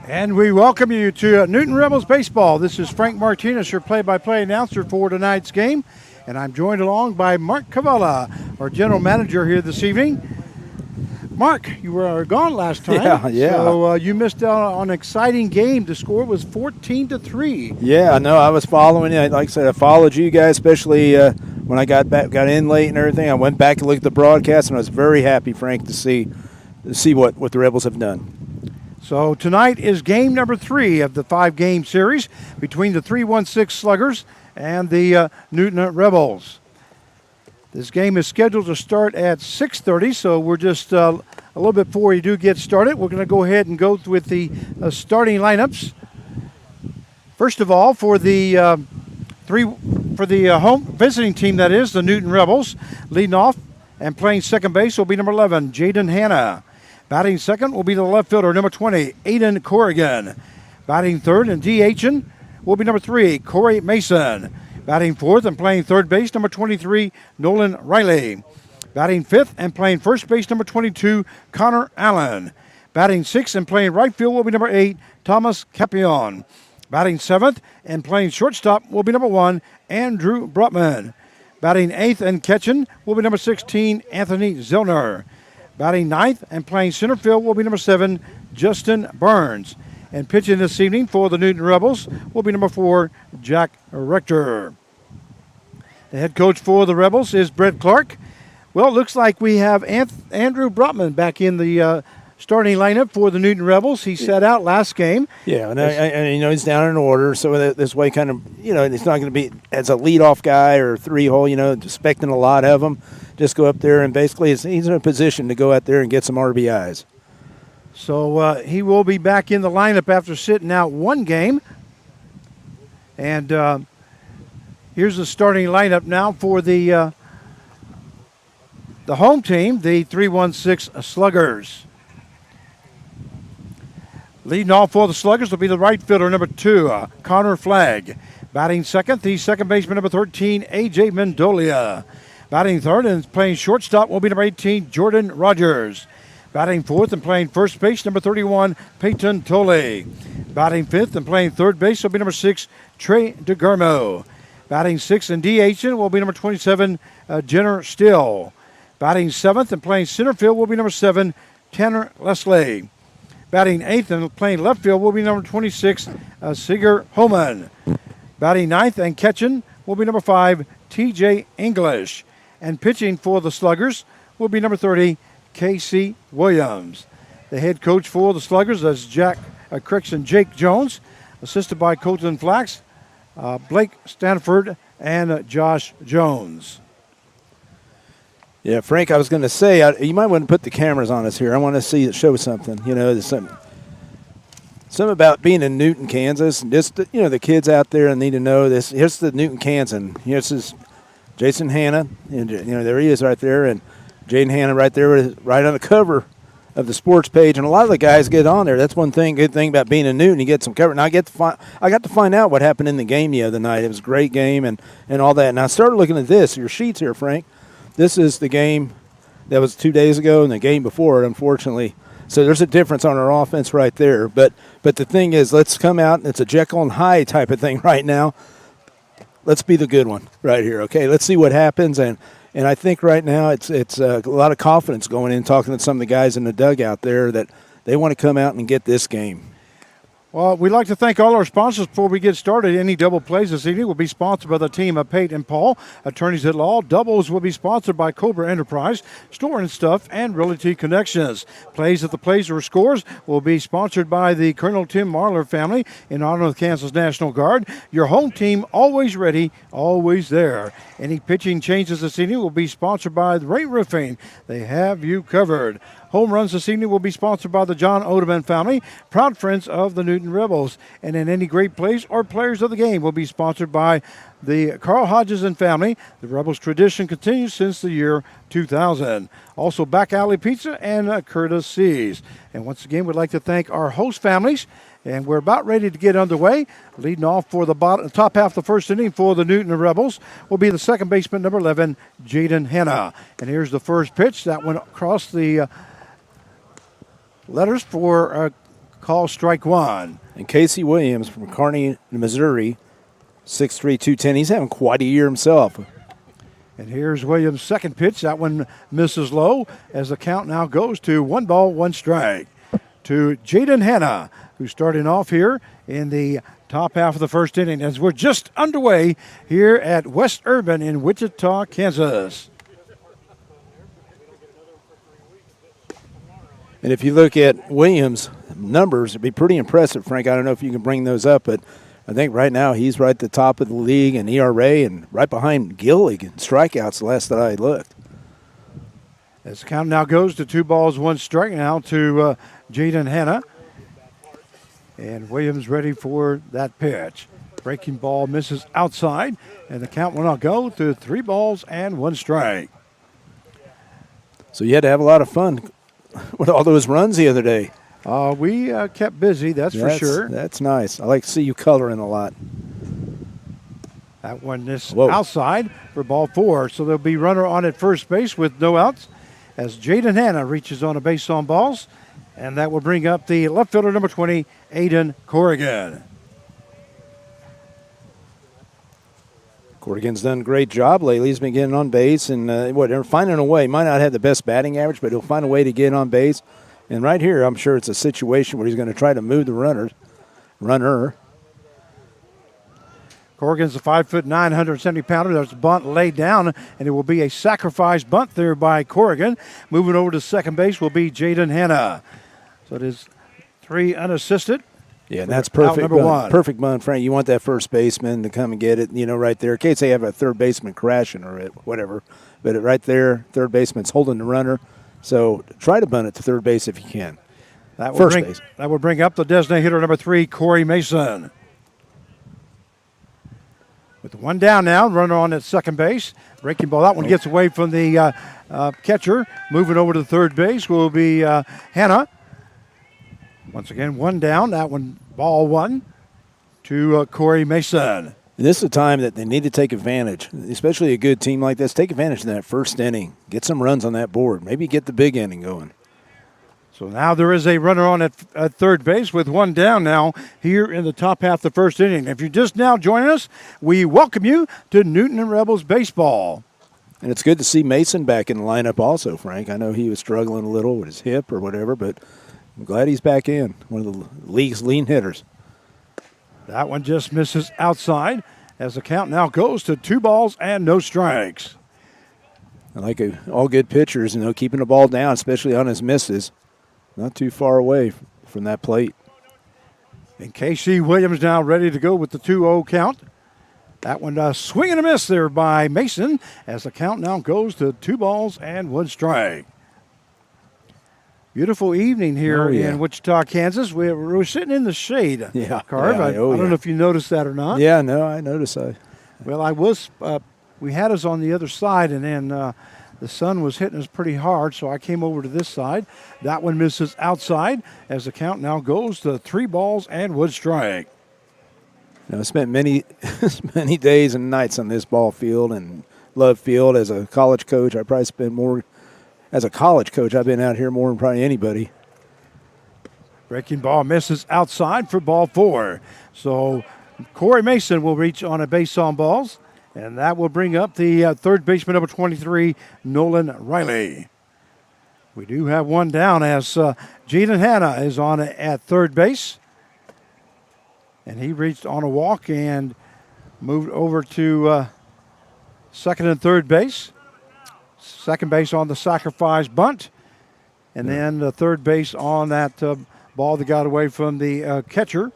And we welcome you to Newton Rebels Baseball. This is Frank Martinez, your play-by-play announcer for tonight's game. And I'm joined along by Mark Cavella, our general manager here this evening. Mark, you were gone last time. Yeah. So you missed out on an exciting game. The score was 14-3. Yeah, I know. I was following it. Like I said, I followed you guys, especially when I got in late and everything. I went back and looked at the broadcast, and I was very happy, Frank, to see what the Rebels have done. So tonight is game number 3 of the 5-game series between the 316 Sluggers and the Newton Rebels. This game is scheduled to start at 6:30, so we're just a little bit before you do get started. We're going to go ahead and go with the starting lineups. First of all, for the home visiting team, that is the Newton Rebels, leading off and playing second base will be number 11, Jaden Hanna. Batting second will be the left fielder, number 20, Aiden Corrigan. Batting third and DHing will be number 3, Corey Mason. Batting fourth and playing third base, number 23, Nolan Riley. Batting fifth and playing first base, number 22, Connor Allen. Batting sixth and playing right field will be number 8, Thomas Capion. Batting seventh and playing shortstop will be number 1, Andrew Brutman. Batting eighth and catching will be number 16, Anthony Zellner. Batting ninth and playing center field will be number 7, Justin Burns. And pitching this evening for the Newton Rebels will be number 4, Jack Rector. The head coach for the Rebels is Brett Clark. Well, it looks like we have Andrew Brutman back in the starting lineup for the Newton Rebels. He sat out last game. Yeah, and he's down in order, so this way kind of, it's not going to be as a leadoff guy or 3-hole, expecting a lot of them. Just go up there and basically he's in a position to go out there and get some RBIs. So he will be back in the lineup after sitting out one game. And here's the starting lineup now for the home team, the 316 Sluggers. Leading off for the Sluggers will be the right fielder, number 2, Connor Flagg. Batting second, the second baseman, number 13, A.J. Mendolia. Batting third and playing shortstop will be number 18, Jordan Rogers. Batting fourth and playing first base, number 31, Peyton Tolle. Batting fifth and playing third base will be number 6, Trey DeGarmo. Batting sixth and DHing will be number 27, Jenner Still. Batting seventh and playing center field will be number 7, Tanner Leslie. Batting eighth and playing left field will be number 26, Seeger Homan. Batting ninth and catching will be number 5, T.J. English. And pitching for the Sluggers will be number 30, Casey Williams. The head coach for the Sluggers is Jake Jones, assisted by Colton Flax, Blake Stanford, and Josh Jones. Yeah, Frank, I was going to say, you might want to put the cameras on us here. I want to show something. There's something about being in Newton, Kansas. Just, the kids out there need to know this. Here's the Newton, Kansas. This is Jason Hanna. And, there he is right there. And Jaden Hanna right there, right on the cover of the sports page. And a lot of the guys get on there. That's one good thing about being in Newton. You get some cover. And I got to find out what happened in the game the other night. It was a great game and all that. And I started looking at your sheets here, Frank. This is the game that was 2 days ago and the game before it, unfortunately. So there's a difference on our offense right there. But the thing is, let's come out. It's a Jekyll and Hyde type of thing right now. Let's be the good one right here, okay? Let's see what happens. And I think right now it's a lot of confidence going in, talking to some of the guys in the dugout there that they want to come out and get this game. Well, we'd like to thank all our sponsors before we get started. Any double plays this evening will be sponsored by the team of Pate and Paul, attorneys at law. Doubles will be sponsored by Cobra Enterprise, Store and Stuff, and Realty Connections. Plays at the Plays or Scores will be sponsored by the Colonel Tim Marler family in honor of the Kansas National Guard. Your home team, always ready, always there. Any pitching changes this evening will be sponsored by the Ray Roofing. They have you covered. Home runs this evening will be sponsored by the John Odeman family, proud friends of the Newton Rebels. And in any great plays or players of the game will be sponsored by the Carl Hodges and family. The Rebels tradition continues since the year 2000. Also, Back Alley Pizza and Curtis C's. And once again, we'd like to thank our host families. And we're about ready to get underway. Leading off for the top half of the first inning for the Newton Rebels will be the second baseman, number 11, Jaden Hanna. And here's the first pitch that went across the letters for call strike one. And Casey Williams from Kearney, Missouri, 6'3", 210. He's having quite a year himself. And here's Williams' second pitch. That one misses low as the count now goes to 1 ball, 1 strike to Jaden Hanna, who's starting off here in the top half of the first inning as we're just underway here at West Urban in Wichita, Kansas. And if you look at Williams' numbers, it'd be pretty impressive, Frank. I don't know if you can bring those up, but I think right now he's right at the top of the league in ERA and right behind Gillig in strikeouts last that I looked. As the count now goes to 2 balls, 1 strike now to Jaden Hanna. And Williams ready for that pitch. Breaking ball misses outside, and the count will now go to 3 balls and 1 strike. So you had to have a lot of fun with all those runs the other day. We kept busy, that's for sure. That's nice. I like to see you coloring a lot. That one is outside for ball 4. So there'll be runner on at first base with no outs as Jaden Hanna reaches on a base on balls. And that will bring up the left fielder, number 20, Aiden Corrigan. Corrigan's done a great job lately. He's been getting on base and they're finding a way. Might not have the best batting average, but he'll find a way to get on base. And right here, I'm sure it's a situation where he's going to try to move the runner. Corrigan's a 5'9", 170-pounder. There's a bunt laid down, and it will be a sacrifice bunt there by Corrigan. Moving over to second base will be Jaden Hanna. So it is 3 unassisted. Yeah, and that's perfect. Number 1. Perfect bunt, Frank. You want that first baseman to come and get it, right there. In case they have a third baseman crashing or whatever. But right there, third baseman's holding the runner. So try to bunt it to third base if you can. That will bring up the designated hitter, number 3, Corey Mason. With 1 down now, runner on at second base. Breaking ball. That one gets away from the catcher. Moving over to third base will be Hanna. Once again, 1 down. That one, ball 1 to Corey Mason. This is a time that they need to take advantage, especially a good team like this. Take advantage of that first inning. Get some runs on that board. Maybe get the big inning going. So now there is a runner on at third base with 1 down now here in the top half of the first inning. If you're just now joining us, we welcome you to Newton and Rebels baseball. And it's good to see Mason back in the lineup also, Frank. I know he was struggling a little with his hip or whatever, but I'm glad he's back in. One of the league's lean hitters. That one just misses outside as the count now goes to 2 balls and no strikes. I like all good pitchers, keeping the ball down, especially on his misses. Not too far away from that plate. And Casey Williams now ready to go with the 2-0 count. That one swing and a miss there by Mason as the count now goes to 2 balls and 1 strike. Beautiful evening here in Wichita, Kansas. We're sitting in the shade. Yeah, Carv. I don't know if you noticed that or not. Yeah, no, I noticed. Well, I was. We had us on the other side, and then the sun was hitting us pretty hard, so I came over to this side. That one misses outside as the count now goes to 3 balls and 1 strike. I spent many days and nights on this ball field and Love Field as a college coach. I probably spent more. As a college coach, I've been out here more than probably anybody. Breaking ball misses outside for ball 4. So Corey Mason will reach on a base on balls, and that will bring up the third baseman, number 23, Nolan Riley. We do have 1 down as Jaden Hanna is on at third base. And he reached on a walk and moved over to second and third base. Second base on the sacrifice bunt. And then the third base on that ball that got away from the catcher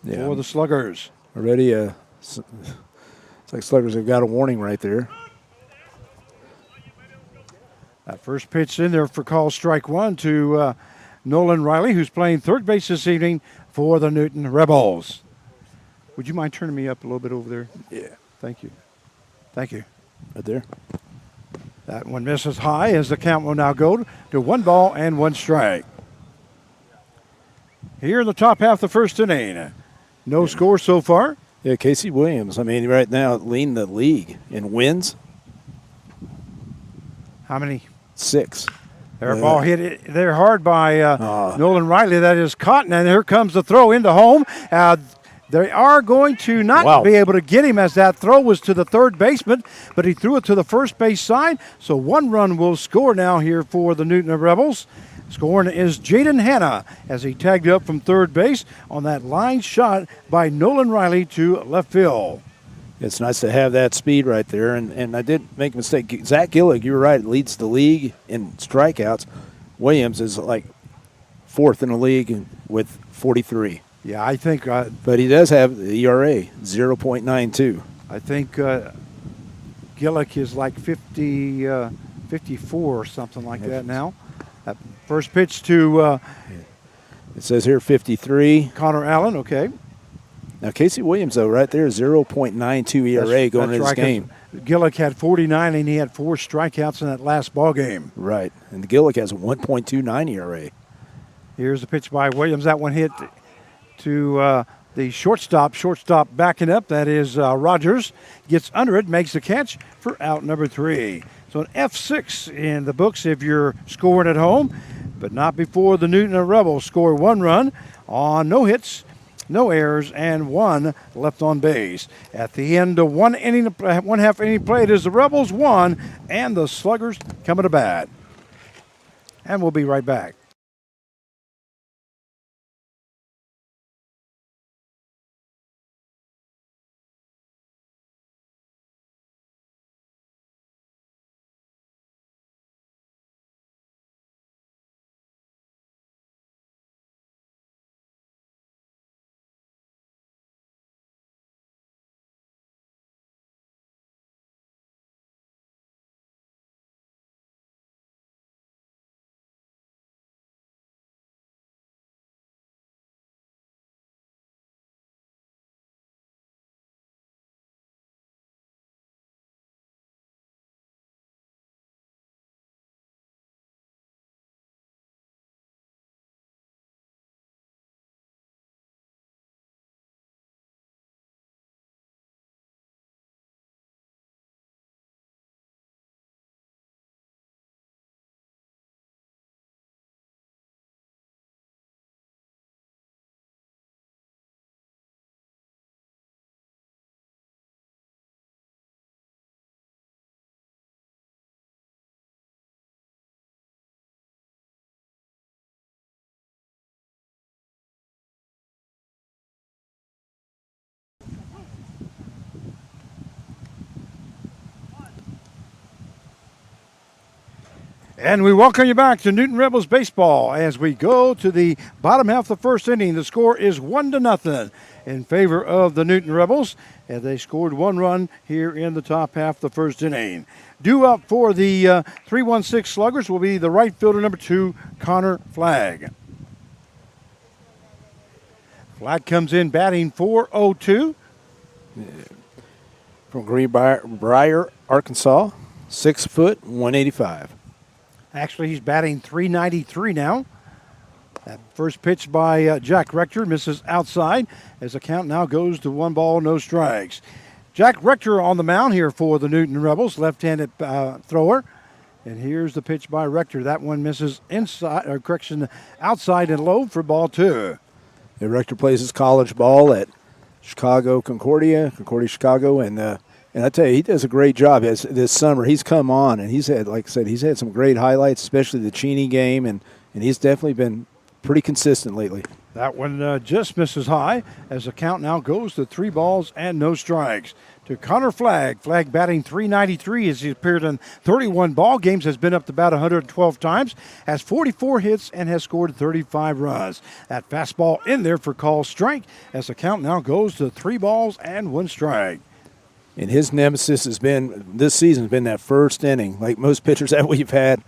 for the Sluggers. Already, it's like Sluggers have got a warning right there. That first pitch in there for call strike 1 to Nolan Riley, who's playing third base this evening for the Newton Rebels. Would you mind turning me up a little bit over there? Yeah. Thank you. Thank you. Right there. That one misses high as the count will now go to 1 ball and 1 strike. Here in the top half of the first inning. No score so far. Yeah, Casey Williams, right now leading the league in wins. How many? 6. Their ball hit it there hard by Nolan Riley. That is caught, and here comes the throw into home. They are going to not be able to get him as that throw was to the third baseman, but he threw it to the first base side. So 1 run will score now here for the Newton Rebels. Scoring is Jaden Hanna as he tagged up from third base on that line shot by Nolan Riley to left field. It's nice to have that speed right there, and I did make a mistake. Zach Gillick, you were right, leads the league in strikeouts. Williams is like 4th in the league with 43. Yeah, I think. But he does have the ERA, 0.92. I think Gillick is like 54 or something like that now. First pitch to. It says here 53. Connor Allen, okay. Now, Casey Williams, though, right there, 0.92 ERA going into this game. Gillick had 49, and he had 4 strikeouts in that last ball game. Right, and Gillick has a 1.29 ERA. Here's the pitch by Williams. That one hit to the shortstop. Shortstop backing up. That is Rogers. Gets under it, makes the catch for out number 3. So an F6 in the books if you're scoring at home, but not before the Newton Rebels score 1 run on no hits, no errors, and 1 left on base. At the end of 1 half inning played is the Rebels 1 and the Sluggers coming to bat. And we'll be right back. And we welcome you back to Newton Rebels Baseball as we go to the bottom half of the first inning. The score is 1-0 in favor of the Newton Rebels, and they scored 1 run here in the top half of the first inning. Due up for the 3-1-6 Sluggers will be the right fielder number 2, Connor Flagg. Flagg comes in batting .402. From Greenbrier, Arkansas, 6 foot, 185. Actually, he's batting .393 now. That first pitch by Jack Rector misses outside as the count now goes to 1 ball, no strikes. Jack Rector on the mound here for the Newton Rebels, left-handed thrower. And here's the pitch by Rector. That one misses outside and low for ball 2. Yeah, Rector plays his college ball at Concordia, Chicago, and I tell you, he does a great job. This summer, he's come on, and he's had, like I said, he's had some great highlights, especially the Cheney game, and he's definitely been pretty consistent lately. That one just misses high as the count now goes to 3 balls and no strikes. To Connor Flagg. Flagg batting .393 as he appeared in 31 ball games, has been up to about 112 times, has 44 hits, and has scored 35 runs. That fastball in there for call strike as the count now goes to 3 balls and 1 strike. And his nemesis this season has been that first inning. Like most pitchers that we've had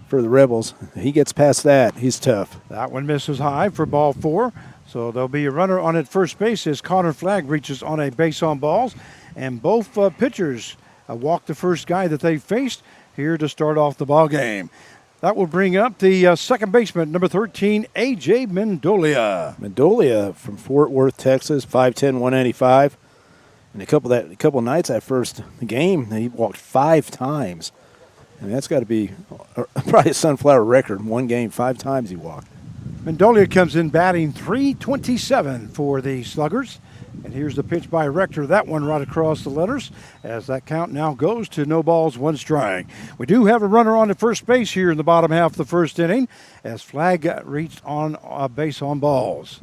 for the Rebels, he gets past that, he's tough. That one misses high for ball 4. So there'll be a runner on at first base as Connor Flagg reaches on a base on balls. And both pitchers walk the first guy that they faced here to start off the ball game. That will bring up the second baseman, number 13, A.J. Mendolia. Mendolia from Fort Worth, Texas, 5'10", 185. And a couple of nights that first game, he walked 5 times. I mean, that's got to be probably a Sunflower record. One game, 5 times he walked. Mendolia comes in batting .327 for the Sluggers. And here's the pitch by Rector. That one right across the letters as that count now goes to no balls, 1 strike. We do have a runner on at first base here in the bottom half of the first inning as Flagg reached on base on balls.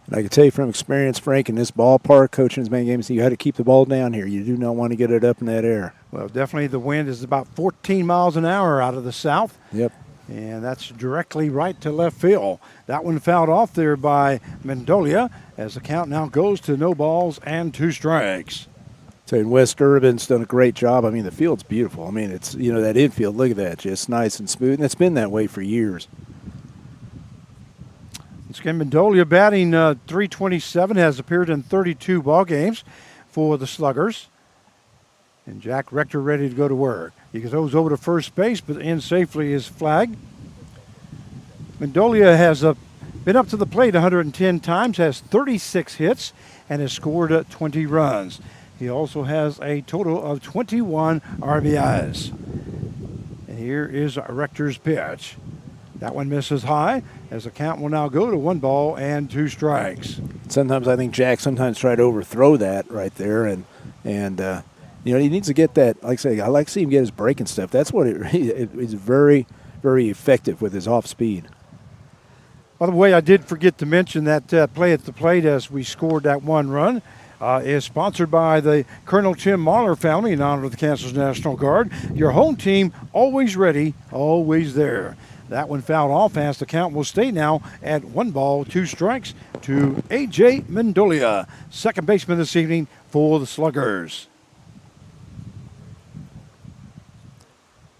And I can tell you from experience, Frank, in this ballpark, coaching as many games, you had to keep the ball down here. You do not want to get it up in that air. Well, definitely the wind is about 14 miles an hour out of the south. Yep. And that's directly right to left field. That one fouled off there by Mendolia as the count now goes to no balls and 2 strikes. So West Urban's done a great job. I mean, the field's beautiful. I mean, it's, that infield, look at that, just nice and smooth. And it's been that way for years. Once again, Mendolia batting .327, has appeared in 32 ball games for the Sluggers. And Jack Rector ready to go to work. He goes over to first base, but in safely is Flagg. Mendolia has been up to the plate 110 times, has 36 hits, and has scored 20 runs. He also has a total of 21 RBIs. And here is Rector's pitch. That one misses high as the count will now go to 1 ball and 2 strikes. Sometimes I think Jack tried to overthrow that right there, and he needs to get that. Like I say, I like to see him get his breaking stuff. That's what it's very, very effective with his off speed. By the way, I did forget to mention that play at the plate as we scored that 1 run is sponsored by the Colonel Tim Mahler family in honor of the Kansas National Guard. Your home team, always ready, always there. That one fouled off as the count will stay now at 1 ball, 2 strikes to A.J. Mendolia, second baseman this evening for the Sluggers.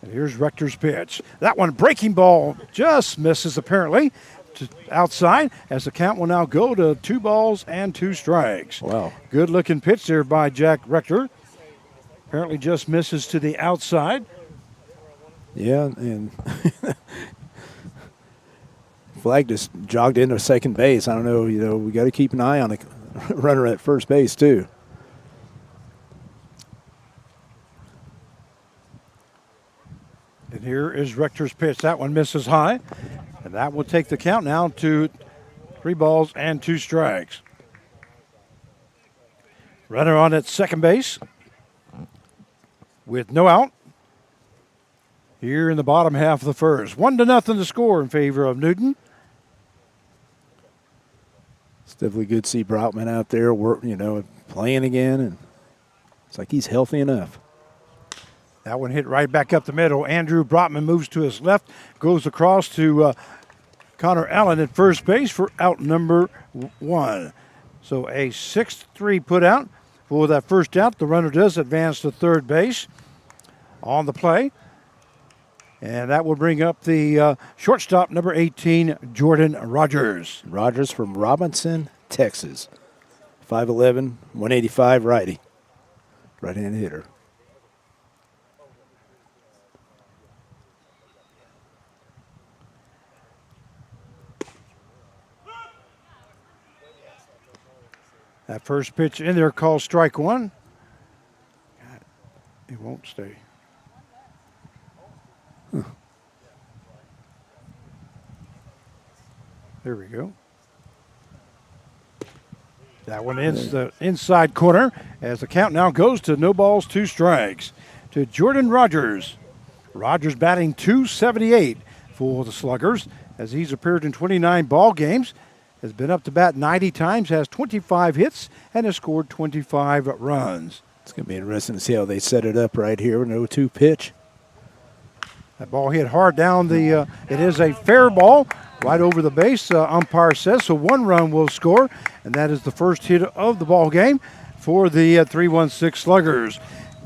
And here's Rector's pitch. That one, breaking ball, just misses apparently to outside as the count will now go to 2 balls and 2 strikes. Wow. Good looking pitch there by Jack Rector. Apparently just misses to the outside. Yeah, and Flagg just jogged into second base. I don't know, we got to keep an eye on the runner at first base too. And here is Rector's pitch. That one misses high. And that will take the count now to 3 balls and 2 strikes. Runner on at second base with no out. Here in the bottom half of the first. 1-0 to score in favor of Newton. It's definitely good to see Broutman out there, playing again, and it's like he's healthy enough. That one hit right back up the middle. Andrew Broutman moves to his left, goes across to Connor Allen at first base for out number 1. So a 6-3 put out for that first out. The runner does advance to third base on the play. And that will bring up the shortstop, number 18, Jordan Rogers. Rogers from Robinson, Texas. 5'11", 185 righty. Right-handed hitter. That first pitch in there called strike 1. God, it won't stay. There we go. That one ends the inside corner as the count now goes to no balls, 2 strikes to Jordan Rogers. Rogers batting .278 for the Sluggers as he's appeared in 29 ball games, has been up to bat 90 times, has 25 hits, and has scored 25 runs. It's going to be interesting to see how they set it up right here. No 2 pitch. That ball hit hard down the, it is a fair ball, right over the base, umpire says. So 1 run will score, and that is the first hit of the ball game for the 3-1-6 Sluggers.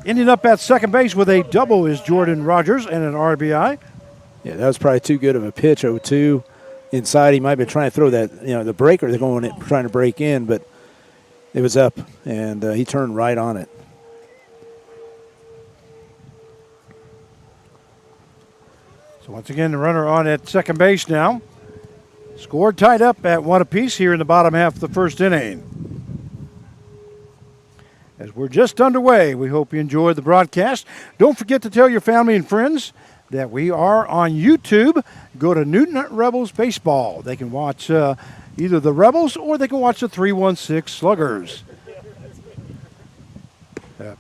Ending up at second base with a double is Jordan Rogers and an RBI. Yeah, that was probably too good of a pitch, 0-2. Inside, he might have been trying to throw that, the breaker, they're going in, trying to break in, but it was up, and he turned right on it. So once again, the runner on at second base now. Score tied up at 1 apiece here in the bottom half of the first inning. As we're just underway, we hope you enjoyed the broadcast. Don't forget to tell your family and friends that we are on YouTube. Go to Newton Rebels Baseball. They can watch either the Rebels or they can watch the 316 Sluggers.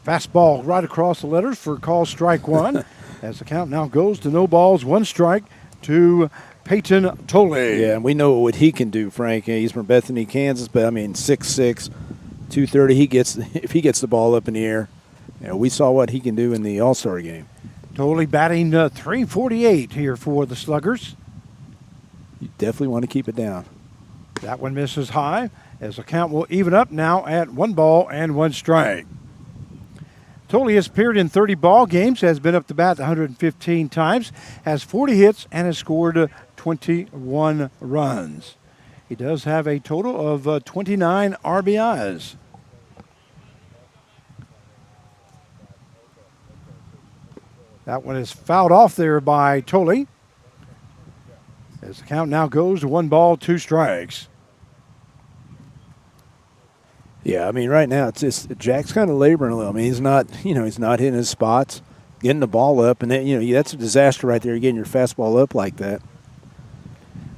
Fastball right across the letters for call strike one. As the count now goes to no balls, one strike to Peyton Tolley. Yeah, and we know what he can do, Frank. He's from Bethany, Kansas, but I mean 6'6", 230. If he gets the ball up in the air, we saw what he can do in the All-Star game. Tolley batting .348 here for the Sluggers. You definitely want to keep it down. That one misses high, as the count will even up now at 1 ball and 1 strike. Tolley has appeared in 30 ball games, has been up to bat 115 times, has 40 hits, and has scored 21 runs. He does have a total of 29 RBIs. That one is fouled off there by Tolley, as the count now goes to 1 ball, 2 strikes. Yeah, I mean, right now it's just Jack's kind of laboring a little. I mean, he's not hitting his spots, getting the ball up, and then, that's a disaster right there, getting your fastball up like that.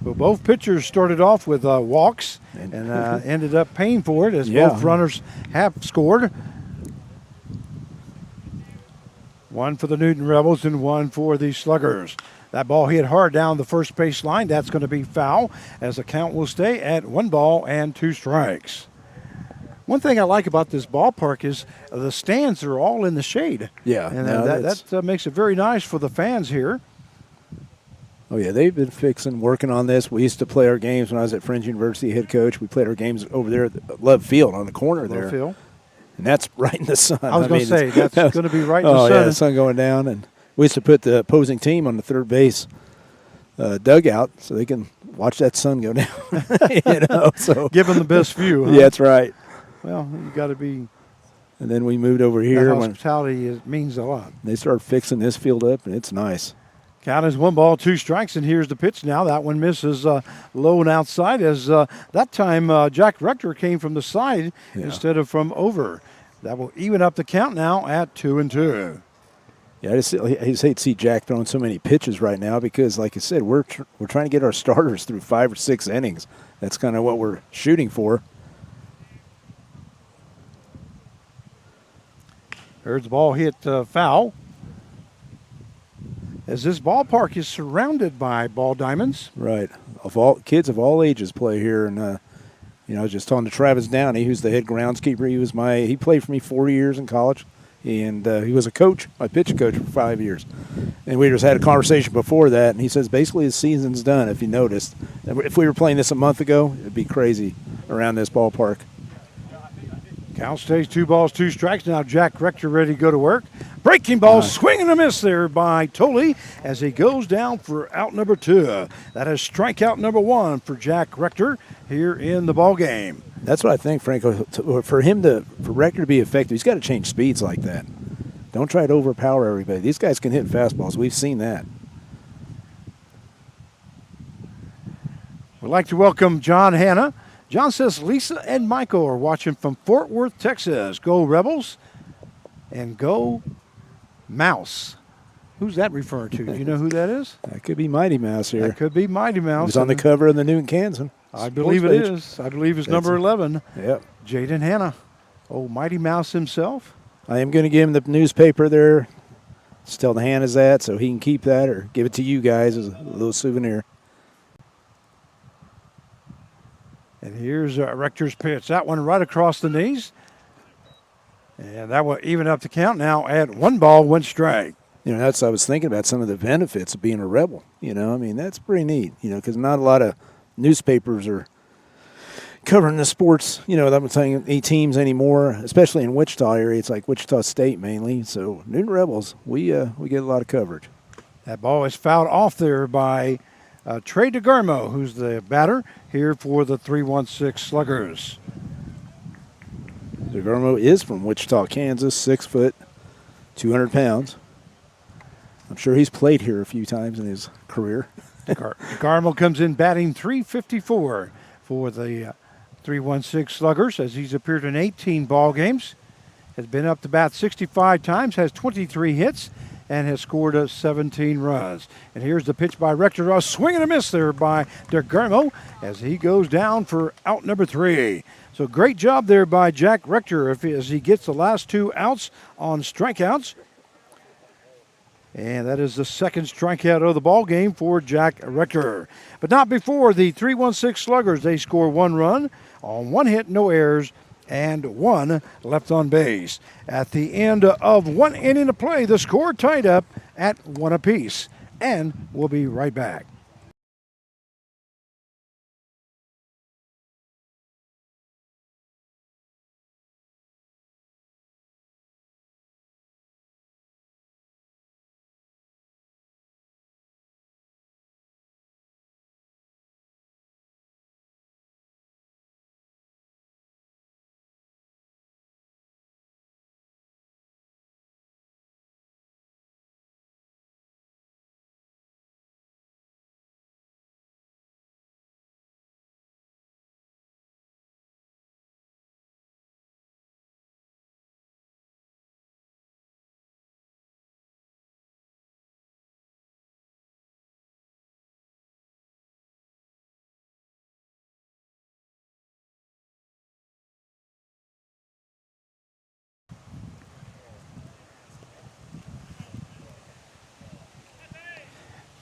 Well, both pitchers started off with walks and ended up paying for it, as both runners have scored. 1 for the Newton Rebels and 1 for the Sluggers. That ball hit hard down the first base line. That's going to be foul, as the count will stay at 1 ball and 2 strikes. One thing I like about this ballpark is the stands are all in the shade. Yeah. And that makes it very nice for the fans here. Oh, yeah, they've been working on this. We used to play our games when I was at Friends University head coach. We played our games over there at Love Field on the corner there. Love Field. And that's right in the sun. I was going to say, that's going to be right in the sun. Oh, yeah, the sun going down. And we used to put the opposing team on the third base dugout so they can watch that sun go down. So give them the best view. Huh? Yeah, that's right. Well, you got to be. And then we moved over here. That hospitality means a lot. They started fixing this field up, and it's nice. Count is 1 ball, 2 strikes, and here's the pitch now. That one misses low and outside, as that time Jack Rector came from the side instead of from over. That will even up the count now at 2-2. Yeah, I just hate to see Jack throwing so many pitches right now because, like I said, we're trying to get our starters through 5 or 6 innings. That's kind of what we're shooting for. There's the ball hit foul. As this ballpark is surrounded by ball diamonds. Right. Kids of all ages play here. And, I was just talking to Travis Downey, who's the head groundskeeper. He played for me 4 years in college. And he was a coach, my pitching coach for 5 years. And we just had a conversation before that. And he says basically the season's done, if you noticed. If we were playing this a month ago, it'd be crazy around this ballpark. Count stays 2 balls, 2 strikes. Now Jack Rector ready to go to work. Breaking ball, swing and a miss there by Tolley as he goes down for out number 2. That is strikeout number 1 for Jack Rector here in the ball game. That's what I think, Frank. For Rector to be effective, he's got to change speeds like that. Don't try to overpower everybody. These guys can hit fastballs. We've seen that. We'd like to welcome John Hanna. John says Lisa and Michael are watching from Fort Worth, Texas. Go Rebels and go Mouse. Who's that referring to? Do you know who that is? That could be Mighty Mouse here. That could be Mighty Mouse. He's on the cover of the Newton Kansan. I believe it is. I believe it's number 11. Yep. Jaden Hanna. Oh, Mighty Mouse himself. I am going to give him the newspaper there. Just tell the Hanna's that so he can keep that or give it to you guys as a little souvenir. And here's Rector's pitch. That one right across the knees. And that will even up the count now at 1 ball, 1 strike. I was thinking about some of the benefits of being a Rebel. That's pretty neat, because not a lot of newspapers are covering the sports, I'm saying 8 teams anymore, especially in Wichita area. It's like Wichita State mainly. So Newton Rebels, we get a lot of coverage. That ball is fouled off there by Trey DeGarmo, who's the batter here for the 316 Sluggers. DeGarmo is from Wichita, Kansas, 6 foot, 200 pounds. I'm sure he's played here a few times in his career. DeGarmo comes in batting .354 for the 316 Sluggers, as he's appeared in 18 ball games, has been up to bat 65 times, has 23 hits, and has scored 17 runs. And here's the pitch by Rector. A swing and a miss there by DeGarmo as he goes down for out number 3. So great job there by Jack Rector as he gets the last 2 outs on strikeouts. And that is the second strikeout of the ball game for Jack Rector. But not before the 3-1-6 Sluggers. They score 1 run on 1 hit, no errors, and 1 left on base. At the end of 1 inning of play, the score tied up at 1 apiece. And we'll be right back.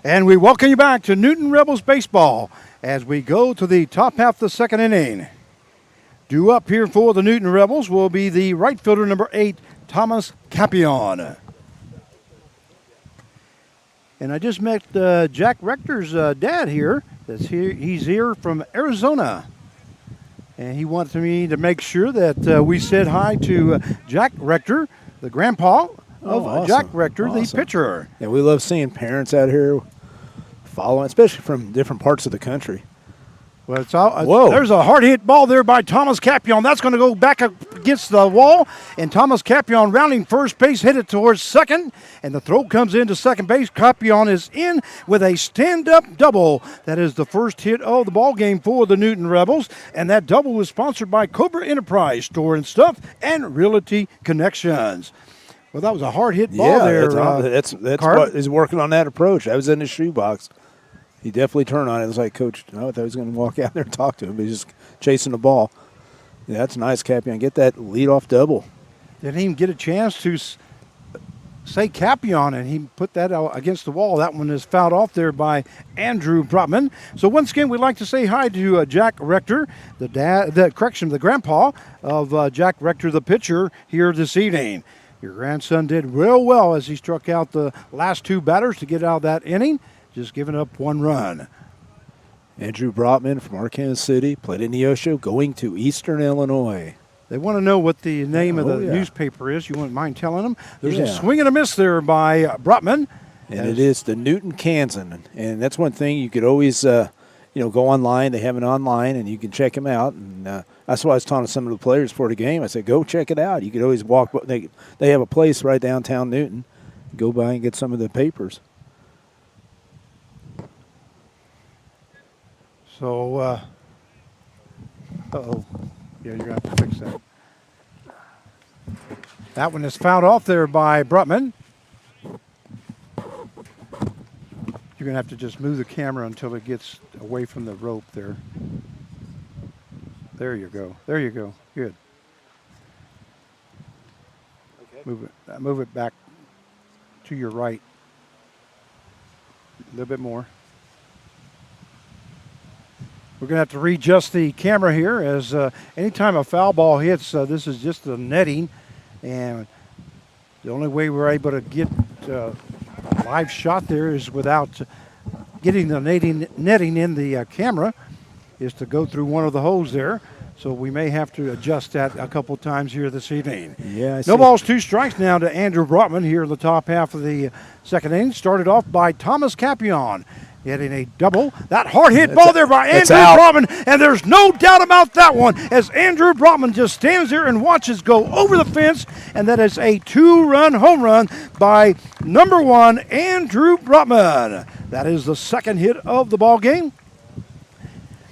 And we welcome you back to Newton Rebels Baseball as we go to the top half of the second inning. Due up here for the Newton Rebels will be the right fielder, number 8, Thomas Capion. And I just met Jack Rector's dad here. He's here from Arizona. And he wanted me to make sure that we said hi to Jack Rector, the grandpa of awesome. Jack Rector, the pitcher. Yeah, we love seeing parents out here following, especially from different parts of the country. Well, there's a hard hit ball there by Thomas Capion. That's going to go back up against the wall. And Thomas Capion rounding first base, hit it towards second. And the throw comes into second base. Capion is in with a stand-up double. That is the first hit of the ball game for the Newton Rebels. And that double was sponsored by Cobra Enterprise, Store and Stuff, and Realty Connections. Well, that was a hard hit ball there. That's what he's working on, that approach. That was in his shoebox. He definitely turned on it. It was like, Coach, I thought he was going to walk out there and talk to him, but he's just chasing the ball. Yeah, that's nice, Capion. Get that leadoff double. Didn't even get a chance to say Capion, and he put that out against the wall. That one is fouled off there by Andrew Brotman. So once again, we'd like to say hi to Jack Rector, the grandpa of Jack Rector, the pitcher, here this evening. Your grandson did real well as he struck out the last 2 batters to get out of that inning, just giving up 1 run. Andrew Brotman from Arkansas City, played in Neosho, going to Eastern Illinois. They want to know what the name of the newspaper is. You wouldn't mind telling them? There's a swing and a miss there by Brotman. And it is the Newton Kansan. And that's one thing you could always, go online. They have it online, and you can check them out. And that's why I was talking to some of the players for the game. I said, go check it out. You could always walk. They have a place right downtown Newton. Go by and get some of the papers. So, yeah, you're going to have to fix that. That one is fouled off there by Brutman. You're going to have to just move the camera until it gets away from the rope there. There you go. There you go. Good. Okay. Move it back to your right. A little bit more. We're going to have to readjust the camera here as anytime a foul ball hits, this is just the netting. And the only way we're able to get a live shot there is without getting the netting in the camera, is to go through one of the holes there. So we may have to adjust that a couple times here this evening. Yeah, no balls, 2 strikes now to Andrew Brotman here in the top half of the second inning. Started off by Thomas Capion, hitting a double. That hard hit ball there by Andrew Brotman, and there's no doubt about that one as Andrew Brotman just stands there and watches go over the fence, and that is a 2-run home run by number 1, Andrew Brotman. That is the second hit of the ball game.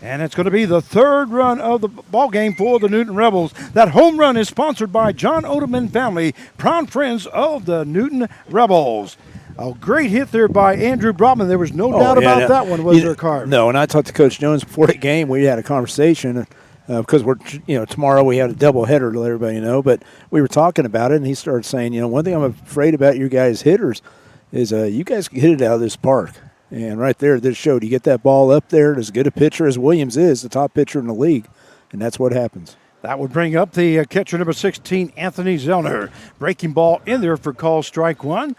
And it's going to be the third run of the ball game for the Newton Rebels. That home run is sponsored by John Odeman Family, proud friends of the Newton Rebels. A great hit there by Andrew Brotman. There was no doubt about that one, was there, Carp? No, and I talked to Coach Jones before the game. We had a conversation because tomorrow we had a doubleheader to let everybody know. But we were talking about it, and he started saying, one thing I'm afraid about your guys' hitters is you guys hit it out of this park. And right there, this showed you get that ball up there, as good a pitcher as Williams is, the top pitcher in the league, and that's what happens. That would bring up the catcher number 16, Anthony Zellner. Breaking ball in there for call strike one,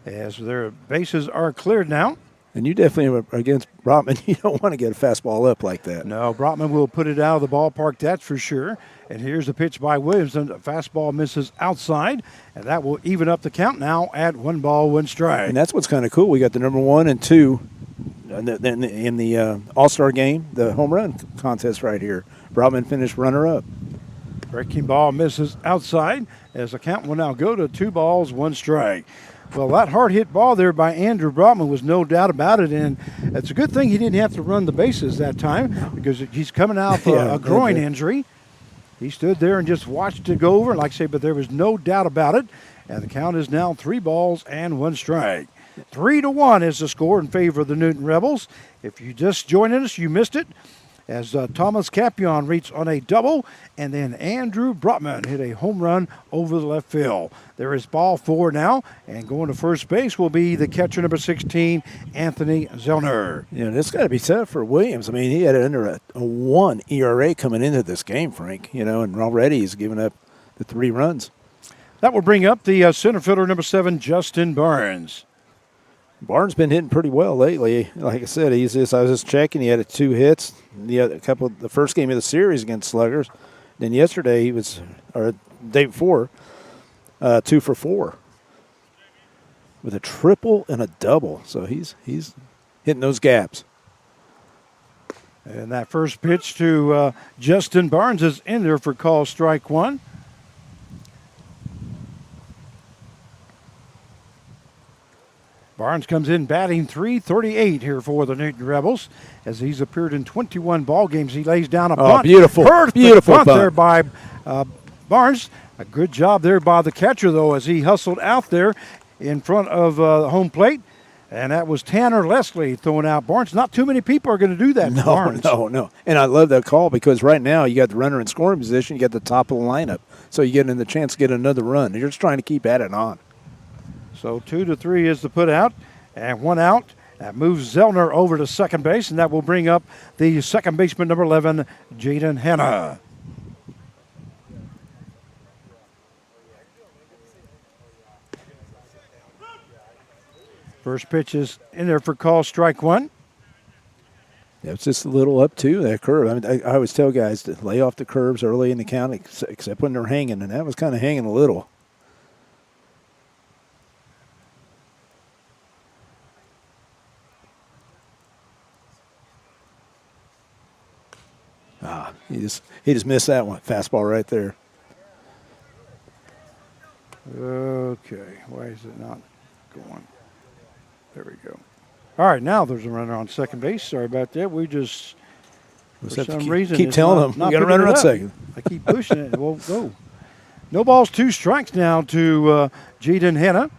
as their bases are cleared now. And you definitely, against Brotman, you don't want to get a fastball up like that. No, Brotman will put it out of the ballpark, that's for sure. And here's the pitch by Williamson. The fastball misses outside, and that will even up the count now at 1 ball, 1 strike. And that's what's kind of cool. We got the number 1 and 2 in the All-Star game, the home run contest right here. Brotman finished runner-up. Breaking ball misses outside, as the count will now go to 2 balls, 1 strike. Well, that hard hit ball there by Andrew Brotman was no doubt about it, and it's a good thing he didn't have to run the bases that time because he's coming out for a groin injury. He stood there and just watched it go over, like I say, but there was no doubt about it, and the count is now 3 balls and 1 strike. 3-1 is the score in favor of the Newton Rebels. If you just joined us, you missed it, as Thomas Capion reached on a double, and then Andrew Brotman hit a home run over the left field. There is ball 4 now, and going to first base will be the catcher number 16, Anthony Zellner. Yeah, this got to be tough for Williams. I mean, he had under a 1 ERA coming into this game, Frank, and already he's given up the 3 runs. That will bring up the center fielder number 7, Justin Barnes. Barnes been hitting pretty well lately. Like I said, I was just checking. He had 2 hits. The first game of the series against Sluggers. Then yesterday the day before, 2 for 4 with a triple and a double. So he's hitting those gaps. And that first pitch to Justin Barnes is in there for call strike 1. Barnes comes in batting .338 here for the Newton Rebels, as he's appeared in 21 ball games. He lays down a bunt. Beautiful bunt there by Barnes. A good job there by the catcher, though, as he hustled out there in front of home plate. And that was Tanner Leslie throwing out Barnes. Not too many people are going to do that to Barnes. No. And I love that call because right now you got the runner in scoring position. You got the top of the lineup. So you get in the chance to get another run. You're just trying to keep at it on. So 2-3 is the put out, and 1 out. That moves Zellner over to second base, and that will bring up the second baseman, number 11, Jaden Hanna. First pitch is in there for call strike 1. Yeah, it's just a little up to that curve. I mean, I always tell guys to lay off the curves early in the count, except when they're hanging, and that was kind of hanging a little. He just missed that one. Fastball right there. Okay, why is it not going? There we go. All right, now there's a runner on second base. Sorry about that. We just, for some reason, keep telling them we got a runner on second. I keep pushing it. It won't go. No balls, 2 strikes now to Jaden Hanna,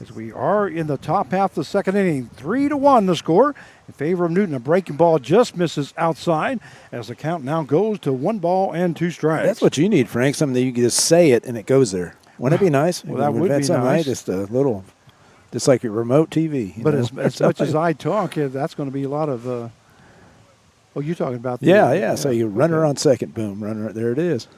as we are in the top half of the second inning. 3-1 the score in favor of Newton. A breaking ball just misses outside, as the count now goes to 1 ball and 2 strikes. That's what you need, Frank. Something that you can just say it and it goes there. Wouldn't it be nice? Well, that would be nice. Just a little, just like your remote TV. But as much as I talk, that's going to be a lot of. You're talking about the. Yeah. So you runner on second, boom, runner. There it is.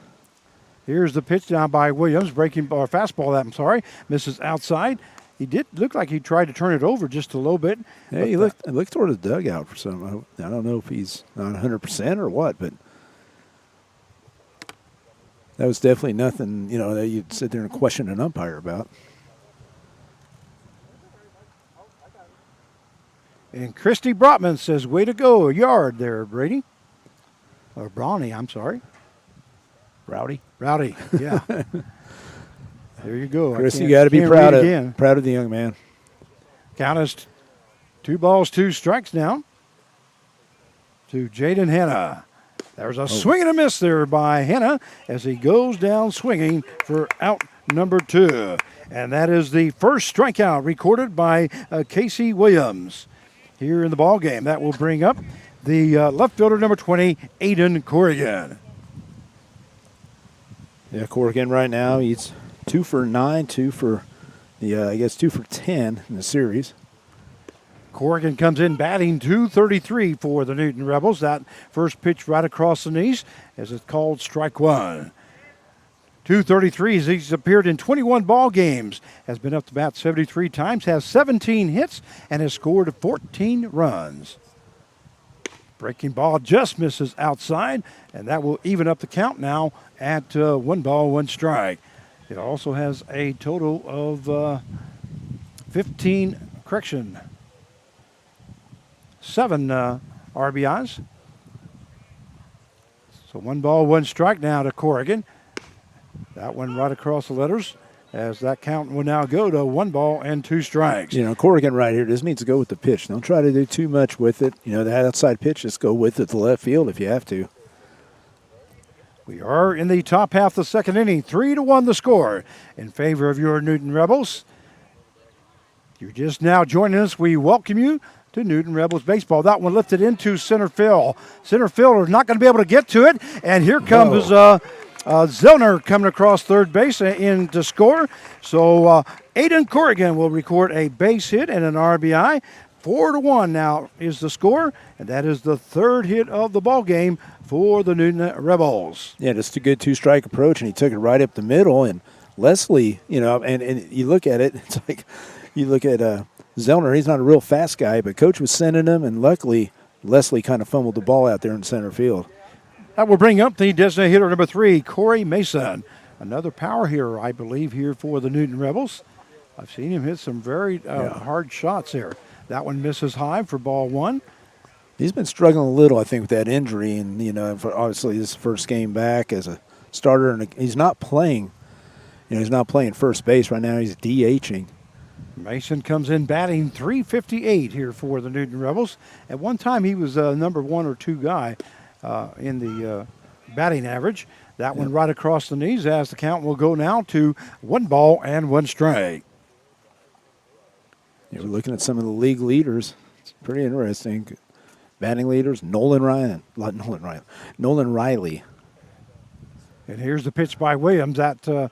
Here's the pitch down by Williams, fastball. Misses outside. He did look like he tried to turn it over just a little bit. Yeah, he looked toward the dugout for some. I don't know if he's not 100% or what, but that was definitely nothing, that you'd sit there and question an umpire about. And Christy Brotman says, way to go, a yard there, Brady. Or Brawny, I'm sorry. Rowdy, yeah. There you go. Chris, you got to be proud of the young man. Count is 2 balls, 2 strikes now. to Jaden Hanna. There's a swing and a miss there by Hanna as he goes down swinging for out number 2. And that is the first strikeout recorded by Casey Williams here in the ball game. That will bring up the left fielder, number 20, Aiden Corrigan. Yeah, Corrigan right now, he's 2 for 9, 2 for 10 in the series. Corrigan comes in batting .233 for the Newton Rebels. That first pitch right across the knees as it's called strike 1. .233 as he's appeared in 21 ball games, has been up to bat 73 times, has 17 hits, and has scored 14 runs. Breaking ball just misses outside, and that will even up the count now at 1 ball, 1 strike. It also has a total of 7 RBIs. So 1 ball, 1 strike now to Corrigan. That one right across the letters as that count will now go to 1 ball and 2 strikes. You know, Corrigan right here just needs to go with the pitch. Don't try to do too much with it. You know, that outside pitch, just go with it to left field if you have to. We are in the top half of the second inning. 3-1 the score in favor of your Newton Rebels. You're just now joining us. We welcome you to Newton Rebels baseball. That one lifted into center field. Center fielder is not going to be able to get to it. And here comes Zellner coming across third base in to score. So Aiden Corrigan will record a base hit and an RBI. 4-1 now is the score, and that is the 3rd hit of the ball game for the Newton Rebels. Yeah, just a good 2-strike approach, and he took it right up the middle. And Leslie, you know, and you look at it, it's like you look at Zellner, he's not a real fast guy, but Coach was sending him, and luckily Leslie kind of fumbled the ball out there in center field. That will bring up the designated hitter number 3, Corey Mason. Another power hitter, I believe, here for the Newton Rebels. I've seen him hit some very hard shots here. That one misses high for ball 1. He's been struggling a little, I think, with that injury, and you know, obviously his first game back as a starter, and he's not playing. You know, he's not playing first base right now. He's DHing. Mason comes in batting .358 here for the Newton Rebels. At one time, he was number 1 or 2 guy in the batting average. That one right across the knees as the count will go now to 1 ball and 1 strike. We're looking at some of the league leaders. It's pretty interesting. Batting leaders, Nolan Riley. And here's the pitch by Williams. That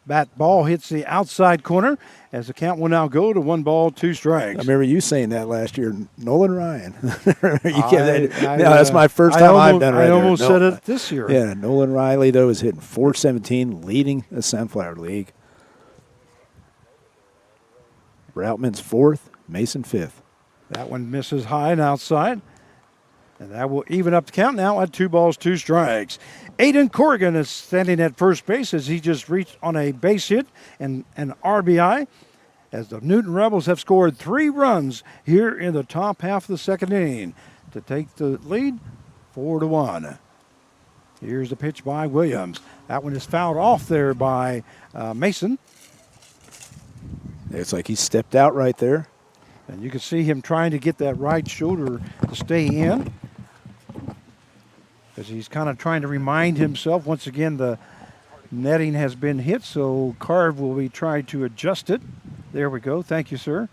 bat ball hits the outside corner as the count will now go to 1 ball, 2 strikes. I remember you saying that last year, Nolan Ryan. That's my first time I've done it. I almost said it this year. Yeah, Nolan Riley, though, is hitting .417, leading the Sunflower League. Routman's 4th, Mason 5th. That one misses high and outside. And that will even up the count now at 2 balls, 2 strikes. Aiden Corrigan is standing at first base as he just reached on a base hit and an RBI. As the Newton Rebels have scored 3 runs here in the top half of the second inning to take the lead 4-1. Here's the pitch by Williams. That one is fouled off there by Mason. It's like he stepped out right there. And you can see him trying to get that right shoulder to stay in. As he's kind of trying to remind himself, once again, the netting has been hit, so Carve will be trying to adjust it. There we go. Thank you, sir.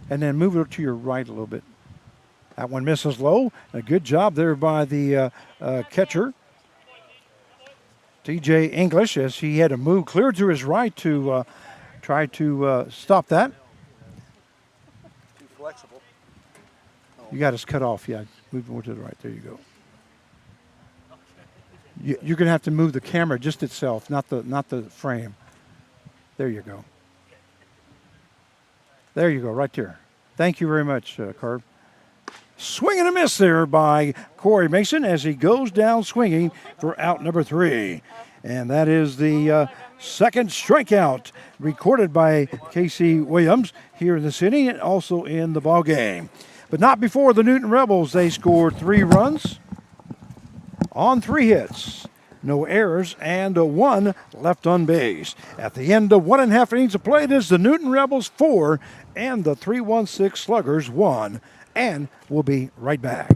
And then move it to your right a little bit. That one misses low. A good job there by the catcher, TJ English, as he had to move clear to his right to try to stop that. Too flexible. You got us cut off. Yeah, move more to the right. There you go. You're going to have to move the camera just itself, not the frame. There you go. There you go, right there. Thank you very much, Carv. Swing and a miss there by Corey Mason as he goes down swinging for out number 3. And that is the second strikeout recorded by Casey Williams here in the city and also in the ball game. But not before the Newton Rebels. They scored 3 runs on 3 hits, no errors, and 1 left on base. At the end of 1.5 innings of play, it is the Newton Rebels 4 and the 316 Sluggers 1. And we'll be right back.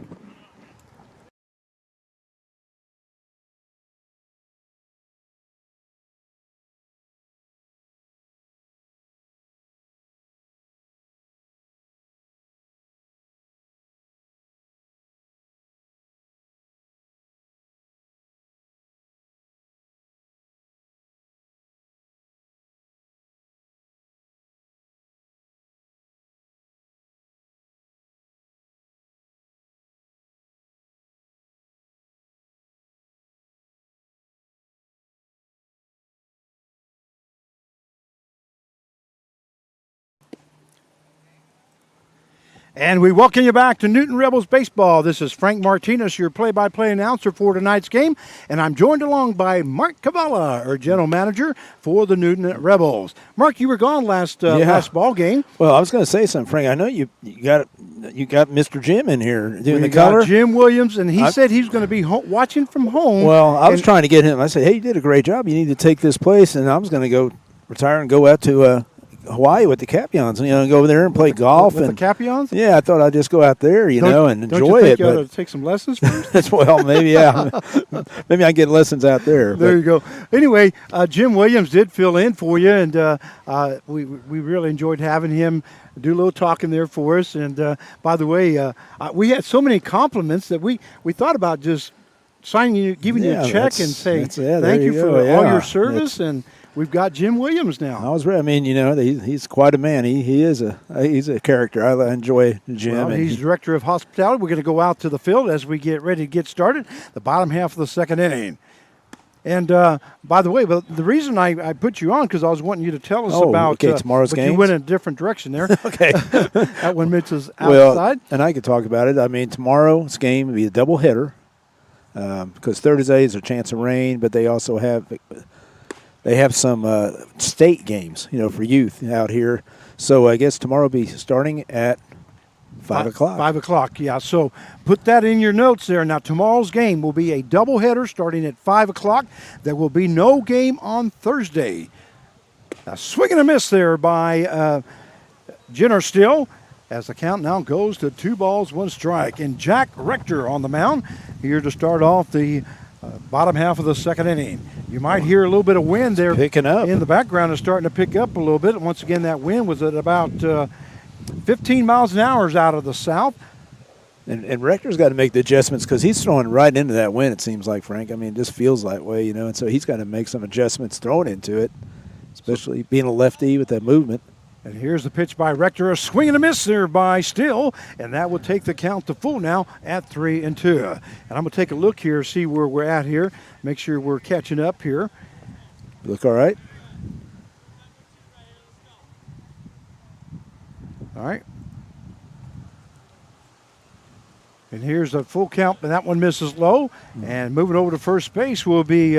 And we welcome you back to Newton Rebels Baseball. This is Frank Martinez, your play-by-play announcer for tonight's game. And I'm joined along by Mark Cavalla, our general manager for the Newton Rebels. Mark, you were gone last ball game. Well, I was going to say something, Frank. I know you got Mr. Jim in here doing We the color. got Jim Williams, and he said he was going to be watching from home. Well, I was trying to get him. I said, hey, you did a great job. You need to take this place. And I was going to go retire and go out to Hawaii with the Capions, go over there and play golf. With the Capions? Yeah, I thought I'd just go out there, and enjoy don't you think it. You ought to take some lessons first? Well, maybe, yeah. Maybe I can get lessons out there. There you go. Anyway, Jim Williams did fill in for you, and we really enjoyed having him do a little talking there for us. And by the way, we had so many compliments that we thought about just signing you, giving you a check and saying thank you for all your service. And we've got Jim Williams now. I was ready. I mean, he's quite a man. He's a character. I enjoy Jim. Well, he's director of hospitality. We're going to go out to the field as we get ready to get started. The bottom half of the second inning. And by the way, the reason I put you on because I was wanting you to tell us about tomorrow's game. You went in a different direction there. Okay, that one misses outside. Well, and I could talk about it. I mean, tomorrow's game will be a doubleheader because Thursday is a chance of rain, but they also have. They have some state games, for youth out here. So I guess tomorrow will be starting at 5 o'clock. 5 o'clock, yeah. So put that in your notes there. Now, tomorrow's game will be a doubleheader starting at 5 o'clock. There will be no game on Thursday. A swing and a miss there by Jenner Still as the count now goes to 2 balls, 1 strike. And Jack Rector on the mound here to start off the bottom half of the second inning. You might hear a little bit of wind there picking up in the background. Is starting to pick up a little bit. Once again, that wind was at about 15 miles an hour out of the south. And Rector's got to make the adjustments because he's throwing right into that wind, it seems like, Frank. I mean, it just feels that way, and so he's got to make some adjustments throwing into it, especially being a lefty with that movement. And here's the pitch by Rector, a swing and a miss there by Still, and that will take the count to full now at 3-2. And I'm going to take a look here, see where we're at here, make sure we're catching up here. Look all right? All right. And here's the full count, and that one misses low. And moving over to first base will be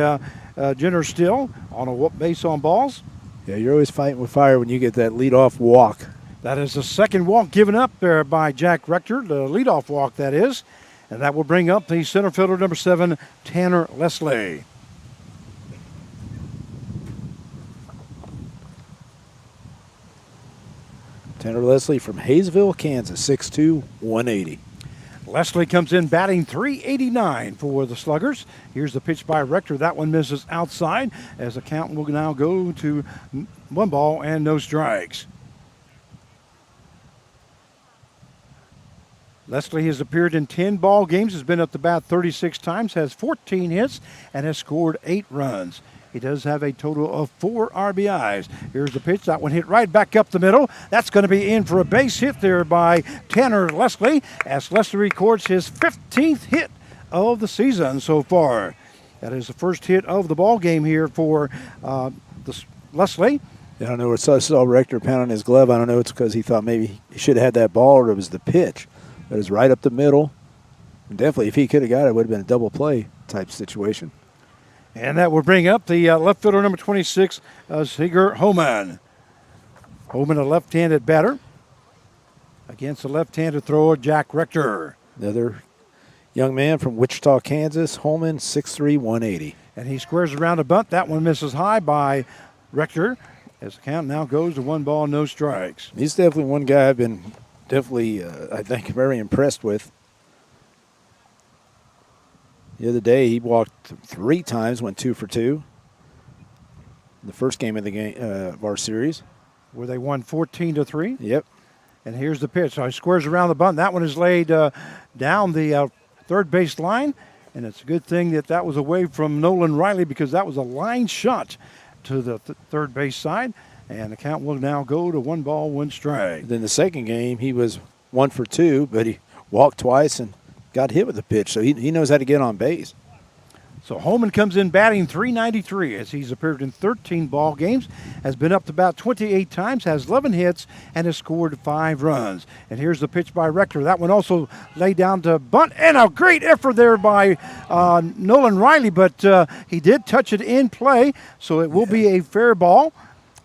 Jenner Still on a base on balls. Yeah, you're always fighting with fire when you get that leadoff walk. That is the second walk given up there by Jack Rector, the leadoff walk, that is. And that will bring up the center fielder, number 7, Tanner Leslie. Tanner Leslie from Hayesville, Kansas, 6'2", 180. Leslie comes in batting .389 for the Sluggers. Here's the pitch by Rector. That one misses outside as the count will now go to 1 ball and no strikes. Leslie has appeared in 10 ball games, has been up to bat 36 times, has 14 hits, and has scored 8 runs. He does have a total of 4 RBIs. Here's the pitch. That one hit right back up the middle. That's going to be in for a base hit there by Tanner Leslie as Leslie records his 15th hit of the season so far. That is the first hit of the ball game here for Leslie. I don't know. I saw Rector pounding his glove. I don't know. It's because he thought maybe he should have had that ball or it was the pitch. But it was right up the middle. And definitely, if he could have got it, it would have been a double play type situation. And that will bring up the left fielder, number 26, Sigurd Homan. Homan, a left-handed batter against the left-handed thrower, Jack Rector. Another young man from Wichita, Kansas, Holman, 6'3", 180. And he squares around a bunt. That one misses high by Rector as the count now goes to 1 ball, no strikes. He's definitely one guy I've been I think, very impressed with. The other day, he walked 3 times, went 2 for 2. The first game of the game of our series, where they won 14-3. Yep. And here's the pitch. So he squares around the bunt. That one is laid down the third base line, and it's a good thing that was away from Nolan Riley because that was a line shot to the third base side. And the count will now go to 1 ball, 1 strike. Then the second game, he was 1 for 2, but he walked twice and got hit with the pitch. So he knows how to get on base. So Holman comes in batting .393 as he's appeared in 13 ball games, has been up to bat 28 times, has 11 hits, and has scored 5 runs. And here's the pitch by Rector. That one also laid down to bunt, and a great effort there by Nolan Riley, but he did touch it in play, so it will be a fair ball.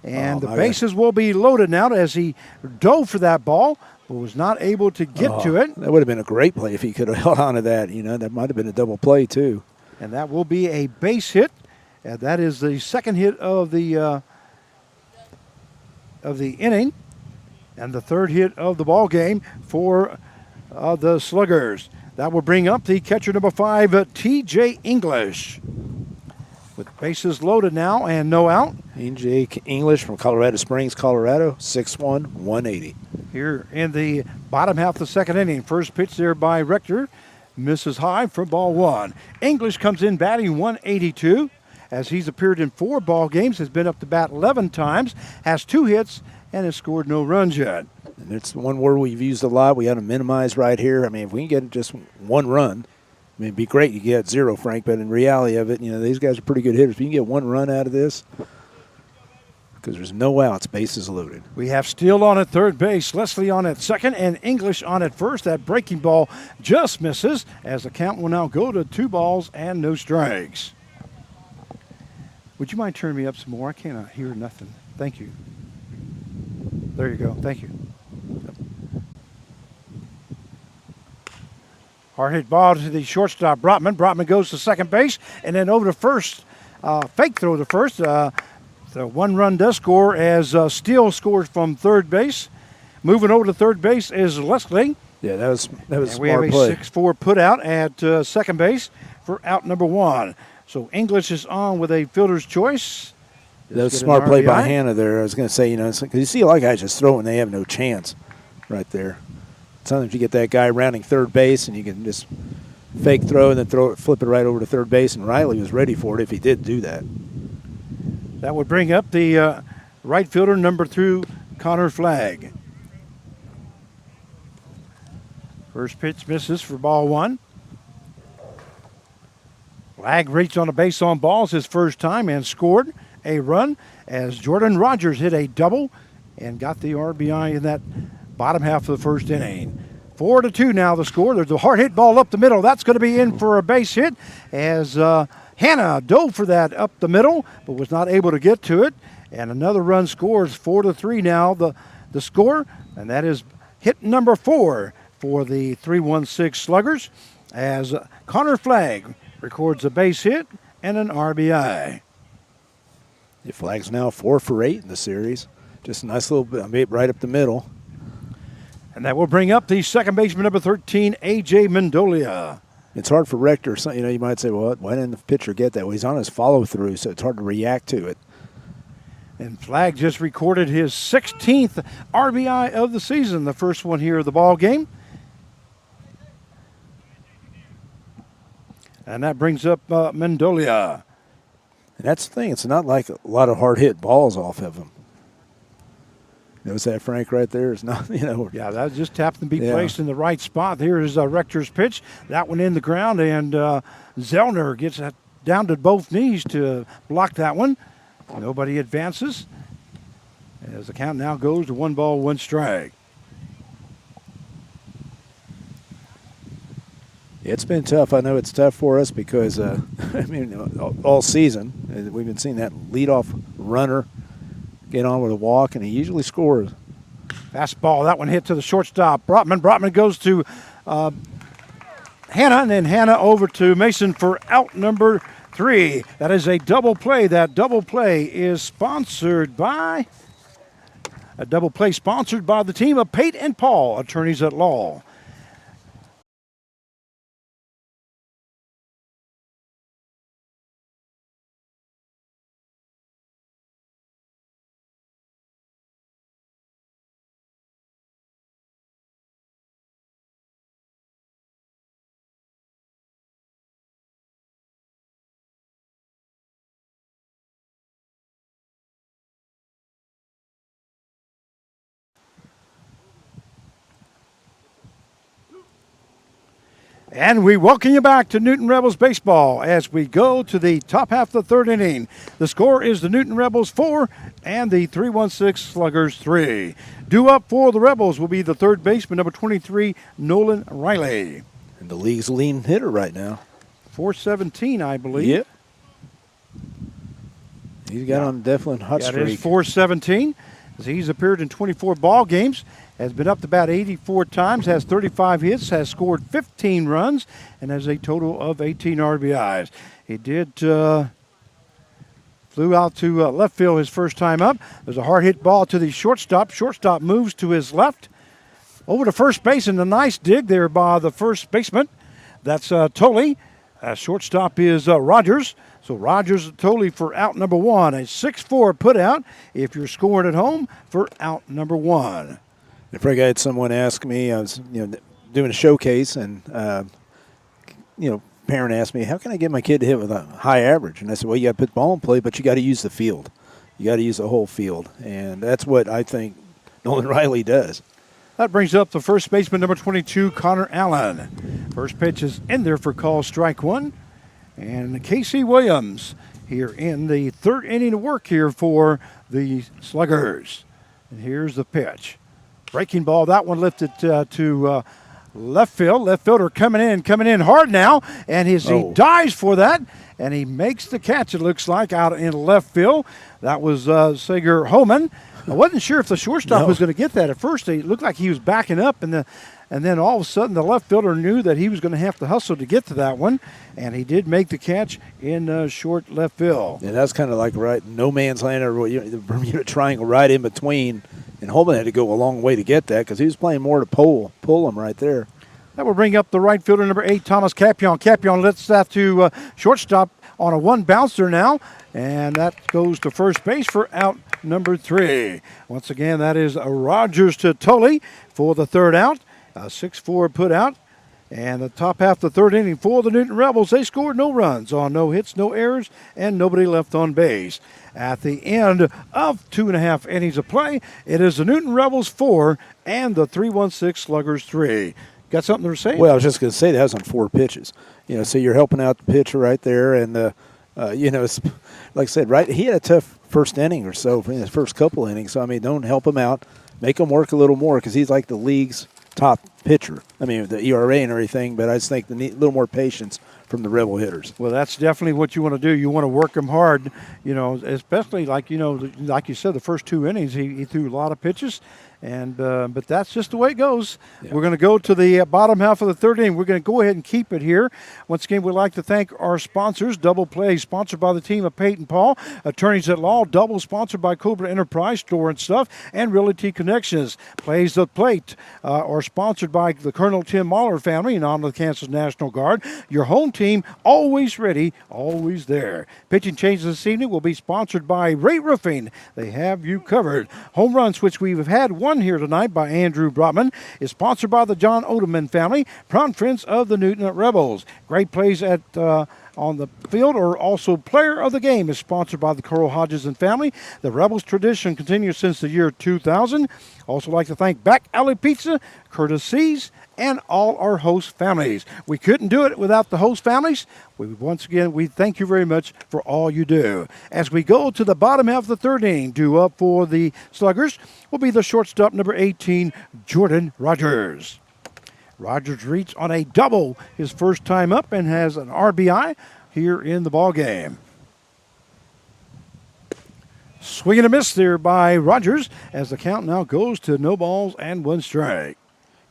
And the bases will be loaded now as he dove for that ball, but was not able to get to it. That would have been a great play if he could have held on to that. You know, that might have been a double play too. And that will be a base hit. And that is the second hit of the inning, and the third hit of the ball game for the Sluggers. That will bring up the catcher number 5, T.J. English. With bases loaded now and no out. T.J. English from Colorado Springs, Colorado, 6'1", 180. Here in the bottom half of the second inning. First pitch there by Rector. Misses high for ball 1. English comes in batting .182 as he's appeared in 4 ball games, has been up to bat 11 times, has 2 hits, and has scored no runs yet. And it's one word we've used a lot. We got to minimize right here. I mean, if we can get just 1 run, I mean, it'd be great you get 0, Frank, but in reality of it, you know, these guys are pretty good hitters. If you can get 1 run out of this, because there's no outs, bases loaded. We have Steele on at third base, Leslie on at second, and English on at first. That breaking ball just misses as the count will now go to 2 balls and no strikes. Would you mind turning me up some more? I cannot hear nothing. Thank you. There you go. Thank you. Hard hit ball to the shortstop, Brotman. Brotman goes to second base and then over to first. Fake throw to first. The 1 run does score as Steele scores from third base. Moving over to third base is Leslie. Yeah, that was and smart we have a play. 6-4 put out at second base for out number 1. So English is on with a fielder's choice. That was a smart play by Hannah there. I was going to say, you know, because you see a lot of guys just throw and they have no chance right there. Sometimes you get that guy rounding third base and you can just fake throw and then flip it right over to third base, and Riley was ready for it if he did do that. That would bring up the right fielder, number 2, Connor Flagg. First pitch misses for ball 1. Flagg reached on a base on balls his first time and scored a run as Jordan Rogers hit a double and got the RBI in that bottom half of the first inning. 4-2 now the score. There's a hard hit ball up the middle. That's going to be in for a base hit as Hannah dove for that up the middle, but was not able to get to it. And another run scores. 4-3 now the score, and that is hit number 4 for the 3-1-6 Sluggers as Connor Flagg records a base hit and an RBI. The Flagg's now 4 for 8 in the series. Just a nice little bit right up the middle. And that will bring up the second baseman, number 13, A.J. Mendolia. It's hard for Rector. You know, you might say, well, why didn't the pitcher get that? Well, he's on his follow-through, so it's hard to react to it. And Flagg just recorded his 16th RBI of the season, the first one here of the ball game. And that brings up Mendolia. And that's the thing. It's not like a lot of hard-hit balls off of him. Notice that, Frank, right there? It's not, you know. Yeah, that just happened to be placed in the right spot. Here is Rector's pitch. That one in the ground, and Zellner gets down to both knees to block that one. Nobody advances as the count now goes to 1 ball, 1 strike. It's been tough. I know it's tough for us because, I mean, all season we've been seeing that leadoff runner get on with a walk, and he usually scores. Fastball, that one hit to the shortstop. Brotman goes to Hannah, and then Hannah over to Mason for out number 3. That is a double play. That double play is sponsored by the team of Pate and Paul, attorneys at law. And we welcome you back to Newton Rebels baseball as we go to the top half of the third inning. The score is the Newton Rebels 4 and the 316 Sluggers 3. Due up for the Rebels will be the third baseman, number 23, Nolan Riley. And the league's leading hitter right now. 417, I believe. Yep. He's got on definitely hot streak. That is 417. He's appeared in 24 ball games, has been up to bat 84 times, has 35 hits, has scored 15 runs, and has a total of 18 RBIs. He did flew out to left field his first time up. There's a hard hit ball to the shortstop. Shortstop moves to his left. Over to first base, and a nice dig there by the first baseman. That's Tolley. Shortstop is Rogers. So Rogers and Tolley for out number one. A 6-4 put out if you're scoring at home for out number one. If I had someone ask me, I was doing a showcase, and parent asked me, how can I get my kid to hit with a high average? And I said, well, you got to put the ball in play, but you got to use the field. You got to use the whole field, and that's what I think Nolan Riley does. That brings up the first baseman, number 22, Connor Allen. First pitch is in there for call strike one. And Casey Williams here in the third inning of work here for the Sluggers. And here's the pitch. Breaking ball, that one lifted to left field. Left fielder coming in hard now. And he dives for that. And he makes the catch, it looks like, out in left field. That was Sager Homan. I wasn't sure if the shortstop was going to get that at first. It looked like he was backing up, and then all of a sudden the left fielder knew that he was going to have to hustle to get to that one, and he did make the catch in short left field. Yeah, that's kind of like right no man's land or the Bermuda Triangle right in between, and Holman had to go a long way to get that because he was playing more to pull him right there. That will bring up the right fielder, number 8, Thomas Capion. Capion lets that to shortstop on a one bouncer now, and that goes to first base for out number 3. Once again, that is Rogers to Tolley for the third out. A 6-4 put out. And the top half of the third inning for the Newton Rebels, they scored no runs on no hits, no errors, and nobody left on base. At the end of 2.5 innings of play, it is the Newton Rebels 4 and the 316 Sluggers 3. Got something to say? Well, I was just going to say that was on 4 pitches. So you're helping out the pitcher right there, and it's, like I said, right. He had a tough first inning or so in his first couple innings. So don't help him out, make him work a little more because he's like the league's top pitcher. The ERA and everything, but I just think a little more patience from the Rebel hitters. Well, that's definitely what you want to do. You want to work them hard, especially like you said, the first 2 innings he threw a lot of pitches. And but that's just the way it goes. Yeah. We're going to go to the bottom half of the third inning. We're going to go ahead and keep it here. Once again, we'd like to thank our sponsors. Double Play, sponsored by the team of Peyton Paul. Attorneys at Law, double sponsored by Cobra Enterprise, Store and Stuff, and Realty Connections. Plays the Plate are sponsored by the Colonel Tim Mahler family in honor of the Kansas National Guard. Your home team, always ready, always there. Pitching changes this evening will be sponsored by Ray Roofing. They have you covered. Home runs, which we've had one here tonight by Andrew Brotman, is sponsored by the John Odeman family, proud friends of the Newton Rebels. Great plays at on the field or also player of the game is sponsored by the Coral Hodges and family. The Rebels tradition continues since the year 2000. Also like to thank Back Alley Pizza, Curtis C's, and all our host families. We couldn't do it without the host families. Once again, we thank you very much for all you do. As we go to the bottom half of the third inning, due up for the Sluggers will be the shortstop, number 18, Jordan Rogers. Rogers reached on a double his first time up and has an RBI here in the ball game. Swing and a miss there by Rogers as the count now goes to no balls and 1 strike.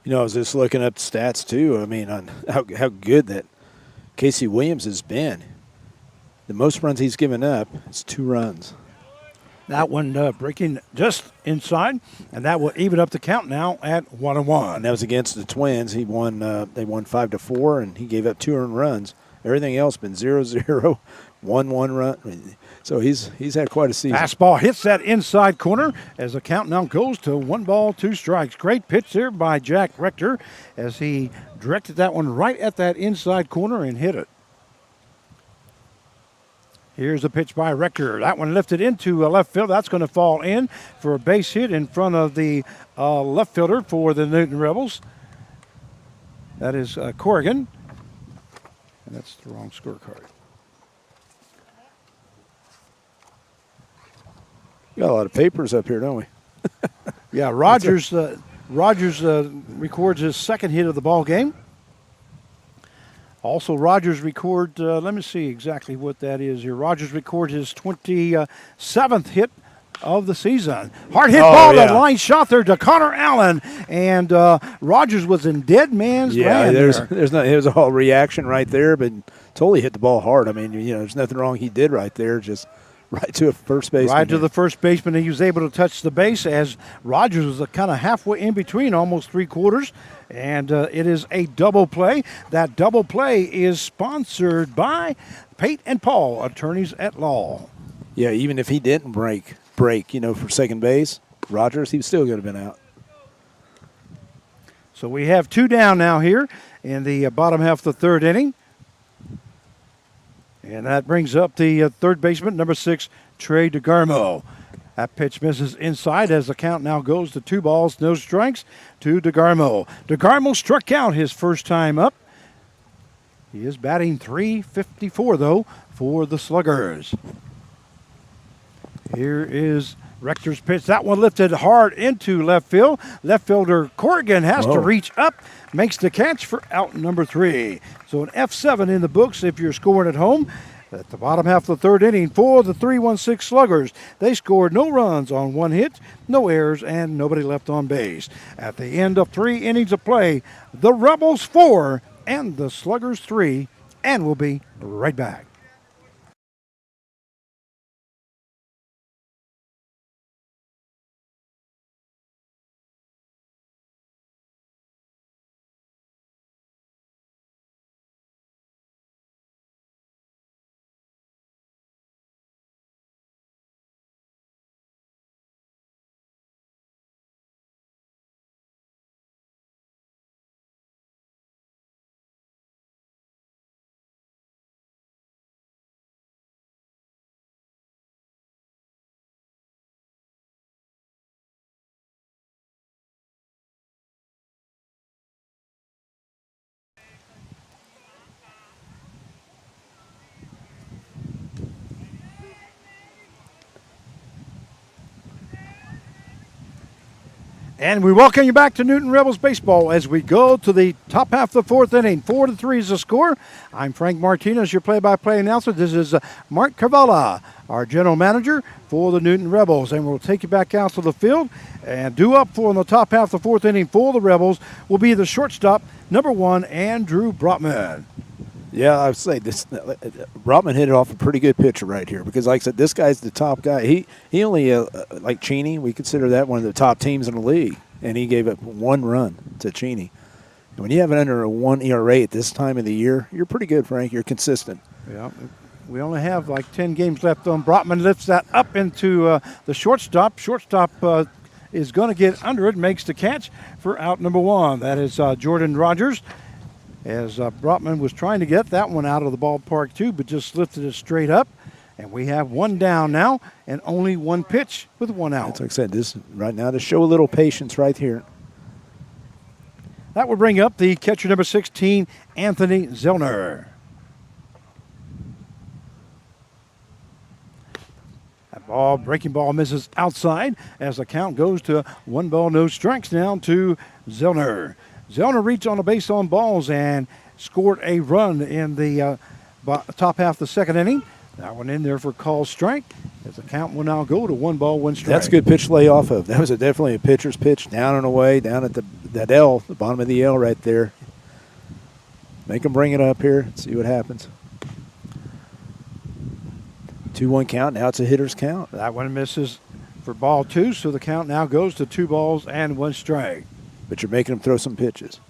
I was just looking up the stats too. On how good that Casey Williams has been. The most runs he's given up is 2 runs. That one breaking just inside, and that will even up the count now at 1-1. And that was against the Twins. They won 5-4, and he gave up 2 earned runs. Everything else been 0-0, 1-1 run. So he's had quite a season. Fastball hits that inside corner as the count now goes to 1 ball, 2 strikes. Great pitch there by Jack Rector as he directed that one right at that inside corner and hit it. Here's a pitch by Rector. That one lifted into left field. That's going to fall in for a base hit in front of the left fielder for the Newton Rebels. That is Corrigan. And that's the wrong scorecard. We got a lot of papers up here, don't we? Yeah, Rogers records his second hit of the ball game. Also, Rogers record, let me see exactly what that is here. Rogers records his 27th hit of the season. Hard hit ball, that line shot there to Connor Allen, and Rogers was in dead man's land. There's not. It was a whole reaction right there, but totally hit the ball hard. I mean, there's nothing wrong he did right there, just right to a first baseman. Right to the first baseman, and he was able to touch the base as Rogers was kind of halfway in between, almost three-quarters, and it is a double play. That double play is sponsored by Pate and Paul, attorneys at law. Yeah, even if he didn't break, for second base, Rogers, he still could have been out. So we have 2 down now here in the bottom half of the third inning. And that brings up the third baseman, number 6, Trey DeGarmo. That pitch misses inside as the count now goes to 2 balls, no strikes to DeGarmo. DeGarmo struck out his first time up. He is batting .354, though, for the Sluggers. Here is Rector's pitch. That one lifted hard into left field. Left fielder Corrigan has to reach up, makes the catch for out number 3. So an F7 in the books if you're scoring at home. At the bottom half of the third inning for the 3-1-6 Sluggers. They scored no runs on 1 hit, no errors, and nobody left on base. At the end of 3 innings of play, the Rebels 4 and the Sluggers 3, and we'll be right back. And we welcome you back to Newton Rebels Baseball as we go to the top half of the fourth inning. 4-3 is the score. I'm Frank Martinez, your play-by-play announcer. This is Mark Carvella, our general manager for the Newton Rebels. And we'll take you back out to the field. And due up for in the top half of the fourth inning for the Rebels will be the shortstop, number 1, Andrew Brotman. Yeah, I would say this. Brotman hit it off a pretty good pitcher right here because, like I said, this guy's the top guy. He only like Cheney. We consider that one of the top teams in the league, and he gave up 1 run to Cheney. And when you have it under a 1 ERA at this time of the year, you're pretty good, Frank. You're consistent. Yeah, we only have like 10 games left on. Brotman lifts that up into the shortstop. Shortstop is going to get under it, makes the catch for out number 1. That is Jordan Rogers. As Brotman was trying to get that one out of the ballpark too, but just lifted it straight up. And we have 1 down now and only 1 pitch with 1 out. That's like I said, this right now to show a little patience right here. That will bring up the catcher number 16, Anthony Zellner. That breaking ball misses outside as the count goes to 1 ball, no strikes now to Zellner. Zellner reached on a base on balls and scored a run in the top half of the second inning. That one in there for call strike as the count will now go to 1 ball, 1 strike. That's a good pitch to lay off of. That was definitely a pitcher's pitch down and away, down at that L, the bottom of the L right there. Make him bring it up here, see what happens. 2-1 count, now it's a hitter's count. That one misses for ball 2, so the count now goes to 2 balls and 1 strike. But you're making him throw some pitches.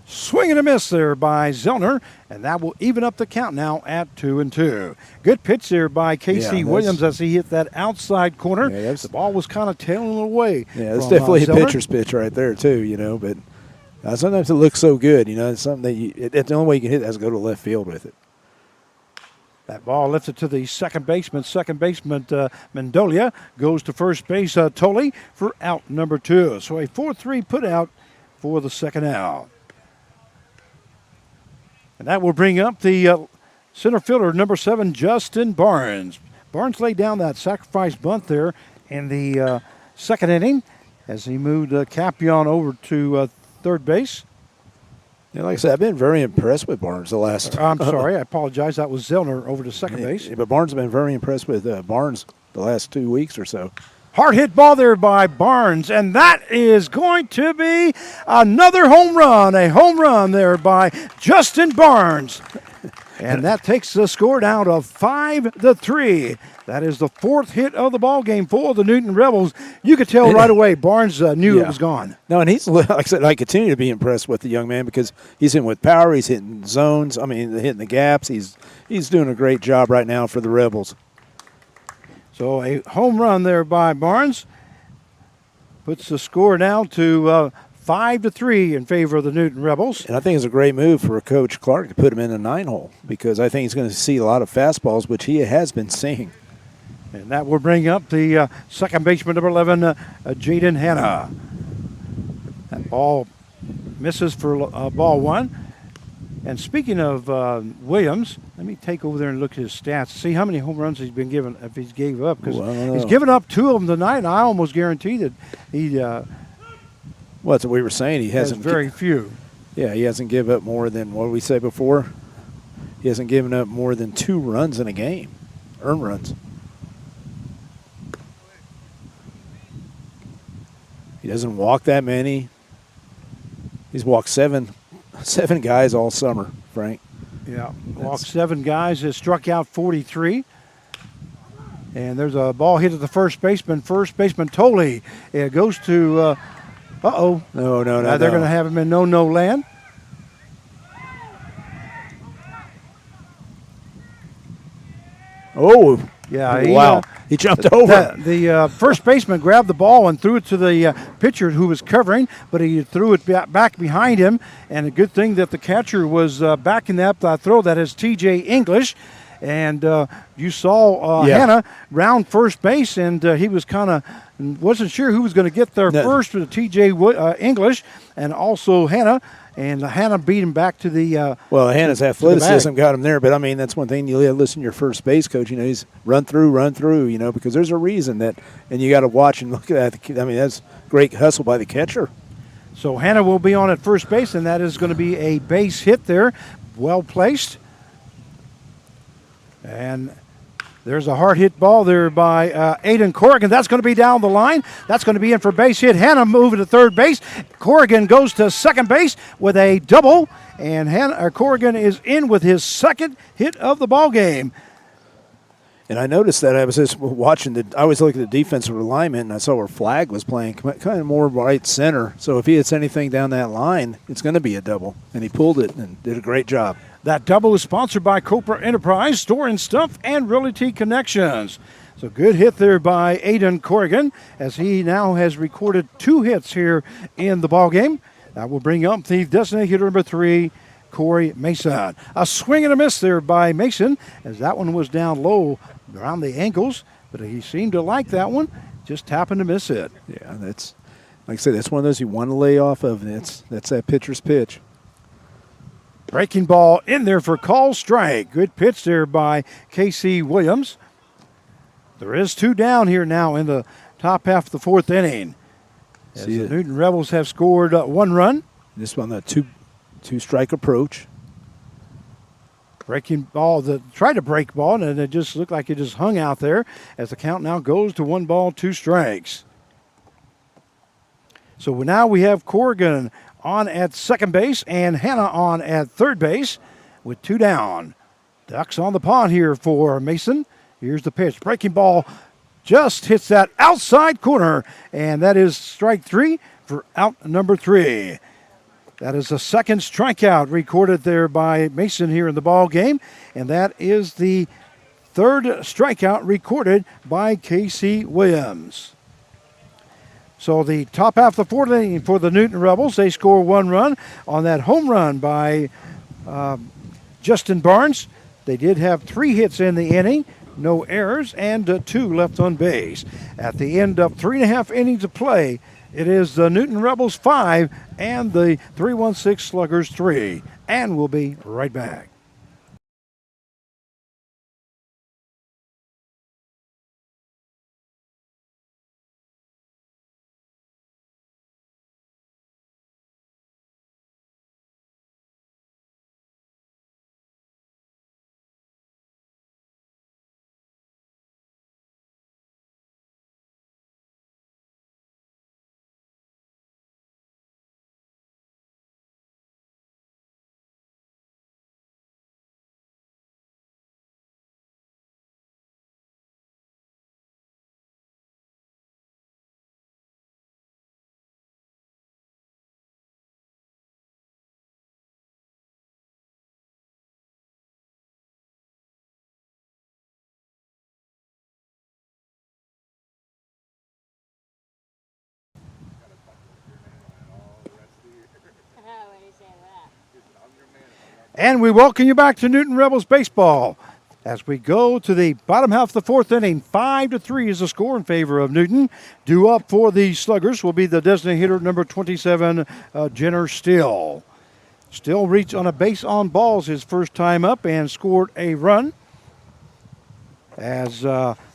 Swing and a miss there by Zellner, and that will even up the count now at 2-2. Good pitch there by Casey Williams as he hit that outside corner. Yeah, the ball was kind of tailing away. Yeah, it's definitely a pitcher's pitch right there too, but sometimes it looks so good, it's something that it's the only way you can hit it is to go to left field with it. That ball lifted to the second baseman. Mendolia goes to first base. Tolley for out number 2. So a 4-3 put out for the second out. And that will bring up the center fielder, number 7, Justin Barnes. Barnes laid down that sacrifice bunt there in the second inning as he moved Capion over to third base. Yeah, like I said, I've been very impressed with Barnes the last. I'm sorry, I apologize. That was Zellner over to second base. But Barnes has been very impressed with Barnes the last 2 weeks or so. Hard hit ball there by Barnes, and that is going to be another home run. A home run there by Justin Barnes. And that takes the score down to 5-3. That is the 4th hit of the ball game for the Newton Rebels. You could tell right away Barnes knew it was gone. No, and he's, like I said, I continue to be impressed with the young man because he's hitting with power, he's hitting zones, hitting the gaps. He's doing a great job right now for the Rebels. So a home run there by Barnes puts the score now to 5-3 in favor of the Newton Rebels. And I think it's a great move for Coach Clark to put him in a 9-hole because I think he's going to see a lot of fastballs, which he has been seeing. And that will bring up the second baseman, number 11, Jaden Hanna. That ball misses for ball 1. And speaking of Williams, let me take over there and look at his stats, see how many home runs he's been given, if he's gave up. Because he's given up 2 of them tonight, and I almost guarantee that he well, that's what we were saying. He hasn't very few. Yeah, he hasn't given up more than, what did we say before? He hasn't given up more than 2 runs in a game, earned runs. He doesn't walk that many. He's walked seven guys all summer, Frank. Yeah, walked 7 guys, has struck out 43. And there's a ball hit at the first baseman Tolley. It goes to, No. They're going to have him in no land. Oh, yeah! Wow! He jumped over. The first baseman grabbed the ball and threw it to the pitcher who was covering, but he threw it back behind him. And a good thing that the catcher was backing that throw. That is T.J. English. And you saw Hanna round first base, and he was kind of wasn't sure who was going to get there first with T.J. English and also Hanna. And Hanna beat him back to the well, Hanna's athleticism got him there, but, I mean, that's one thing you listen to your first base coach. He's run through, because there's a reason that – and you got to watch and look at that. I mean, that's great hustle by the catcher. So Hanna will be on at first base, and that is going to be a base hit there, well placed. And there's a hard hit ball there by Aiden Corrigan. That's going to be down the line. That's going to be in for base hit. Hanna moving to third base. Corrigan goes to second base with a double, and Corrigan is in with his second hit of the ball game. And I noticed that I was just watching I always look at the defensive alignment, and I saw where Flagg was playing, kind of more right center. So if he hits anything down that line, it's going to be a double. And he pulled it and did a great job. That double is sponsored by Copra Enterprise, Store and Stuff, and Realty Connections. So good hit there by Aiden Corrigan as he now has recorded 2 hits here in the ballgame. That will bring up the designated hitter number 3, Corey Mason. A swing and a miss there by Mason as that one was down low around the ankles, but he seemed to like that one, just happened to miss it. Yeah, that's, like I said, that's one of those you want to lay off of. That's that pitcher's pitch. Breaking ball in there for call strike. Good pitch there by K.C. Williams. There is 2 down here now in the top half of the 4th inning. As the Newton Rebels have scored 1 run. This one, the two-strike approach. Breaking ball, tried to break ball, and it just looked like it just hung out there as the count now goes to 1 ball, 2 strikes. So now we have Corrigan on at second base and Hanna on at third base with 2 down. Ducks on the pond here for Mason. Here's the pitch. Breaking ball just hits that outside corner, and that is strike 3 for out number 3. That is the second strikeout recorded there by Mason here in the ball game, and that is the 3rd strikeout recorded by K.C. Williams. So the top half of the 4th inning for the Newton Rebels, they score 1 run on that home run by Justin Barnes. They did have 3 hits in the inning, no errors, and 2 left on base. At the end of 3.5 innings of play, it is the Newton Rebels 5 and the 316 Sluggers 3. and we'll be right back. And we welcome you back to Newton Rebels Baseball as we go to the bottom half of the fourth inning. 5-3 is the score in favor of Newton. Due up for the Sluggers will be the designated hitter, number 27, Jenner Still. Still reached on a base on balls his first time up and scored a run as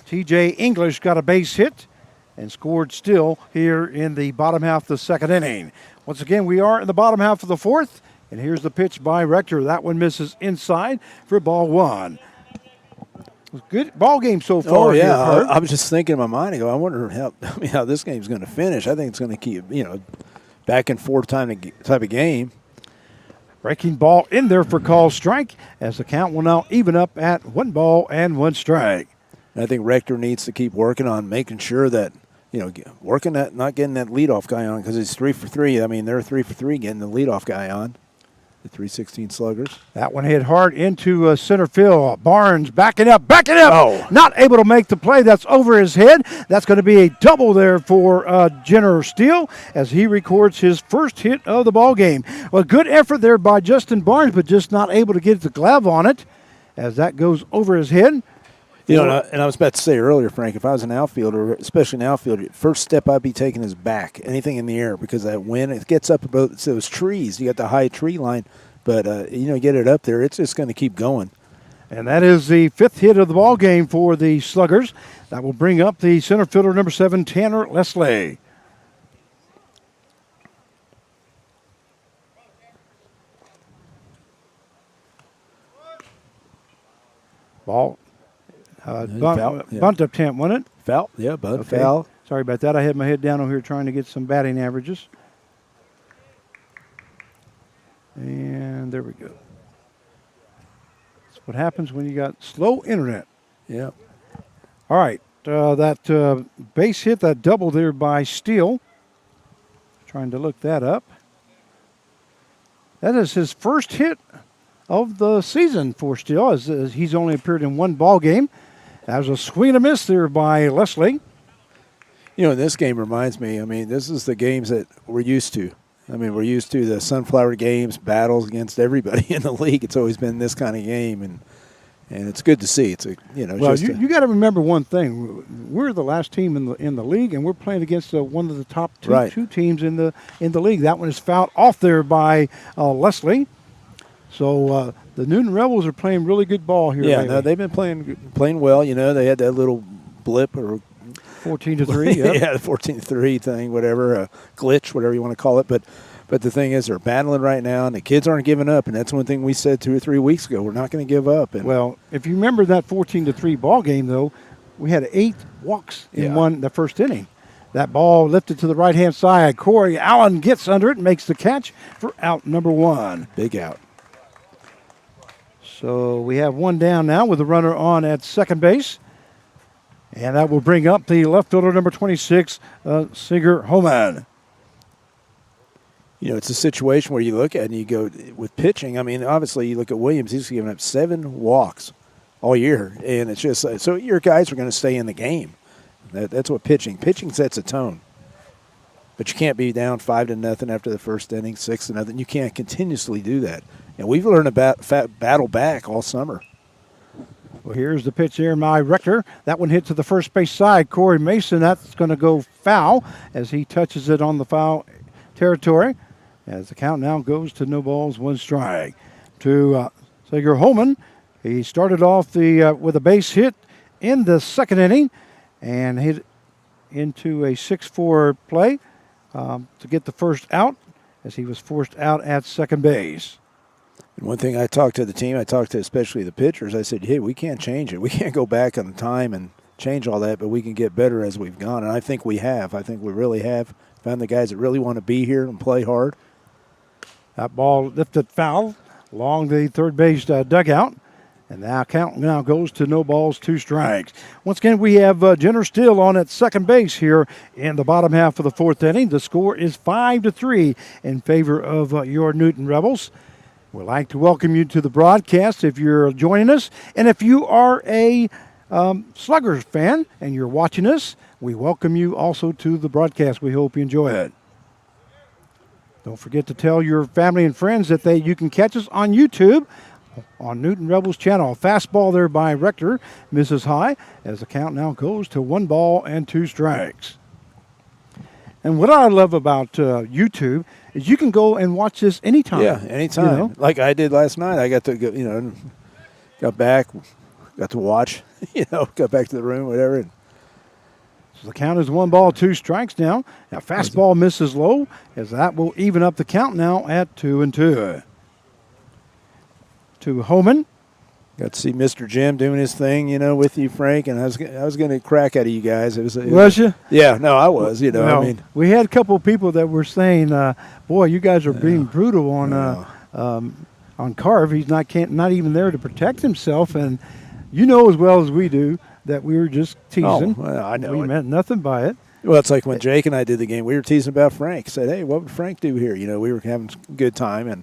T.J. English got a base hit and scored still here in the bottom half of the second inning. Once again, we are in the bottom half of the fourth. And here's the pitch by Rector. That one misses inside for ball one. Good ball game so far. Oh, yeah. Here, I was just thinking in my mind, I wonder how this game's going to finish. I think it's going to keep, back and forth type of game. Breaking ball in there for call strike as the count will now even up at 1-1 strike. And I think Rector needs to keep working on making sure that, working at not getting that leadoff guy on because he's 3 for 3. I mean, they're 3 for 3 getting the leadoff guy on. The 316 Sluggers. That one hit hard into center field. Barnes backing up. Oh. Not able to make the play. That's over his head. That's going to be a double there for Jenner Steele as he records his first hit of the ball game. Well, good effort there by Justin Barnes, but just not able to get the glove on it as that goes over his head. And I was about to say earlier, Frank, if I was an outfielder, especially an outfielder, first step I'd be taking is back, anything in the air, because that wind, it gets up above those trees. You got the high tree line, but, get it up there, it's just going to keep going. And that is the fifth hit of the ball game for the Sluggers. That will bring up the center fielder, number 7, Tanner Leslie. Ball. Bunt attempt, wasn't it? Foul. Yeah, Okay. foul. Sorry about that. I had my head down over here trying to get some batting averages. And there we go. That's what happens when you got slow internet. Yeah. All right. That base hit, that double there by Steele. Trying to look that up. That is his first hit of the season for Steele, as he's only appeared in one ball game. That was a swing and a miss there by Leslie. This game reminds me, this is the games that we're used to. We're used to the Sunflower games, battles against everybody in the league. It's always been this kind of game, and it's good to see. It's you got to remember one thing: we're the last team in the league, and we're playing against one of the top two teams in the league. That one is fouled off there by Leslie. So the Newton Rebels are playing really good ball here. Yeah, no, they've been playing well. They had that little blip or 14-3. Yep. Yeah, the 14-3 thing, whatever, glitch, whatever you want to call it. But the thing is, they're battling right now, and the kids aren't giving up. And that's one thing we said 2 or 3 weeks ago. We're not going to give up. And well, if you remember that 14-3 ball game, though, we had 8 walks in the first inning. That ball lifted to the right-hand side. Corey Allen gets under it and makes the catch for out number 1. Big out. So we have one down now with the runner on at second base. And that will bring up the left fielder, number 26, Singer Homan. It's a situation where you look at it and you go, with pitching, obviously you look at Williams, he's given up 7 walks all year. And it's just, so your guys are going to stay in the game. That's what pitching sets a tone. But you can't be down 5-0 after the first inning, 6-0. You can't continuously do that. And we've learned about battle back all summer. Well, here's the pitch there by Rector. That one hit to the first base side. Corey Mason, that's going to go foul as he touches it on the foul territory. as the count now goes to no balls, one strike. To Sager Holman, he started off with a base hit in the second inning and hit into a 6-4 play to get the first out as he was forced out at second base. And one thing I talked to the team, I talked to especially the pitchers, I said, hey, we can't change it. We can't go back on time and change all that, but we can get better as we've gone. And I think we have. I think we really have found the guys that really want to be here and play hard. That ball lifted foul along the third base dugout. And now count now goes to no balls, two strikes. Once again, we have Jenner still on at second base here in the bottom half of the fourth inning. The score is 5-3 in favor of your Newton Rebels. We'd like to welcome you to the broadcast if you're joining us. And if you are a Sluggers fan and you're watching us, we welcome you also to the broadcast. We hope you enjoy it. Don't forget to tell your family and friends that you can catch us on YouTube on Newton Rebels channel. Fastball there by Rector, misses high as the count now goes to 1 ball and 2 strikes. And what I love about YouTube is you can go and watch this anytime. Yeah, anytime. You know? Like I did last night. I got to go, got back, got to watch, got back to the room, whatever. So the count is 1 ball, 2 strikes now. Now fastball misses low as that will even up the count now at 2-2. To Homan. Got to see Mr. Jim doing his thing, with you, Frank, and I was going to crack out of you guys. Was you? Yeah, no, I was. Well, we had a couple of people that were saying, "Boy, you guys are being brutal on Carv. He's not even there to protect himself." And you know as well as we do that we were just teasing. Oh, well, I know. We meant nothing by it. Well, it's like when Jake and I did the game, we were teasing about Frank. Said, "Hey, what would Frank do here?" We were having a good time and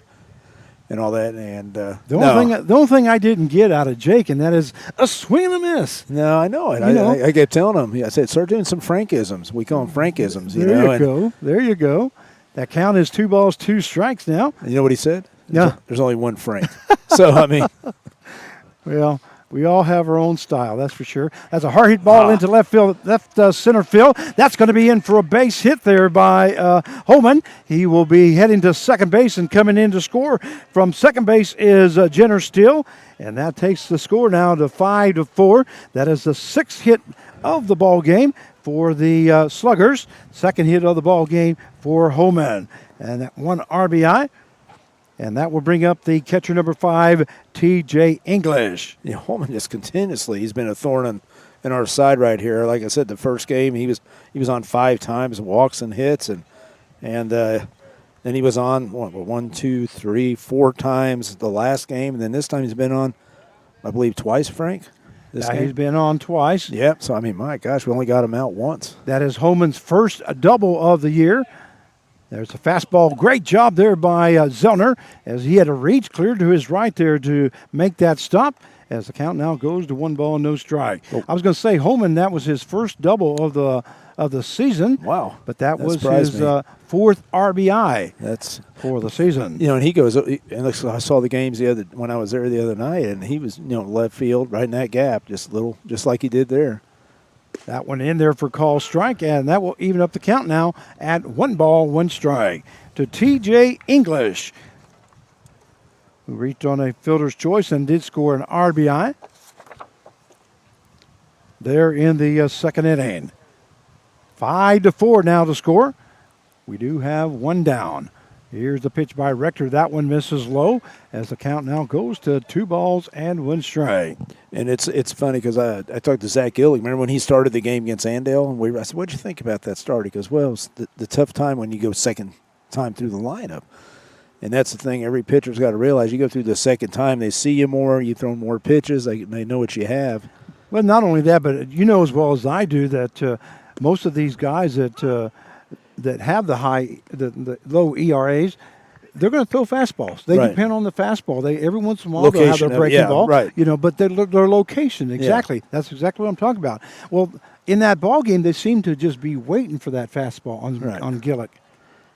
all that, and the only thing I didn't get out of Jake, and that is a swing and a miss. No, I know it. I kept telling him. I said, start doing some Frankisms. We call them Frankisms. There you go. That count is 2 balls, 2 strikes now. And you know what he said? Yeah. There's only one Frank. So well, we all have our own style, that's for sure. That's a hard hit ball into left center field. That's going to be in for a base hit there by Holman. He will be heading to second base, and coming in to score from second base is Jenner Steele, and that takes the score now to 5-4. That is the 6th hit of the ball game for the Sluggers. Second hit of the ball game for Holman, and that 1 RBI. And that will bring up the catcher number 5, T.J. English. Yeah, Holman just continuously, he's been a thorn in our side right here. Like I said, the first game he was on 5 times, walks and hits, and then he was on 1, 2, 3, 4 times the last game, and then this time he's been on, I believe, twice. Frank. He's been on twice. Yep. So my gosh, we only got him out once. That is Holman's first double of the year. There's a fastball. Great job there by Zellner as he had a reach clear to his right there to make that stop as the count now goes to 1 ball, no strike. Oh. I was going to say Holman, that was his first double of the season. Wow. But that was his 4th RBI for the season. And he goes, and I saw the games when I was there the other night, and he was left field right in that gap, just like he did there. That one in there for call strike, and that will even up the count now at 1 ball, 1 strike to T.J. English, who reached on a fielder's choice and did score an RBI there in the second inning. 5-4 now to score. We do have 1 down. Here's the pitch by Rector. That one misses low as the count now goes to 2 balls and 1 strike. And it's funny because I talked to Zach Gillig. Remember when he started the game against Andale? And I said, what'd you think about that start? He goes, well, it's the tough time when you go second time through the lineup. And that's the thing every pitcher's got to realize. You go through the second time, they see you more, you throw more pitches, they know what you have. Well, not only that, but you know as well as I do that most of these guys that have the low ERAs, they're going to throw fastballs. They depend on the fastball. Every once in a while they'll have their breaking ball, right. But their location, exactly. Yeah. That's exactly what I'm talking about. Well, in that ball game, they seem to just be waiting for that fastball on Gillick,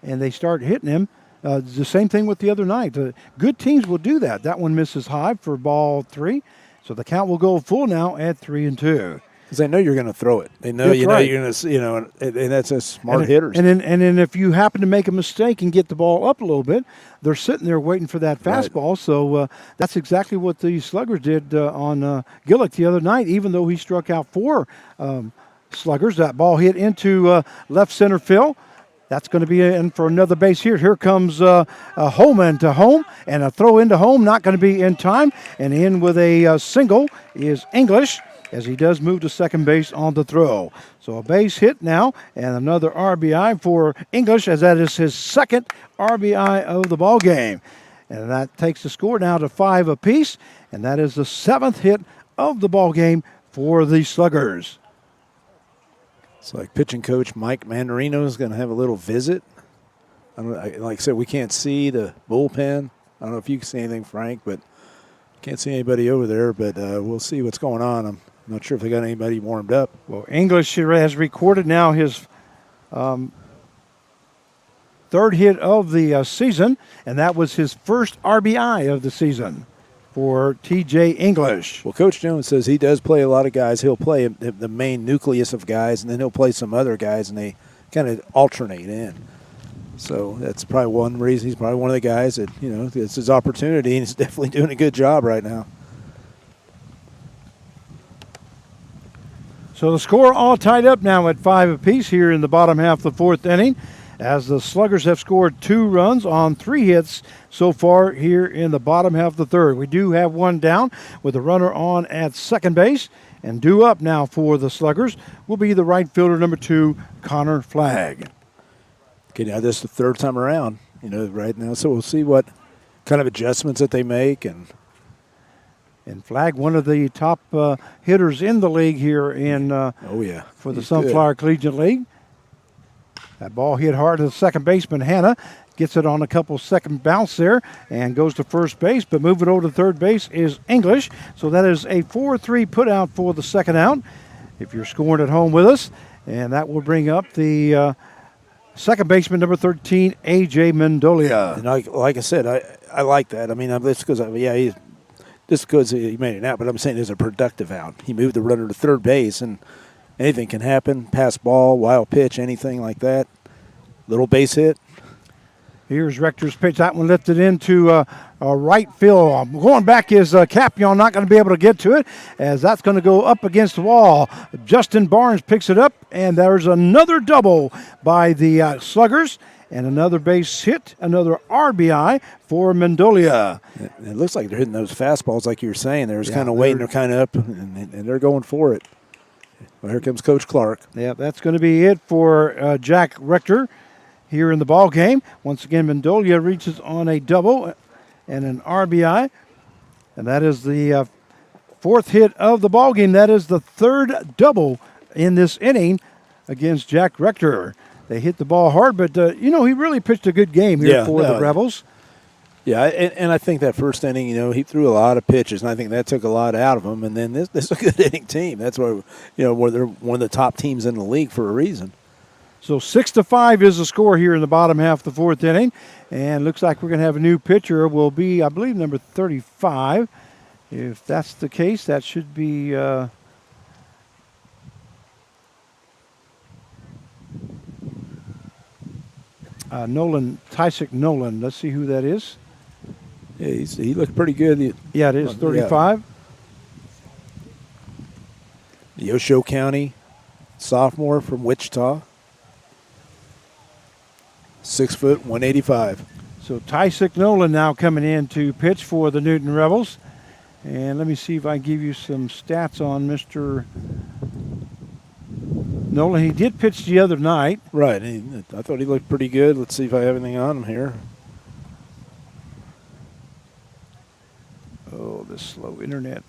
and they start hitting him. The same thing with the other night. Good teams will do that. That one misses high for ball 3, so the count will go full now at 3-2. Because they know you're going to throw it. They know That's you know right. you're going to, and that's a smart And hitters. then if you happen to make a mistake and get the ball up a little bit, they're sitting there waiting for that Right. fastball. So that's exactly what the Sluggers did on Gillick the other night. Even though he struck out 4 Sluggers, that ball hit into left center field. That's going to be in for another base here. Here comes Holman to home, and a throw into home, not going to be in time. And in with a single is English, as he does move to second base on the throw. So a base hit now, and another RBI for English, as that is his second RBI of the ball game. And that takes the score now to 5 apiece, and that is the 7th hit of the ball game for the Sluggers. It's like pitching coach Mike Mandarino is going to have a little visit. Like I said, we can't see the bullpen. I don't know if you can see anything, Frank, but can't see anybody over there. But we'll see what's going on. I'm not sure if they got anybody warmed up. Well, English has recorded now his 3rd hit of the season, and that was his first RBI of the season for T.J. English. Well, Coach Jones says he does play a lot of guys. He'll play the main nucleus of guys, and then he'll play some other guys, and they kind of alternate in. So that's probably one reason. He's probably one of the guys that, it's his opportunity, and he's definitely doing a good job right now. So the score all tied up now at 5 apiece here in the bottom half of the 4th inning, as the Sluggers have scored 2 runs on 3 hits so far here in the bottom half of the 3rd. We do have one down with a runner on at second base, and due up now for the Sluggers will be the right fielder, number 2, Connor Flagg. Okay, now this is the 3rd time around, right now. So we'll see what kind of adjustments that they make. And Flagg, one of the top hitters in the league here in for the He's Sunflower Collegiate League. That ball hit hard to the second baseman, Hanna. Gets it on a couple second bounce there and goes to first base. But moving over to third base is English. So that is a 4-3 put out for the second out, if you're scoring at home with us. And that will bring up the second baseman, number 13, A.J. Mendolia. And like I said, I like that. I mean, this because he made it out, but I'm saying it's a productive out. He moved the runner to third base, and anything can happen. Pass ball, wild pitch, anything like that. Little base hit. Here's Rector's pitch. That one lifted into right field. Going back is Capion, not going to be able to get to it, as that's going to go up against the wall. Justin Barnes picks it up, and there's another double by the Sluggers, and another base hit, another RBI for Mendolia. It looks like they're hitting those fastballs like you were saying. They're just kind of waiting. They're kind of up, and they're going for it. Well, here comes Coach Clark. Yeah, that's going to be it for Jack Rector here in the ball game. Once again, Mendolia reaches on a double and an RBI, and that is the 4th hit of the ball game. That is the 3rd double in this inning against Jack Rector. They hit the ball hard, but he really pitched a good game here for the Rebels. Yeah, and I think that first inning, he threw a lot of pitches, and I think that took a lot out of him. And then this is a good inning team. That's why where they're one of the top teams in the league for a reason. So 6-5 is the score here in the bottom half of the 4th inning. And looks like we're going to have a new pitcher. Will be, I believe, number 35. If that's the case, that should be Nolan, Tysick Nolan. Let's see who that is. Yeah, he looked pretty good. Yeah, it is 35. The Osho County sophomore from Wichita. 6 foot, 185. So Tysick Nolan now coming in to pitch for the Newton Rebels. And let me see if I can give you some stats on Mr. Nolan. He did pitch the other night. Right. I thought he looked pretty good. Let's see if I have anything on him here. Oh, this slow internet.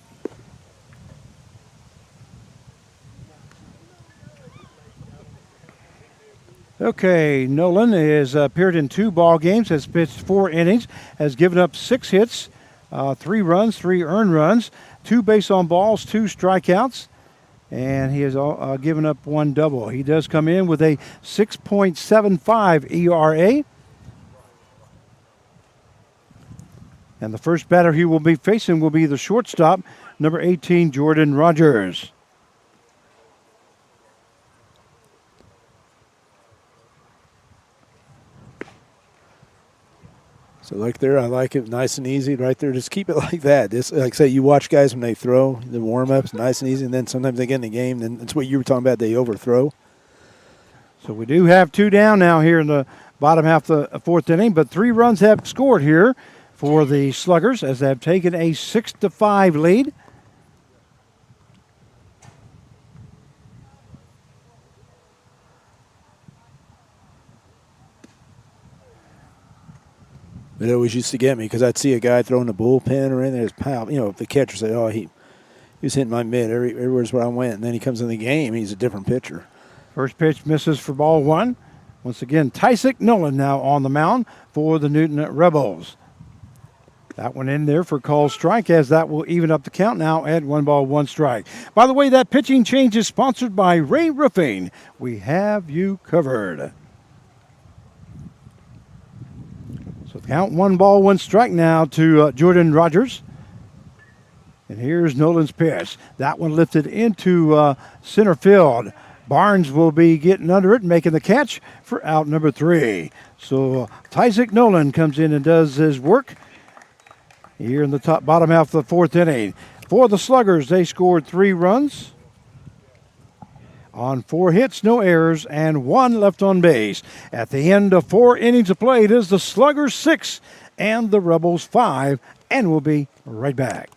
Okay, Nolan has appeared in 2 ball games, has pitched 4 innings, has given up 6 hits, 3 runs, 3 earned runs, 2 base on balls, 2 strikeouts, and he has given up 1 double. He does come in with a 6.75 ERA. And the first batter he will be facing will be the shortstop, number 18, Jordan Rogers. So like there, I like it nice and easy right there. Just keep it like that. Just like I say, you watch guys when they throw the warm-ups, nice and easy, and then sometimes they get in the game, and that's what you were talking about, they overthrow. So we do have 2 down now here in the bottom half of the 4th inning, but 3 runs have scored here for the Sluggers as they have taken a 6-5 lead. It always used to get me because I'd see a guy throwing the bullpen or in there, his pal. You know, the catcher say, "Oh, he was hitting my mid everywhere's where I went," and then he comes in the game, he's a different pitcher. First pitch misses for ball 1. Once again, Tysick Nolan now on the mound for the Newton Rebels. That one in there for called strike, as that will even up the count now at 1 ball, 1 strike. By the way, that pitching change is sponsored by Ray Roofing. We have you covered. So count 1 ball, 1 strike now to Jordan Rogers. And here's Nolan's pitch. That one lifted into center field. Barnes will be getting under it, making the catch for out number 3. So Tysick Nolan comes in and does his work here in the bottom half of the 4th inning. For the Sluggers, they scored 3 runs on 4 hits, no errors, and 1 left on base. At the end of 4 innings of play, it is the Sluggers 6 and the Rebels 5, and we'll be right back.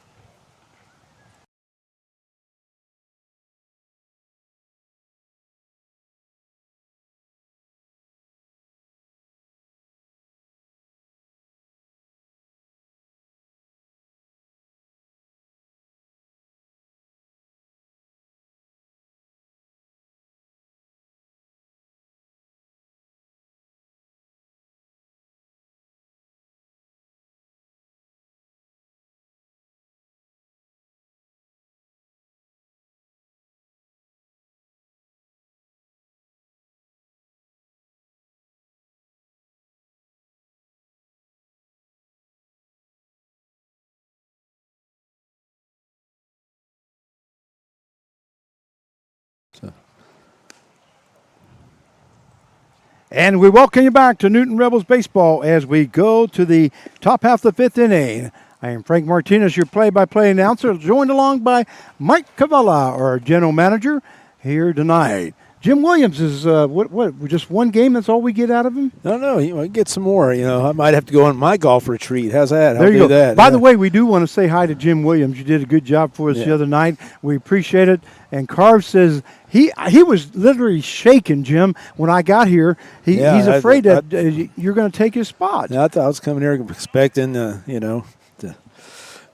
And we welcome you back to Newton Rebels Baseball as we go to the top half of the 5th inning. I am Frank Martinez, your play-by-play announcer, joined along by Mike Cavalla, our general manager, here tonight. Jim Williams is, just 1 game? That's all we get out of him? No, you might get some more. You know, I might have to go on my golf retreat. How's that? There you go. That. By the way, we do want to say hi to Jim Williams. You did a good job for us the other night. We appreciate it. And Carv says he was literally shaking, Jim, when I got here. He's afraid that you're going to take his spot. I thought I was coming here expecting,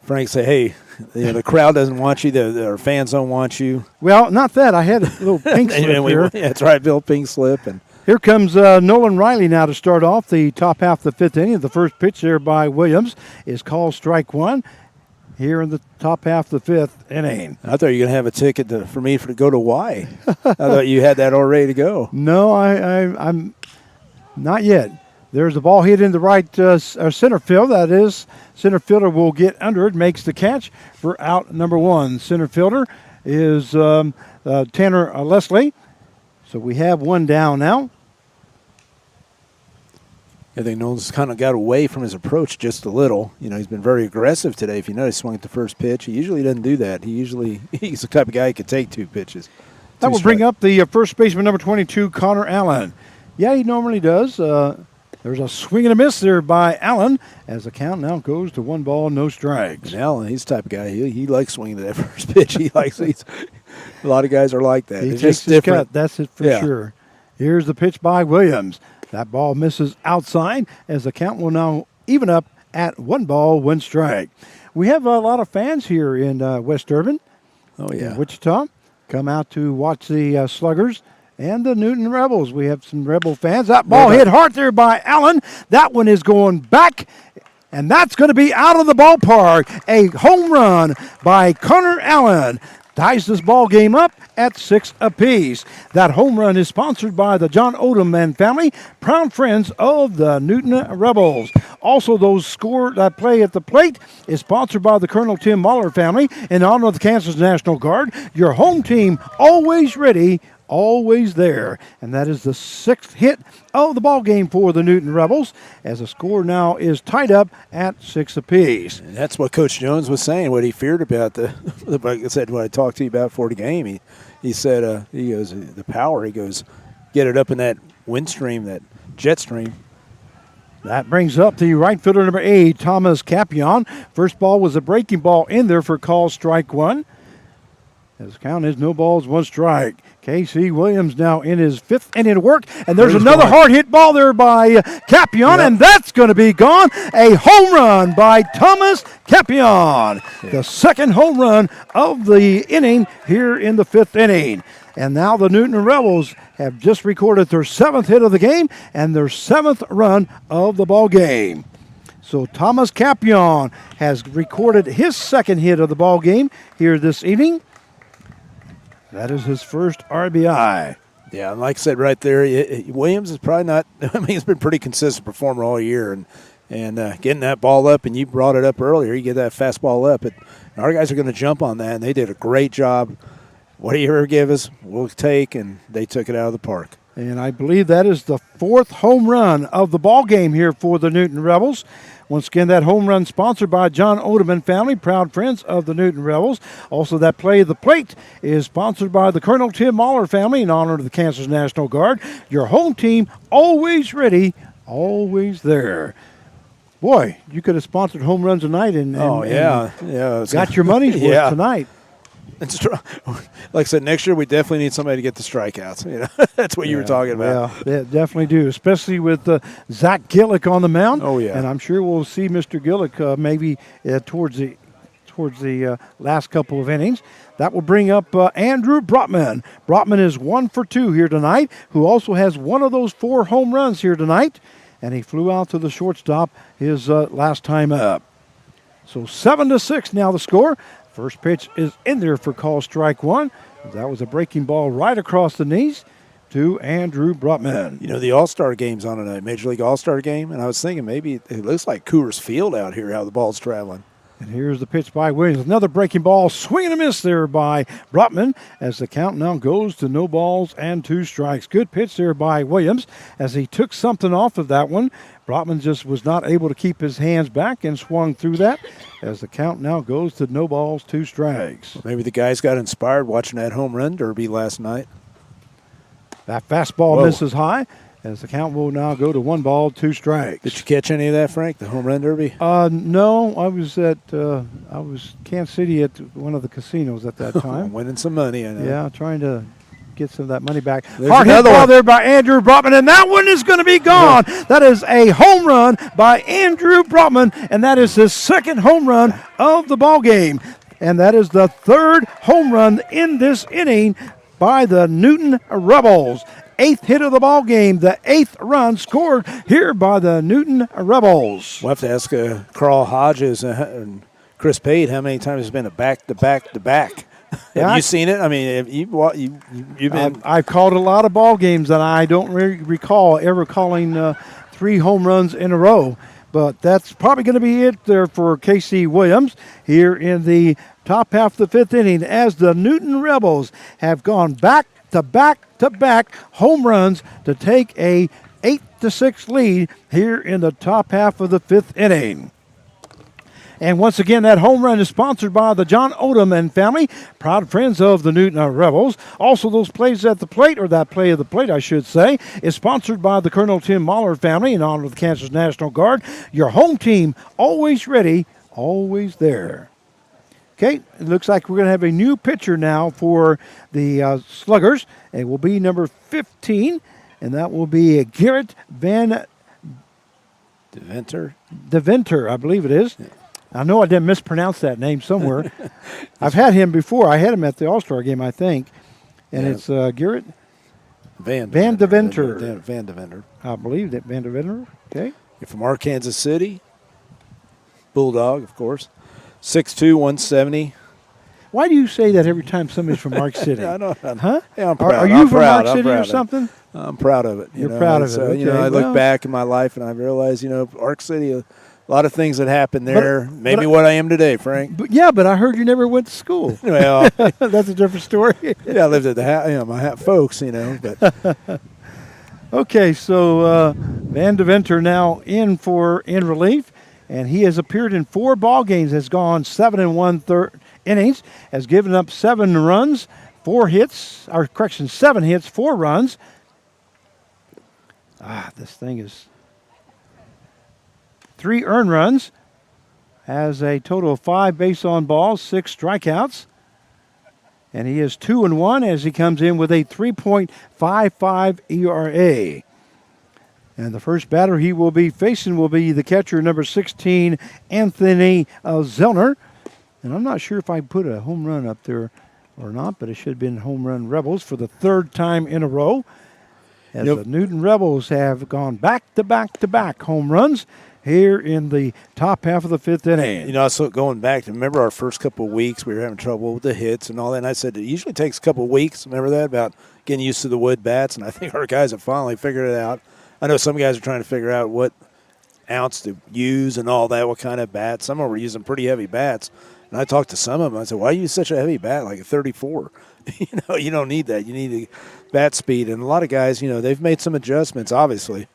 Frank say, hey, the crowd doesn't want you. Our fans don't want you. Well, not that. I had a little pink slip here. That's right, Bill Pink slip. And here comes Nolan Riley now to start off the top half of the 5th inning. The first pitch there by Williams is called strike 1 here in the top half of the 5th inning. I thought you were going to have a ticket for me to go to Hawaii. I thought you had that all ready to go. No, I'm not yet. There's the ball hit in the right center field. That is, center fielder will get under it, makes the catch for out number 1. Center fielder is Tanner Leslie. So we have 1 down now. I think Nolan's kind of got away from his approach just a little. You know, he's been very aggressive today. If you notice, swung at the first pitch. He usually doesn't do that. He's the type of guy who could take 2 pitches. That will bring up the first baseman, number 22, Connor Allen. Yeah, he normally does. There's a swing and a miss there by Allen as the count now goes to 1 ball, no strikes. And Allen, he's the type of guy, he likes swinging to that first pitch. A lot of guys are like that. He it's takes just his different. cut, that's it for sure. Here's the pitch by Williams. That ball misses outside as the count will now even up at 1 ball, 1 strike. We have a lot of fans here in West Urban. Oh, yeah. In Wichita. Come out to watch the Sluggers and the Newton Rebels. We have some Rebel fans. That ball hit hard there by Allen. That one is going back, and that's going to be out of the ballpark. A home run by Connor Allen ties this ball game up at 6 apiece. That home run is sponsored by the John Odom and family, proud friends of the Newton Rebels. Also, those that play at the plate is sponsored by the Colonel Tim Mahler family in honor of the Kansas National Guard. Your home team always ready, always there. And that is the 6th hit of the ball game for the Newton Rebels, as the score now is tied up at 6 apiece. And that's what Coach Jones was saying, what he feared about like I said, when I talked to you about before the game, he said, he goes, the power, he goes, get it up in that wind stream, that jet stream. That brings up the right fielder number 8, Thomas Capion. First ball was a breaking ball in there for call strike 1. As the count is no balls, 1 strike. Casey Williams now in his 5th inning of work, and there's another hard hit ball there by Capion, and that's going to be gone. A home run by Thomas Capion, the 2nd home run of the inning here in the 5th inning. And now the Newton Rebels have just recorded their 7th hit of the game and their 7th run of the ball game. So Thomas Capion has recorded his 2nd hit of the ball game here this evening. That is his first RBI. Yeah, and like I said right there, Williams is probably not – I mean, he's been a pretty consistent performer all year. And getting that ball up, and you brought it up earlier, you get that fastball up. Our guys are going to jump on that, and they did a great job. What do you ever give us, we'll take, and they took it out of the park. And I believe that is the 4th home run of the ball game here for the Newton Rebels. Once again, that home run sponsored by John Odeman family, proud friends of the Newton Rebels. Also, that play of the plate is sponsored by the Colonel Tim Mahler family in honor of the Kansas National Guard. Your home team, always ready, always there. Boy, you could have sponsored home runs tonight and got your money's worth tonight. Like I said, next year we definitely need somebody to get the strikeouts. You know, that's what you were talking about. Yeah, they definitely do, especially with Zach Gillick on the mound. Oh yeah, and I'm sure we'll see Mr. Gillick maybe towards the last couple of innings. That will bring up Andrew Brotman. Brotman is 1 for 2 here tonight, who also has one of those 4 home runs here tonight, and he flew out to the shortstop his last time up. So 7-6 now the score. First pitch is in there for call strike 1. That was a breaking ball right across the knees to Andrew Brotman. You know, the All-Star game's on tonight, Major League All-Star game, and I was thinking maybe it looks like Coors Field out here, how the ball's traveling. And here's the pitch by Williams. Another breaking ball, swing and a miss there by Brotman as the count now goes to no balls and 2 strikes. Good pitch there by Williams as he took something off of that one. Brotman just was not able to keep his hands back and swung through that as the count now goes to no balls, 2 strikes. Maybe the guys got inspired watching that home run derby last night. That fastball misses high as the count will now go to 1 ball, 2 strikes. Did you catch any of that, Frank, the home run derby? No, I was Kansas City at one of the casinos at that time. Winning some money, I know. Yeah, trying to get some of that money back. There's Hard hit another ball one there by Andrew Brotman, and that one is going to be gone. That is a home run by Andrew Brotman, and that is his 2nd home run of the ball game. And that is the 3rd home run in this inning by the Newton Rebels. 8th hit of the ball game, the 8th run scored here by the Newton Rebels. We'll have to ask Carl Hodges and Chris Pate how many times it's been a back-to-back-to-back. Have you seen it? I mean, you've been. I've called a lot of ball games, and I don't really recall ever calling 3 home runs in a row. But that's probably going to be it there for Casey Williams here in the top half of the 5th inning, as the Newton Rebels have gone back-to-back-to-back home runs to take a 8-6 lead here in the top half of the 5th inning. And once again, that home run is sponsored by the John Odeman family, proud friends of the Newton Rebels. Also, those plays at the plate, or that play of the plate, I should say, is sponsored by the Colonel Tim Mahler family in honor of the Kansas National Guard. Your home team, always ready, always there. Okay, it looks like we're going to have a new pitcher now for the Sluggers. It will be number 15, and that will be Garrett Van Deventer, I believe it is. Yeah. I know I didn't mispronounce that name somewhere. I've had him before. I had him at the All-Star game, I think. And it's Garrett Van Deventer. Van Deventer. I believe that Van Deventer. Okay. You're from Arkansas City. Bulldog, of course. 6'2", 170. Why do you say that every time somebody's from Ark City? I don't. Huh? Yeah, I'm proud. Are you from Ark City or something? I'm proud of it. You're proud of it. Okay. I look back in my life and I realize, Ark City, A lot of things that happened there made me what I am today, Frank. But I heard you never went to school. Well, That's a different story. yeah, I lived at the house, my folks, But Okay, so Van Deventer now in relief, and he has appeared in 4 ball games, has gone 7 1/3 innings, has given up 7 runs, 7 hits, 4 runs. This thing is 3 earned runs, has a total of 5 base on balls, 6 strikeouts. And he is 2-1 as he comes in with a 3.55 ERA. And the first batter he will be facing will be the catcher, number 16, Anthony Zellner. And I'm not sure if I put a home run up there or not, but it should have been Home Run Rebels for the 3rd time in a row. As the Newton Rebels have gone back-to-back home runs here in the top half of the 5th inning. So going back to remember our first couple of weeks, we were having trouble with the hits and all that. And I said it usually takes a couple of weeks. Remember that about getting used to the wood bats? And I think our guys have finally figured it out. I know some guys are trying to figure out what ounce to use and all that, what kind of bats. Some of them were using pretty heavy bats. And I talked to some of them. I said, why use such a heavy bat, like a 34? You don't need that. You need the bat speed. And a lot of guys, they've made some adjustments, obviously.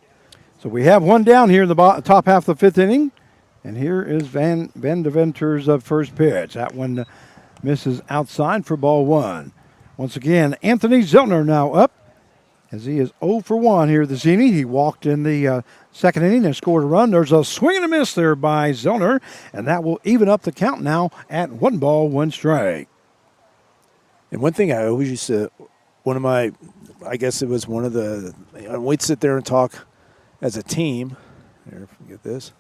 So we have one down here in the top half of the 5th inning. And here is Van Deventer's first pitch. That one misses outside for ball 1. Once again, Anthony Zellner now up as he is 0 for 1 here this inning. He walked in the 2nd inning and scored a run. There's a swing and a miss there by Zellner, and that will even up the count now at 1 ball, 1 strike. And one thing I always used to, I guess it was one of the, we'd sit there and talk as a team. Here, get this.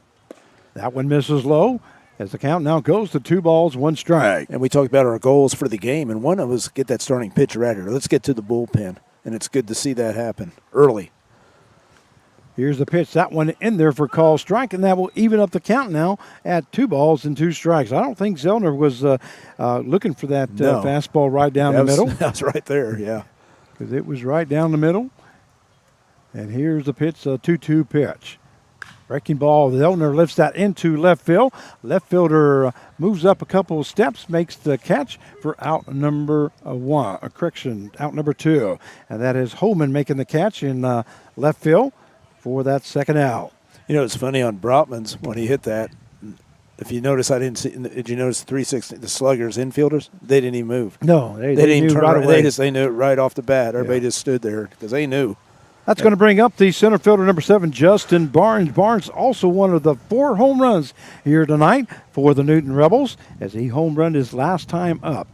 That one misses low as the count now goes to 2 balls, 1 strike. And we talked about our goals for the game, and one of us get that starting pitcher out here. Let's get to the bullpen, and it's good to see that happen early. Here's the pitch. That one in there for call strike, and that will even up the count now at 2 balls and 2 strikes. I don't think Zellner was looking for that fastball right down the middle. That was right there, yeah. Because it was right down the middle. And here's the pitch, a 2-2 pitch. Breaking ball, Zellner lifts that into left field. Left fielder moves up a couple of steps, makes the catch for out number 1. Out number 2. And that is Holman making the catch in left field for that 2nd out. It's funny on Brotman's when he hit that. If you notice, did you notice the Sluggers infielders? They didn't even move. No, they didn't turn right away. They knew it right off the bat. Everybody just stood there because they knew. That's going to bring up the center fielder, number 7, Justin Barnes. Barnes also one of the 4 home runs here tonight for the Newton Rebels as he home run his last time up.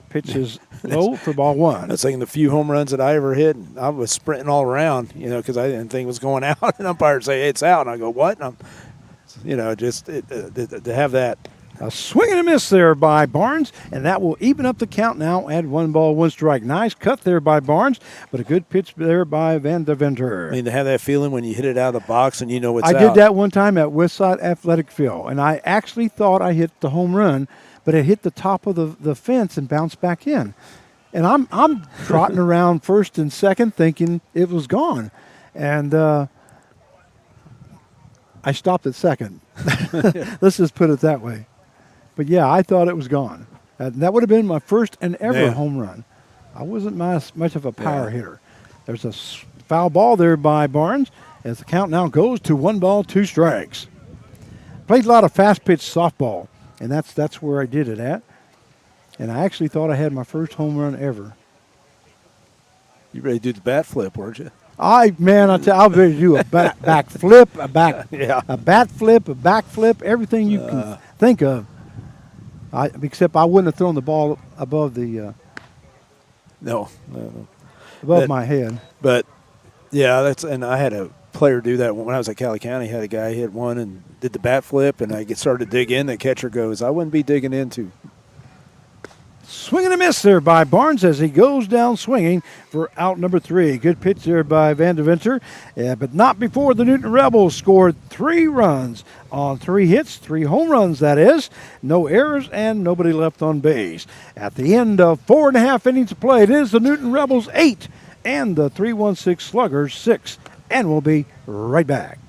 Pitch is low for ball 1. That's like the few home runs that I ever hit. I was sprinting all around, because I didn't think it was going out. And umpires say, hey, it's out. And I go, what? And I'm, to have that. A swing and a miss there by Barnes, and that will even up the count now at 1 ball, 1 strike. Nice cut there by Barnes, but a good pitch there by Van Deventer. To have that feeling when you hit it out of the box and you know it's out. I did that one time at Westside Athletic Field, and I actually thought I hit the home run, but it hit the top of the fence and bounced back in. And I'm trotting around first and second thinking it was gone. And I stopped at second. Let's just put it that way. But, yeah, I thought it was gone. That would have been my first and ever home run. I wasn't much of a power hitter. There's a foul ball there by Barnes as the count now goes to 1 ball, 2 strikes. Played a lot of fast-pitch softball, and that's where I did it at. And I actually thought I had my first home run ever. You ready to do the bat flip, weren't you? I'll be ready to do a back flip, a bat flip, a back flip, everything you can think of. Except I wouldn't have thrown the ball above the above my head. But yeah, and I had a player do that when I was at Cali County. Had a guy hit one and did the bat flip, and I started to dig in. The catcher goes, "I wouldn't be digging into." Swing and a miss there by Barnes as he goes down swinging for out number 3. Good pitch there by Van Deventer, but not before the Newton Rebels scored 3 runs on 3 hits, 3 home runs that is. No errors and nobody left on base. At the end of 4.5 innings of play, it is the Newton Rebels 8 and the 316 Sluggers 6, and we'll be right back.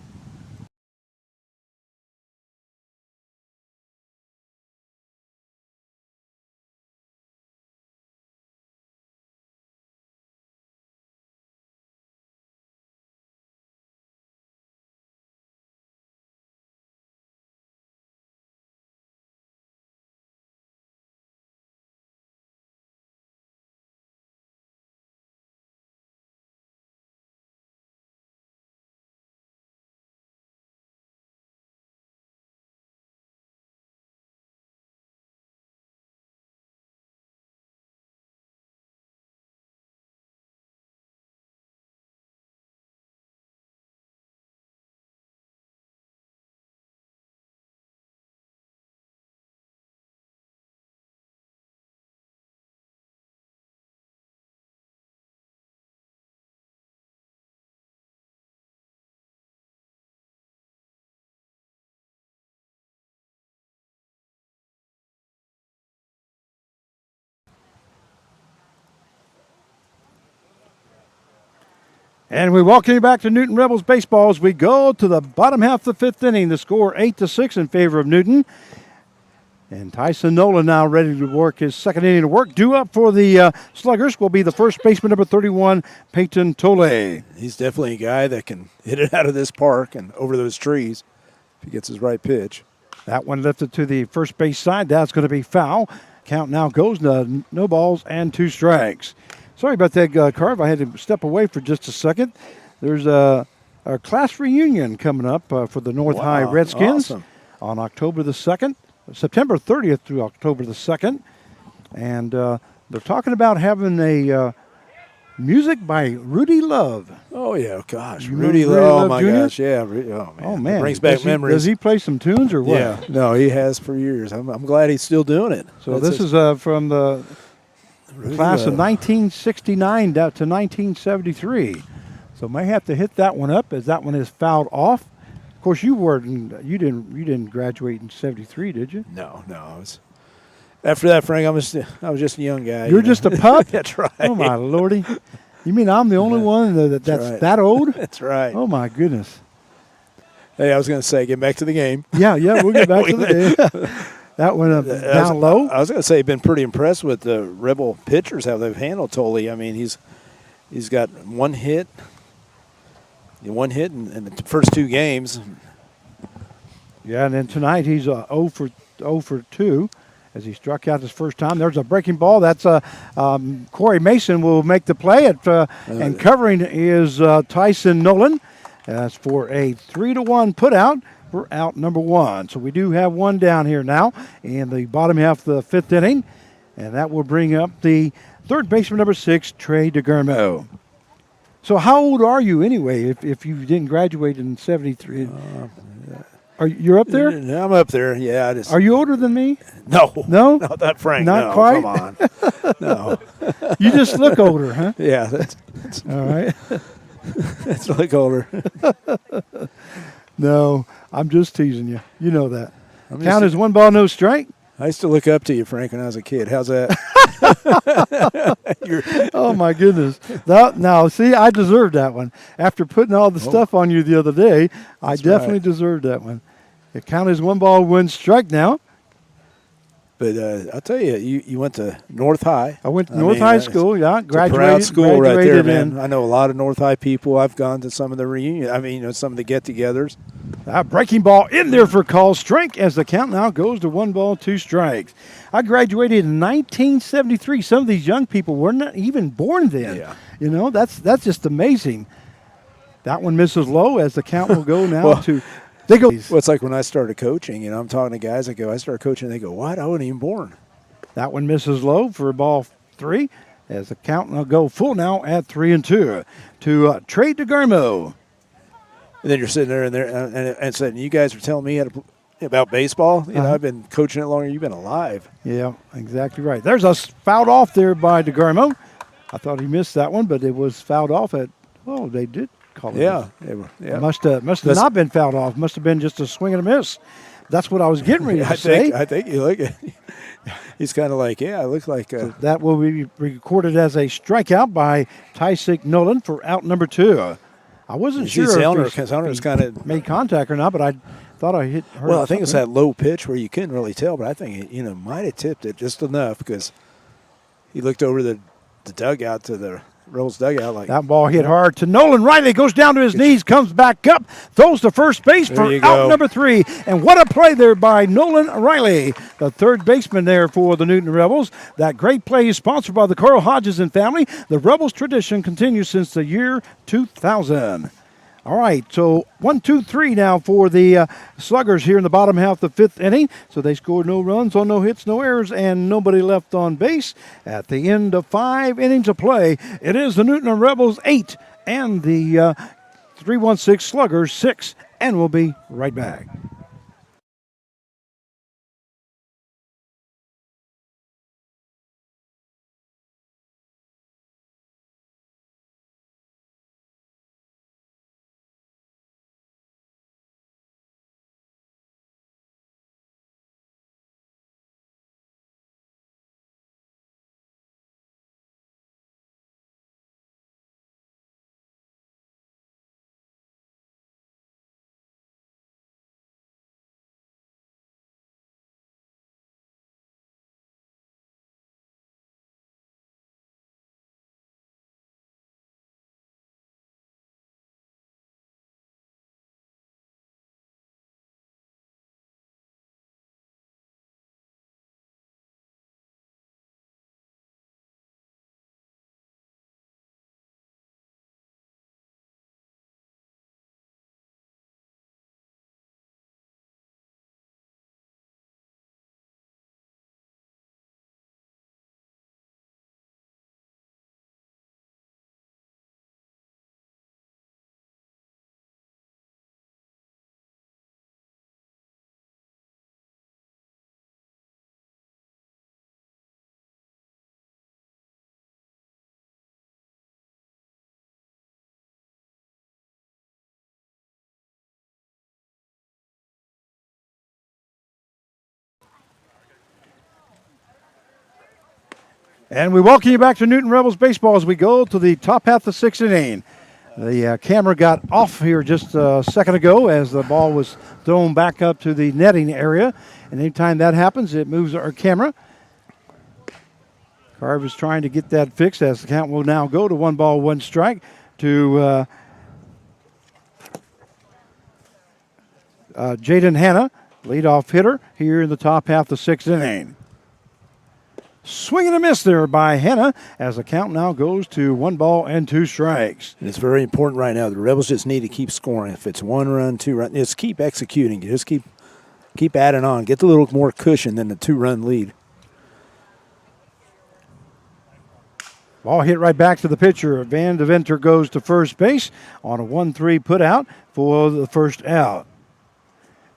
And we welcome you back to Newton Rebels baseball as we go to the bottom half of the fifth inning. The score 8-6 in favor of Newton. And Tyson Nolan now ready to work his second inning of work. Due up for the Sluggers will be the first baseman, number 31, Peyton Tole. He's definitely a guy that can hit it out of this park and over those trees if he gets his right pitch. That one lifted to the first base side. That's going to be foul. Count now goes to no balls and 2 strikes. Sorry about that, Carv. I had to step away for just a second. There's a class reunion coming up for the North High Redskins on October the 2nd, September 30th through October the 2nd. And they're talking about having a music by Rudy Love. Oh, yeah, gosh. You Rudy remember Love, Rudy oh, my Love Jr.? gosh, yeah. Oh, man. Oh, man. It brings back memories. Does he play some tunes or what? Yeah, no, he has for years. I'm glad he's still doing it. So this is from the class of 1969 down to 1973. So may have to hit that one up as that one is fouled off. Of course, you didn't graduate in 73, did you? No. After that, Frank, I was just a young guy. You're just a pup? That's right. Oh, my lordy. You mean I'm the only one that's right. that old? That's right. Oh, my goodness. Hey, I was going to say, get back to the game. Yeah, we'll get back to the game. That went down low. I was going to say, been pretty impressed with the Rebel pitchers, how they've handled Tole. I mean, he's got one hit in the first 2 games. Yeah, and then tonight he's 0 for 2 as he struck out his first time. There's a breaking ball. That's Corey Mason will make the play. And covering is Tyson Nolan. That's for a 3-1 put out. We're out number 1. So we do have one down here now in the bottom half of the 5th inning. And that will bring up the third baseman, number 6, Trey DeGurmo. So how old are you anyway if you didn't graduate in 73? You're up there? I'm up there, yeah. Are you older than me? No. No? Not that Frank. Not no, quite? Come on. No. You just look older, huh? Yeah. That's all right. That's like older. No, I'm just teasing you. You know that. Count is 1 ball, no strike. I used to look up to you, Frank, when I was a kid. How's that? Oh, my goodness. Now, see, I deserved that one. After putting all the stuff on you the other day, I definitely deserved that one. The count is 1 ball, 1 strike now. But I'll tell you, you went to North High. I went to North High School, yeah. Graduated. Proud school right there, man. In. I know a lot of North High people. I've gone to some of the reunions. Some of the get-togethers. Breaking ball in there for call strike as the count now goes to 1 ball, 2 strikes. I graduated in 1973. Some of these young people were not even born then. Yeah. You know, that's just amazing. That one misses low as the count will go now to. They go. Well, it's like when I started coaching. I'm talking to guys. I started coaching. And they go, "What? I wasn't even born." That one misses low for ball 3 as the count will go full now at 3-2 to Trey DeGurmo. And then you're sitting there and saying, "You guys are telling me about baseball? I've been coaching it longer. You've been alive." Yeah, exactly right. There's a fouled off there by DeGurmo. I thought he missed that one, but it was fouled off at. Oh, they did call it. Yeah. Must have not been fouled off. Must have been just a swing and a miss. That's what I was getting ready to say. I think you look at. He's kind of like, I look like. So that will be recorded as a strikeout by Tyson Nolan for out number 2. I wasn't sure if Zellner's kind of made contact or not, but I thought I heard. Well, I think it's that low pitch where you couldn't really tell, but I think it might have tipped it just enough because he looked over the dugout to the Rebels dugout like that ball hit hard to Nolan Riley, goes down to his knees, comes back up, throws to first base for out number 3. And what a play there by Nolan Riley, the third baseman there for the Newton Rebels. That great play is sponsored by the Carl Hodges and family. The Rebels tradition continues since the year 2000. All right, so 1, 2, 3 now for the Sluggers here in the bottom half of the 5th inning. So they scored no runs on no hits, no errors, and nobody left on base. At the end of 5 innings of play, it is the Newton Rebels 8 and the 316 Sluggers 6, and we'll be right back. And we welcome you back to Newton Rebels Baseball as we go to the top half of the sixth inning. The camera got off here just a second ago as the ball was thrown back up to the netting area. And anytime that happens, it moves our camera. Carve is trying to get that fixed as the count will now go to 1 ball, 1 strike to Jaden Hanna, leadoff hitter here in the top half of the sixth inning. Swing and a miss there by Hanna as the count now goes to 1 ball and 2 strikes. And it's very important right now. The Rebels just need to keep scoring. If it's 1 run, 2 run, just keep executing. Just keep adding on. Get a little more cushion than the 2-run lead. Ball hit right back to the pitcher. Van Deventer goes to first base on a 1-3 put out for the first out.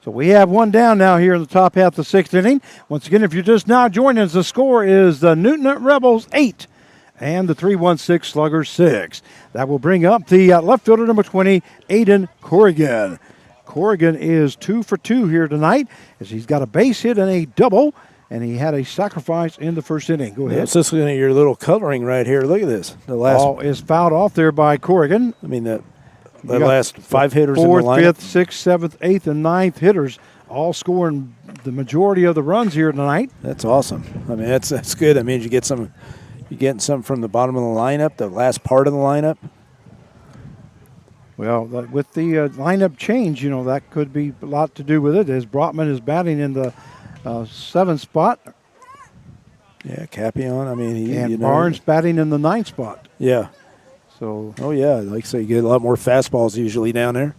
So we have 1 down now here in the top half of the sixth inning. Once again, if you're just now joining us, the score is the Newton Rebels 8 and the 316 Sluggers 6. That will bring up the left fielder number 20, Aiden Corrigan. Corrigan is 2 for 2 here tonight as he's got a base hit and a double, and he had a sacrifice in the first inning. Go ahead. Yeah, just looking at your little coloring right here. Look at this. The last ball is fouled off there by Corrigan. I mean, the last 5 hitters in the fourth, lineup. fifth, sixth, seventh, eighth, and ninth hitters all scoring the majority of the runs here tonight. That's awesome. I mean, that's good. That means you're getting some from the bottom of the lineup, the last part of the lineup. Well, with the lineup change, that could be a lot to do with it, as Brotman is batting in the 7th spot. Yeah, Capion. I mean, and Barnes batting in the 9th spot. Yeah. So. Oh yeah, like I say, you get a lot more fastballs usually down there.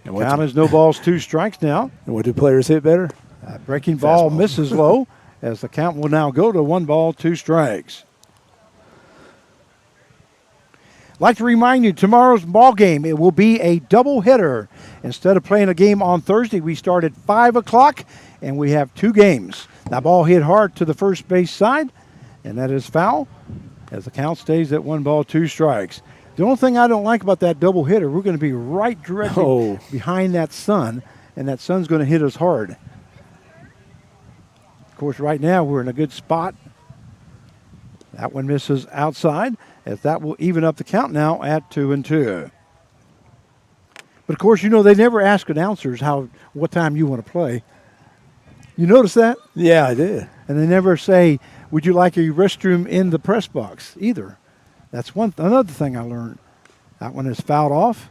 And count is no balls, 2 strikes now. And what do players hit better? Breaking ball misses low as the count will now go to 1 ball, 2 strikes. I'd like to remind you, tomorrow's ball game, it will be a doubleheader. Instead of playing a game on Thursday, we start at 5 o'clock, and we have 2 games. That ball hit hard to the first base side, and that is foul, as the count stays at 1 ball, 2 strikes. The only thing I don't like about that doubleheader, we're going to be right directly behind that sun, and that sun's going to hit us hard. Of course, right now we're in a good spot. That one misses outside, as that will even up the count now at 2-2. But of course, they never ask announcers what time you want to play. You notice that? Yeah, I did. And they never say, would you like a restroom in the press box either. That's another thing I learned. That one is fouled off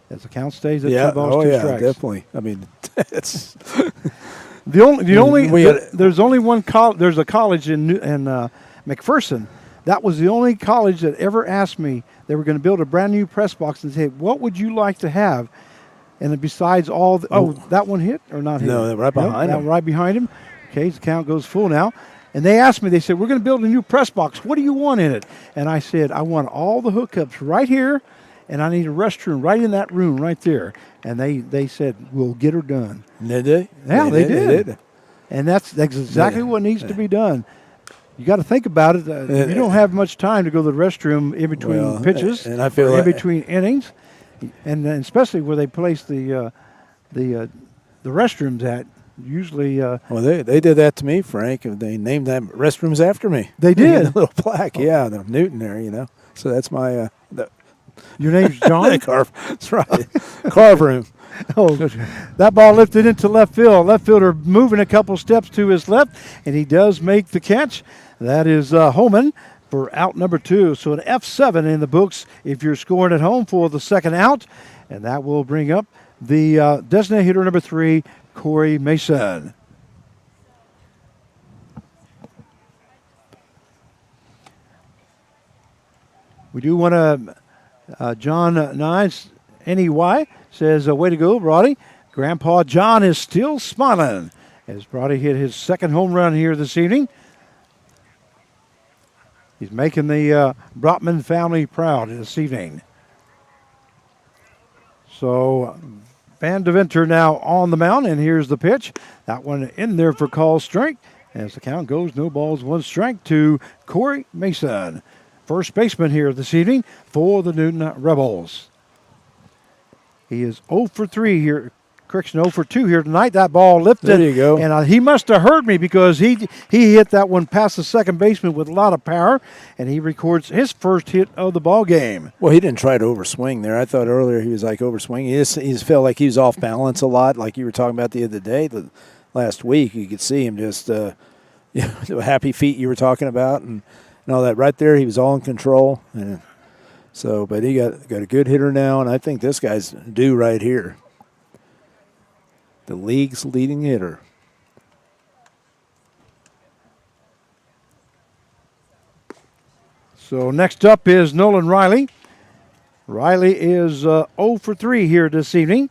as the count stays at 2 balls, 2 strikes. Definitely. I mean, it's there's only one college. There's a college in McPherson. That was the only college that ever asked me. They were going to build a brand new press box and say, "What would you like to have?" And besides all, that one hit or not hit? No, right behind him. Right behind him. Okay, the count goes full now. And they asked me, they said, we're going to build a new press box. What do you want in it? And I said, I want all the hookups right here, and I need a restroom right in that room right there. And they said, we'll get her done. Did they? Yeah, they did. And that's exactly what needs to be done. You got to think about it. You don't have much time to go to the restroom in between pitches, and I feel in between innings, and especially where they place the restrooms at. Usually, well, they did that to me, Frank. They named them restrooms after me. They did. A little plaque, the Newton there, So that's my. Your name's John? That's right. Carve room. Oh, that ball lifted into left field. Left fielder moving a couple steps to his left, and he does make the catch. That is Holman for out number 2. So an F7 in the books if you're scoring at home for the second out, and that will bring up the designated hitter number 3, Corey Mason. We do want to, John Nines, NEY, says, way to go, Brody. Grandpa John is still smiling as Brody hit his second home run here this evening. He's making the Brotman family proud this evening. So Van Deventer now on the mound, and here's the pitch. That one in there for call strike. As the count goes, no balls, 1 strike to Corey Mason. First baseman here this evening for the Newton Rebels. He is 0 for 3 here Correction, 0 for 2 here tonight. That ball lifted. There you go. And he must have heard me because he hit that one past the second baseman with a lot of power, and he records his first hit of the ball game. Well, he didn't try to overswing there. I thought earlier he was like overswinging. He just felt like he was off balance a lot, like you were talking about the other day. Last week, you could see him just the happy feet you were talking about and all that. Right there, he was all in control. And so, but he got a good hitter now, and I think this guy's due right here. The league's leading hitter. So next up is Nolan Riley. Riley is 0 for 3 here this evening.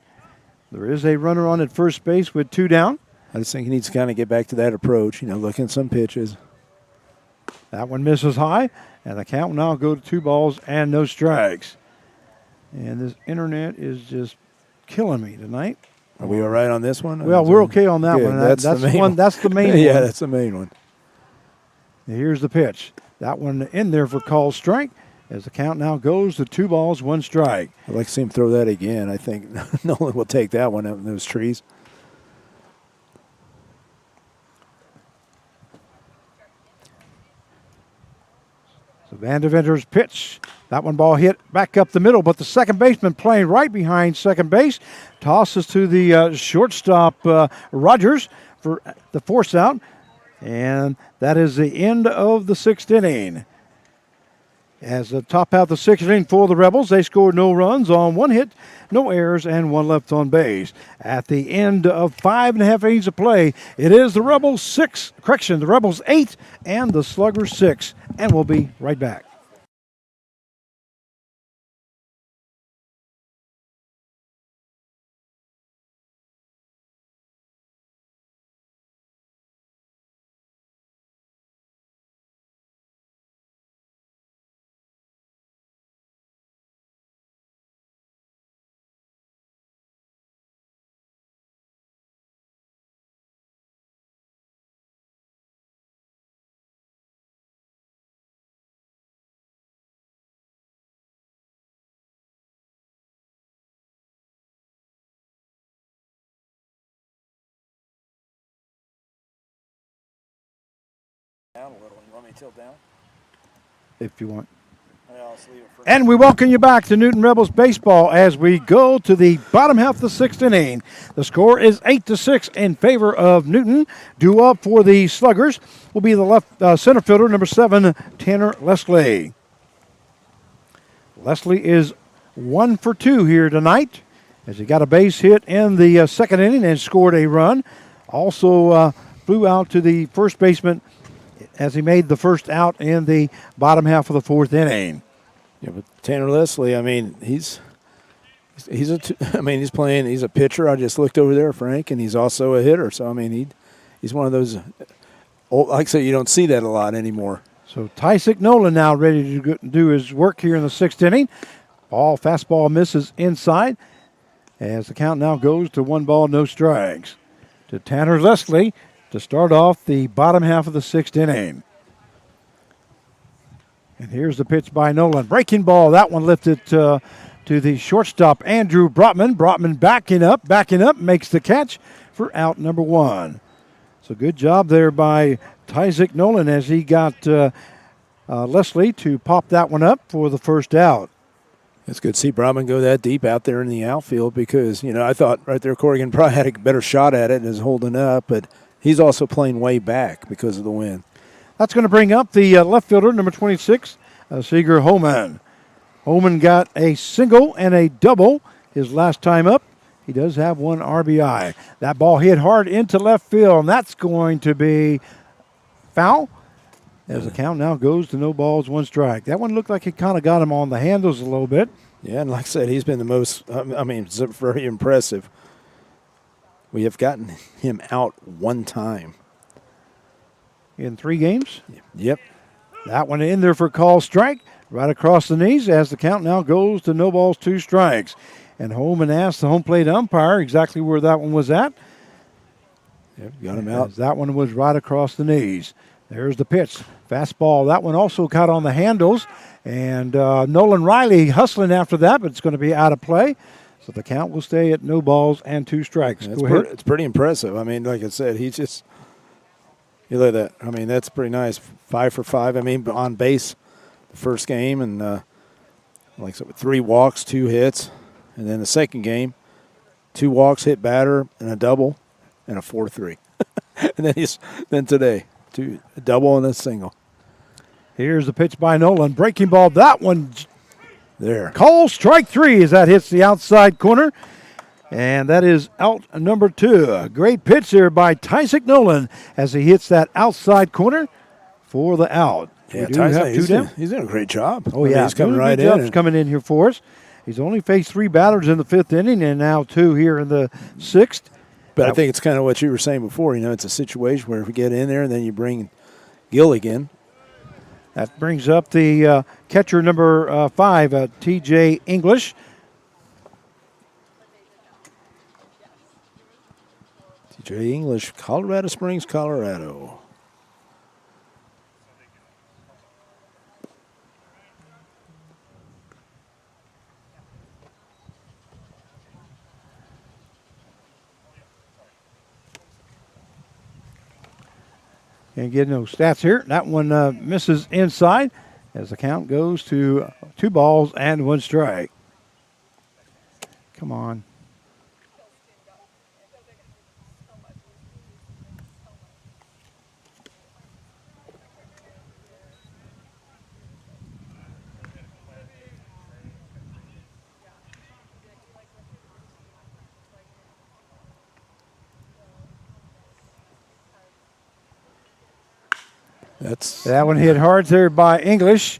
There is a runner on at first base with 2 down. I just think he needs to kind of get back to that approach, look at some pitches. That one misses high, and the count will now go to 2 balls and no strikes. And this internet is just killing me tonight. Are we all right on this one? Well, we're okay on that Good. one. That's the main one. That's the main one. Yeah, that's the main one. Here's the pitch. That one in there for call strike as the count now goes to 2 balls, 1 strike. I'd like to see him throw that again. I think Nolan will take that one out in those trees. So Vanderventer's pitch. That one ball hit back up the middle, but the second baseman playing right behind second base tosses to the shortstop Rogers for the force out, and that is the end of the 6th inning. As the top out the 6th inning for the Rebels, they scored no runs on 1 hit, no errors, and 1 left on base. At the end of 5.5 innings of play, it is the Rebels the Rebels 8 and the Sluggers 6, and we'll be right back. Down a little. You want me to tilt down? If you want. Yeah, I'll just leave it for And we welcome you back to Newton Rebels baseball as we go to the bottom half of the 6th inning. The score is 8-6 in favor of Newton. Due up for the Sluggers will be the left center fielder, number 7, Tanner Leslie. Leslie is 1 for 2 here tonight as he got a base hit in the 2nd inning and scored a run. Also flew out to the first baseman as he made the first out in the bottom half of the 4th inning. Yeah, but Tanner Leslie, he's playing. He's a pitcher. I just looked over there, Frank, and he's also a hitter. So he's one of those. Like I said, you don't see that a lot anymore. So Tysick Nolan now ready to do his work here in the 6th inning. Fastball misses inside as the count now goes to 1 ball, no strikes. To Tanner Leslie to start off the bottom half of the 6th inning. And here's the pitch by Nolan. Breaking ball. That one lifted to the shortstop, Andrew Brotman. Brotman backing up, makes the catch for out number 1. So good job there by Tysick Nolan as he got Leslie to pop that one up for the first out. It's good to see Brotman go that deep out there in the outfield because, I thought right there Corrigan probably had a better shot at it and is holding up, but he's also playing way back because of the wind. That's going to bring up the left fielder, number 26, Seeger Homan. Homan got a single and a double his last time up. He does have 1 RBI. That ball hit hard into left field, and that's going to be foul as the count now goes to no balls, 1 strike. That one looked like it kind of got him on the handles a little bit. Yeah, and like I said, he's been the most, it's very impressive. We have gotten him out 1 time. In 3 games? Yep. That one in there for call strike, right across the knees as the count now goes to no balls, 2 strikes. And Holman asked the home plate umpire exactly where that one was at. Yep, got him out. That one was right across the knees. There's the pitch. Fastball. That one also caught on the handles. And Nolan Riley hustling after that, but it's going to be out of play. So the count will stay at no balls and 2 strikes. Go ahead. It's pretty impressive. I mean, like I said, you look at that. I mean, that's pretty nice. 5 for 5. I mean, on base the first game, and like I said, with 3 walks, 2 hits. And then the second game, 2 walks, hit batter, and a double, and a 4-3. And then today, a double and a single. Here's the pitch by Nolan. Breaking ball. That one There. call strike 3 as that hits the outside corner. And that is out number 2. A great pitch there by Tysick Nolan as he hits that outside corner for the out. Yeah, We do have Tyson, 2 down. he's doing a great job. Oh, yeah. He's coming Doing a right good job in. coming in here for us. He's only faced 3 batters in the 5th inning and now 2 here in the 6th. But I think it's kind of what you were saying before. It's a situation where if we get in there and then you bring Gilligan. That brings up the catcher number 5, T.J. English. T.J. English, Colorado Springs, Colorado. Can't get no stats here. That one misses inside as the count goes to 2 balls and 1 strike. Come on. That one hit hard there by English.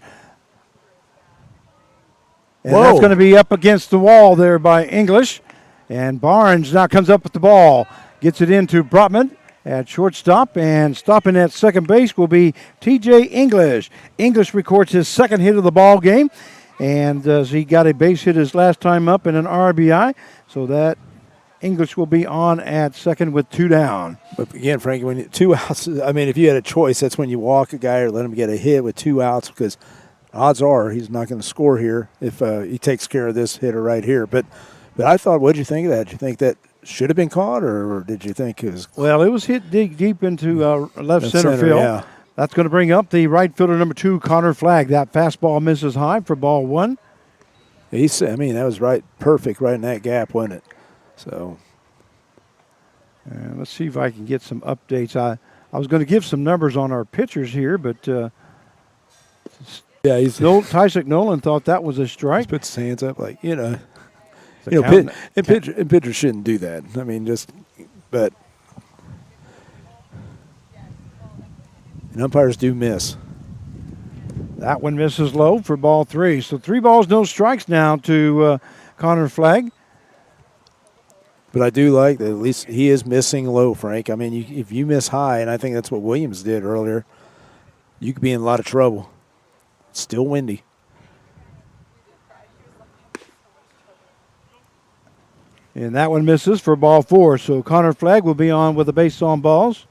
And that's going to be up against the wall there by English. And Barnes now comes up with the ball. Gets it into Brotman at shortstop. And stopping at second base will be T.J. English. English records his 2nd hit of the ball game. And he got a base hit his last time up and an RBI. So that English will be on at second with 2 down. But again, Frankie, when 2 outs, I mean, if you had a choice, that's when you walk a guy or let him get a hit with 2 outs because odds are he's not going to score here if he takes care of this hitter right here. But I thought, what did you think of that? Did you think that should have been caught, or did you think it was? Well, it was hit deep into left center field. Yeah. That's going to bring up the right fielder number 2, Connor Flagg. That fastball misses high for ball 1. That was perfect right in that gap, wasn't it? So. Let's see if I can get some updates. I was going to give some numbers on our pitchers here, but Tysick Nolan thought that was a strike. He puts his hands up pitchers shouldn't do that. I mean, but umpires do miss. That one misses low for ball 3. So 3 balls, no strikes now to Connor Flagg. But I do like that at least he is missing low, Frank. I mean, if you miss high, and I think that's what Williams did earlier, you could be in a lot of trouble. It's still windy. And that one misses for ball 4. So Connor Flagg will be on with the base on balls.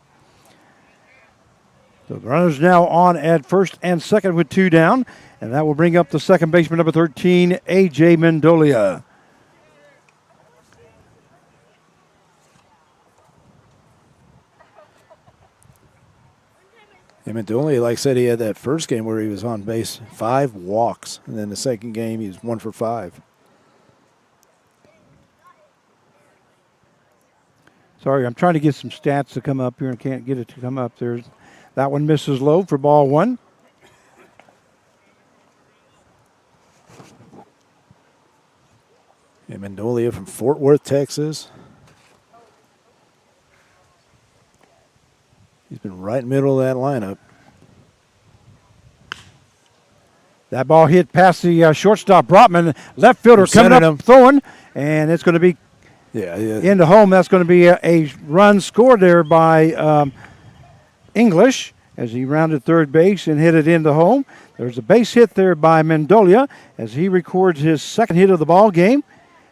So the runners now on at first and second with 2 down. And that will bring up the second baseman, number 13, A.J. Mendolia. Mendolia, like I said, he had that first game where he was on base 5 walks. And then the second game, he was 1 for 5. Sorry, I'm trying to get some stats to come up here and can't get it to come up. That one misses low for ball 1. And Mendolia from Fort Worth, Texas. He's been right in the middle of that lineup. That ball hit past the shortstop, Brotman. Left fielder coming up throwing, and it's going to be into home. That's going to be a run scored there by English as he rounded third base and hit it into home. There's a base hit there by Mendolia as he records his 2nd hit of the ball game,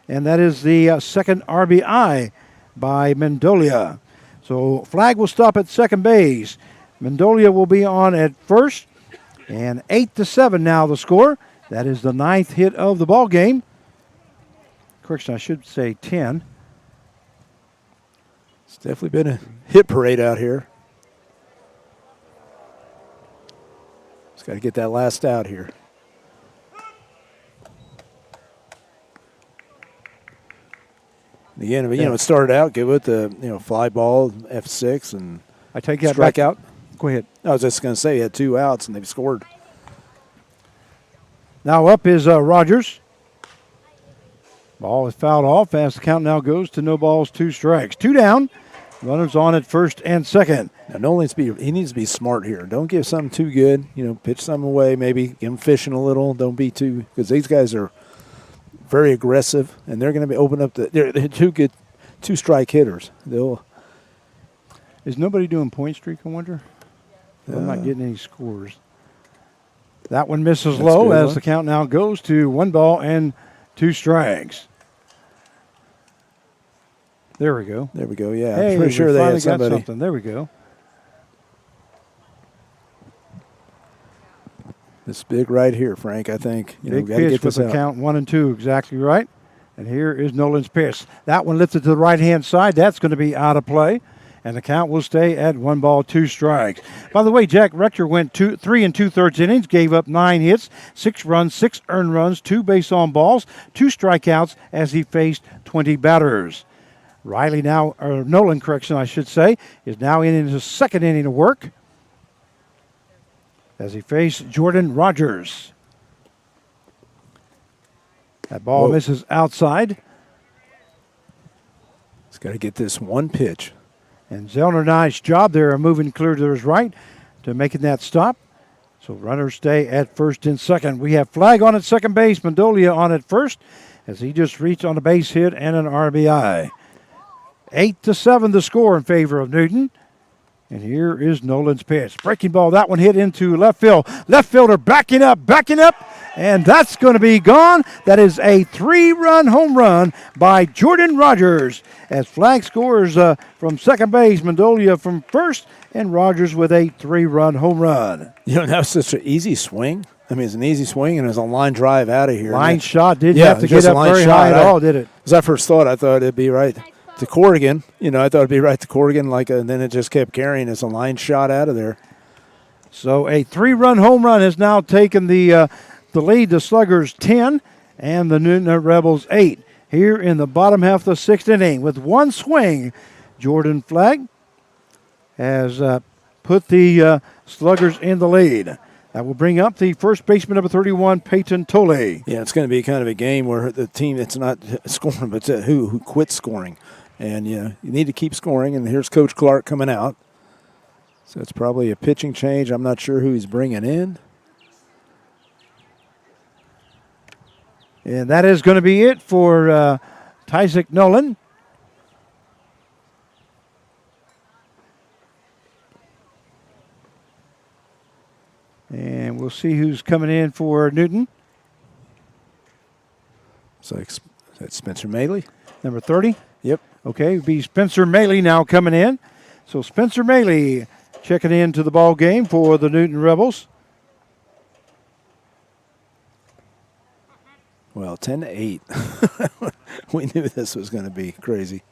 and that is the 2nd RBI by Mendolia. So Flagg will stop at second base. Mendolia will be on at first. And 8-7 now the score. That is the 9th hit of the ball game. Correction, I should say 10. It's definitely been a hit parade out here. Just got to get that last out here. Again, it started out good with the fly ball, F6, and I take that strike back. out. Go ahead. I was just going to say he had 2 outs and they've scored. Now up is Rogers. Ball is fouled off as the count now goes to no balls, 2 strikes. 2 down. Runners on at first and second. Now Nolan needs to be smart here. Don't give something too good. Pitch something away. Maybe get him fishing a little. Don't be too, because these guys are very aggressive and they're going to be open up they're 2 good 2-strike hitters. Is nobody doing point streak, I wonder? I'm not getting any scores. That one misses low as the count now goes to 1 ball and 2 strikes. There we go. There we go, yeah. Hey, I'm pretty sure they had somebody. Got something. There we go. This big right here, Frank, I think. Big got to pitch get with this the out. count 1 and 2, exactly right. And here is Nolan's pitch. That one lifted to the right-hand side. That's going to be out of play. And the count will stay at 1 ball, 2 strikes. By the way, Jack Rector went 3 2/3 innings, gave up 9 hits, 6 runs, 6 earned runs, 2 base on balls, 2 strikeouts as he faced 20 batters. Nolan, I should say, is now in his 2nd inning of work as he faced Jordan Rogers. That ball misses outside. He's got to get this 1 pitch. And Zellner, nice job there, moving clear to his right to making that stop. So runners stay at first and second. We have Flag on at second base, Mendolia on at first as he just reached on a base hit and an RBI. 8-7 the score in favor of Newton. And here is Nolan's pitch. Breaking ball, that one hit into left field. Left fielder backing up, and that's going to be gone. That is a 3-run home run by Jordan Rogers as Flag scores from second base, Mendolia from first, and Rogers with a 3-run home run. That was such an easy swing. I mean, it's an easy swing, and it was a line drive out of here. Line shot. Didn't have to get up very high at all, did it? As I first thought, I thought it'd be right to Corrigan. I thought it'd be right to Corrigan, and then it just kept carrying as a line shot out of there. So a 3-run home run has now taken the lead. The Sluggers 10 and the Newton Rebels 8. Here in the bottom half of the 6th inning with 1 swing, Jordan Flag has put the Sluggers in the lead. That will bring up the first baseman, number 31, Peyton Tolle. Yeah, it's going to be kind of a game where the team that's not scoring, but who quits scoring. And, you need to keep scoring. And here's Coach Clark coming out. So it's probably a pitching change. I'm not sure who he's bringing in. And that is going to be it for Tysick Nolan. And we'll see who's coming in for Newton. So is that Spencer Maley? Number 30? Yep. Okay, it'll be Spencer Maley now coming in. So Spencer Maley checking into the ball game for the Newton Rebels. Well, 10-8. We knew this was going to be crazy.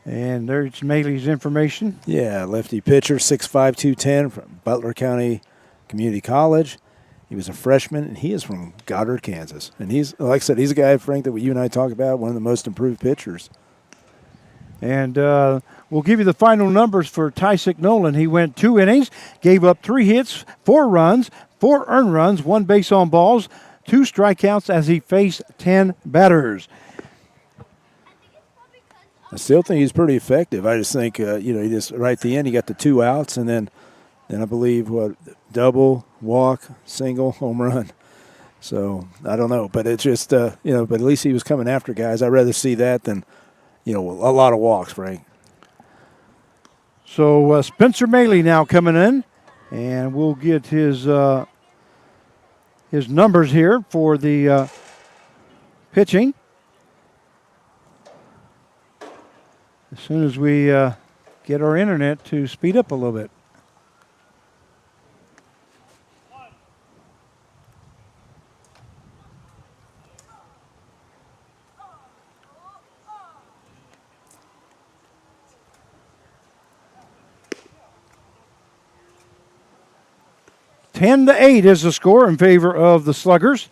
And there's Maley's information. Yeah, lefty pitcher, 6'5", 210 from Butler County Community College. He was a freshman, and he is from Goddard, Kansas. And he's, like I said, he's a guy, Frank, that you and I talk about, one of the most improved pitchers. And we'll give you the final numbers for Tysick Nolan. He went 2 innings, gave up 3 hits, 4 runs, 4 earned runs, 1 base on balls, 2 strikeouts as he faced 10 batters. I still think he's pretty effective. I just think, he just right at the end, he got the 2 outs, and then I believe, double, walk, single, home run. So, I don't know. But it's just, but at least he was coming after guys. I'd rather see that than, a lot of walks, Frank. So, Spencer Maley now coming in, and we'll get his numbers here for the pitching. As soon as we get our internet to speed up a little bit. 10-8 is the score in favor of the Sluggers.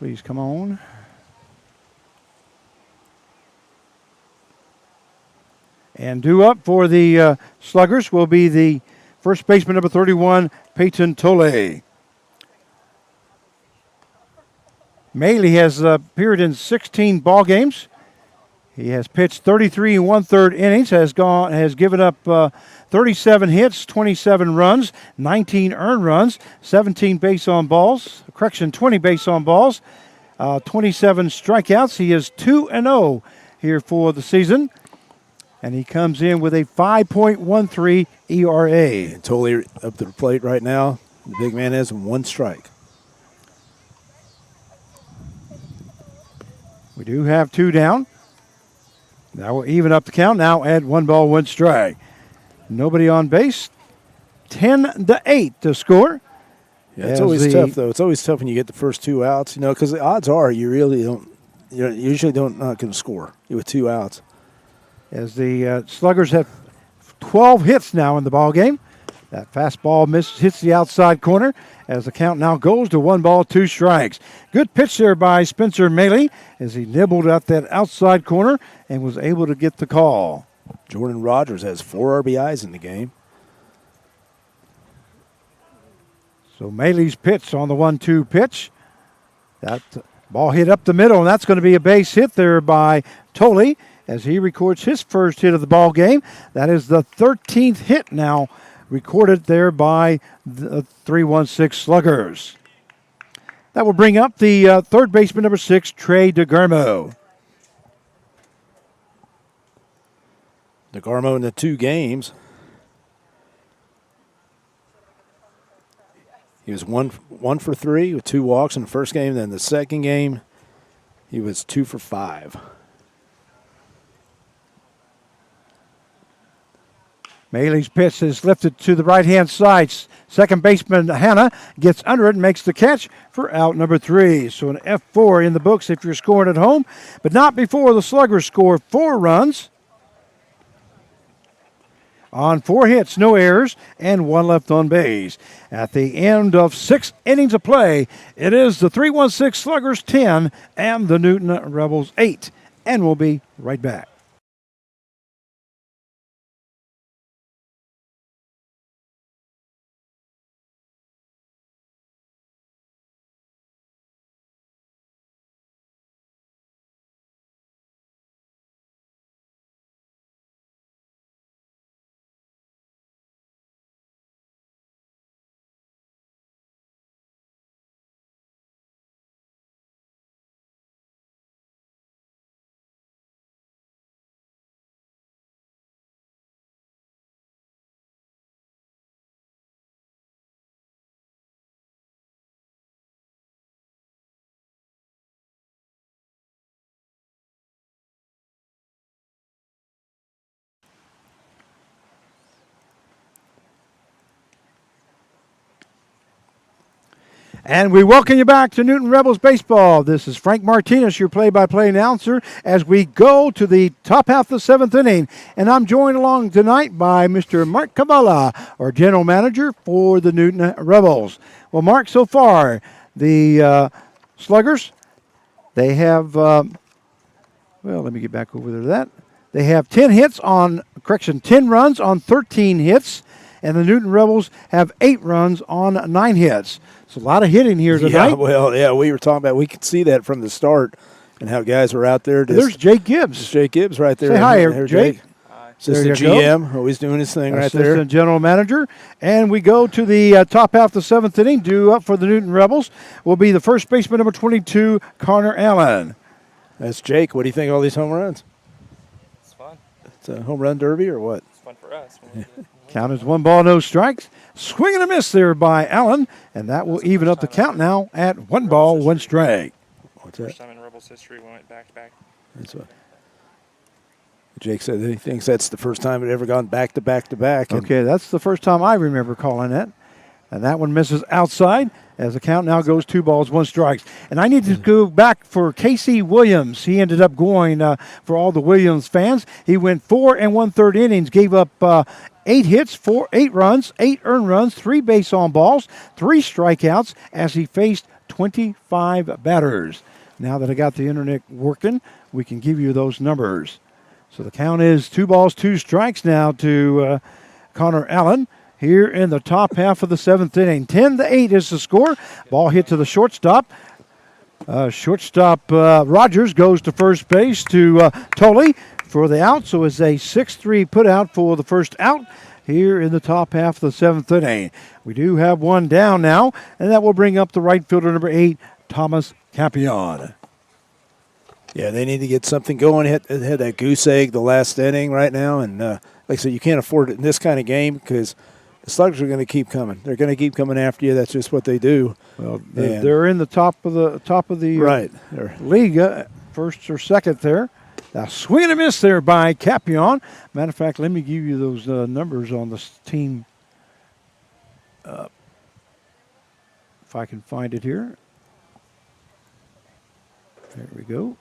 Please come on. And due up for the Sluggers will be the first baseman, number 31, Peyton Tolle. Maley has appeared in 16 ball games. He has pitched 33 1/3 innings, has given up 37 hits, 27 runs, 19 earned runs, 17 base on balls, 20 base on balls, 27 strikeouts. He is 2-0 here for the season, and he comes in with a 5.13 ERA. And Tolle up to the plate right now. The big man has 1 strike. We do have 2 down. Now we'll even up the count. Now add 1 ball, 1 strike. Nobody on base. 10-8 to score. Yeah, it's always tough, though. It's always tough when you get the first 2 outs, because the odds are you really don't, you usually not going to score with 2 outs. As the Sluggers have 12 hits now in the ball game. That fastball hits the outside corner as the count now goes to 1 ball, 2 strikes. Good pitch there by Spencer Maley as he nibbled at that outside corner and was able to get the call. Jordan Rogers has 4 RBIs in the game. So Maley's pitch on the 1-2 pitch. That ball hit up the middle, and that's going to be a base hit there by Tolle as he records his first hit of the ball game. That is the 13th hit now recorded there by the 3-1-6 Sluggers. That will bring up the third baseman, number 6, Trey DeGarmo. DeGarmo in the 2 games. He was one for 3 with 2 walks in the first game. Then the second game, he was 2 for 5. Maley's pitch is lifted to the right-hand side. Second baseman Hanna gets under it and makes the catch for out number 3. So an F4 in the books if you're scoring at home, but not before the Sluggers score 4 runs on 4 hits, no errors, and 1 left on base. At the end of 6 innings of play, it is the 3-1-6 Sluggers 10 and the Newton Rebels 8. And we'll be right back. And we welcome you back to Newton Rebels Baseball. This is Frank Martinez, your play-by-play announcer, as we go to the top half of the 7th inning. And I'm joined along tonight by Mr. Mark Cavala, our general manager for the Newton Rebels. Well, Mark, so far, the Sluggers, they have, let me get back over to that. They have 10 runs on 13 hits. And the Newton Rebels have 8 runs on 9 hits. So a lot of hitting here tonight. Yeah, we were talking about, we could see that from the start and how guys were out there. There's Jake Gibbs. There's Jake Gibbs right there. Say hi, Jake. Hi. Assistant GM, always doing his thing right there. Assistant general manager. And we go to the top half of the 7th inning. Due up for the Newton Rebels will be the first baseman, number 22, Connor Allen. That's Jake. What do you think of all these home runs? It's fun. It's a home run derby or what? It's fun for us. Count is 1 ball, no strikes. Swing and a miss there by Allen, and that will even up the count now at 1 ball, 1 strike. What's that? First time in Rebels history we went back-to-back. That's what Jake said. He thinks that's the first time it ever gone back-to-back-to-back. Okay, that's the first time I remember calling that. And that one misses outside as the count now goes 2 balls, 1 strike. And I need to go back for Casey Williams. He ended up going, for all the Williams fans, he went 4 1/3 innings, gave up 8 hits, 8 runs, 8 earned runs, 3 base on balls, 3 strikeouts as he faced 25 batters. Now that I got the internet working, we can give you those numbers. So the count is 2 balls, 2 strikes now to Connor Allen here in the top half of the 7th inning. 10-8 is the score. Ball hit to the shortstop. Rogers goes to first base to Tully for the out. So it's a 6-3 put out for the first out here in the top half of the 7th inning. We do have one down now, and that will bring up the right fielder, number 8, Thomas Capion. Yeah, they need to get something going. Had that goose egg the last inning right now, and like I said, you can't afford it in this kind of game because the Sluggers are going to keep coming. They're going to keep coming after you. That's just what they do. Well, they're in the top of the right league, first or second there. Now swing and a miss there by Capion. Matter of fact, let me give you those numbers on this team. If I can find it here. There we go.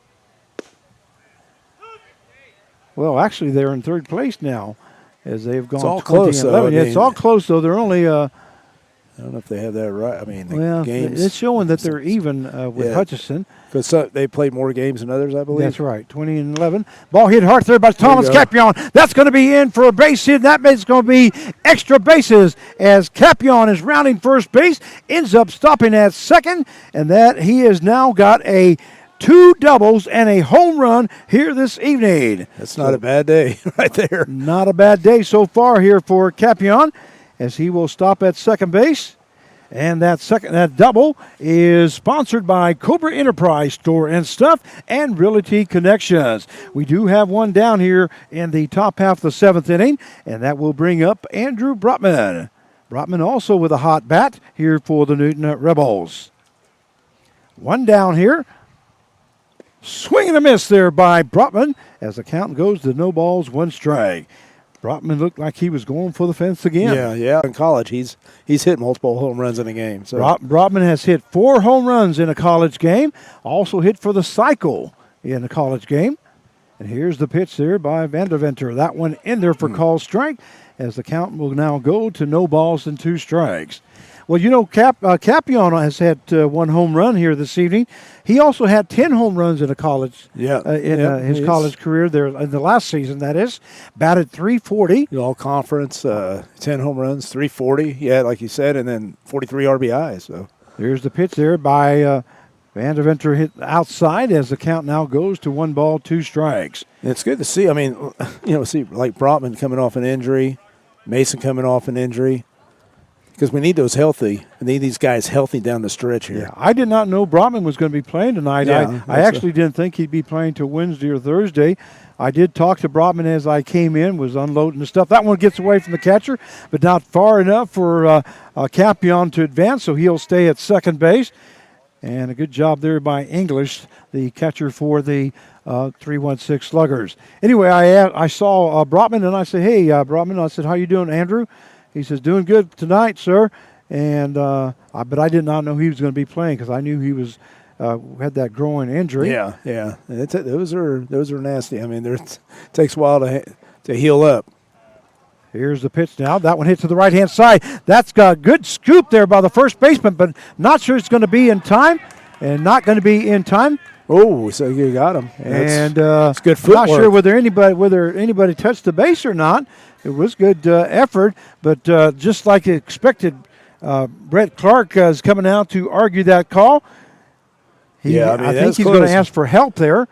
Well, actually, they're in third place now, as they've gone. It's all close, though. It's all close, though. They're only. I don't know if they have that right. I mean, games. It's showing that they're even with Hutchison. Because they played more games than others, I believe. That's right, 20-11. Ball hit hard there by Thomas Capion. That's going to be in for a base hit. That makes going to be extra bases as Capion is rounding first base, ends up stopping at second, and that he has now got a 2 doubles and a home run here this evening. That's not a bad day right there. Not a bad day so far here for Capion, as he will stop at second base. And that double is sponsored by Cobra Enterprise Store and Stuff and Realty Connections. We do have one down here in the top half of the 7th inning, and that will bring up Andrew Brotman. Brotman also with a hot bat here for the Newton Rebels. One down here. Swing and a miss there by Brotman as the count goes to no balls, 1 strike. Brotman looked like he was going for the fence again. Yeah. In college, he's hit multiple home runs in a game. So Brotman has hit 4 home runs in a college game. Also hit for the cycle in a college game. And here's the pitch there by Vanderventer. That one in there for call strike as the count will now go to no balls and 2 strikes. Well, you know, Capion has had 1 home run here this evening. He also had 10 home runs in a college, his college career there in the last season. That is, batted .340. All conference, 10 home runs, .340. Yeah, like you said, and then 43 RBIs. So there's the pitch there by Vanderventer hit outside as the count now goes to 1 ball, 2 strikes. And it's good to see. I mean, see like Brotman coming off an injury, Mason coming off an injury. Because we need those healthy. We need these guys healthy down the stretch here. Yeah, I did not know Brotman was going to be playing tonight. Yeah, I actually didn't think he'd be playing till Wednesday or Thursday. I did talk to Brotman as I came in, was unloading the stuff. That one gets away from the catcher, but not far enough for Capion to advance, so he'll stay at second base. And a good job there by English, the catcher for the 316 Sluggers. Anyway, I saw Brotman, and I said, hey, Brotman, I said, how you doing, Andrew? He says, doing good tonight, sir. And but I did not know he was going to be playing because I knew he was had that groin injury. Yeah. Those are nasty. I mean, it takes a while to heal up. Here's the pitch now. That one hit to the right-hand side. That's got a good scoop there by the first baseman, but not sure it's going to be in time. And not going to be in time. Oh, so you got him. That's good footwork. Not sure whether anybody touched the base or not. It was good effort, but just like expected, Brett Clark is coming out to argue that call. I think he's going to ask for help there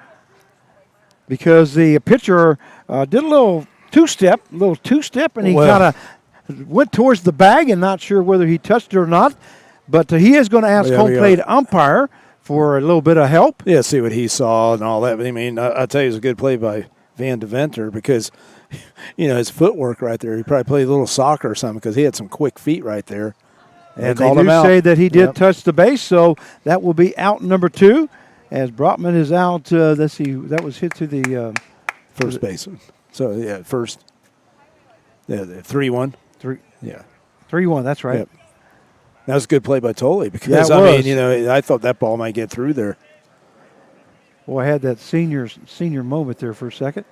because the pitcher did a little two-step, and he kind of went towards the bag and not sure whether he touched it or not. But he is going to ask home plate umpire for a little bit of help. Yeah, see what he saw and all that. But I mean, I'll tell you, it was a good play by Van Deventer because, his footwork right there. He probably played a little soccer or something because he had some quick feet right there. And they do say that he did touch the base, so that will be out number 2 as Brotman is out. Let's see, that was hit to the first baseman. So, yeah, first. Yeah, 3-1. 3-1, that's right. Yep. That was a good play by Tolley because, Yeah, it I was. mean, you know, I thought that ball might get through there. Well, I had that senior moment there for a second.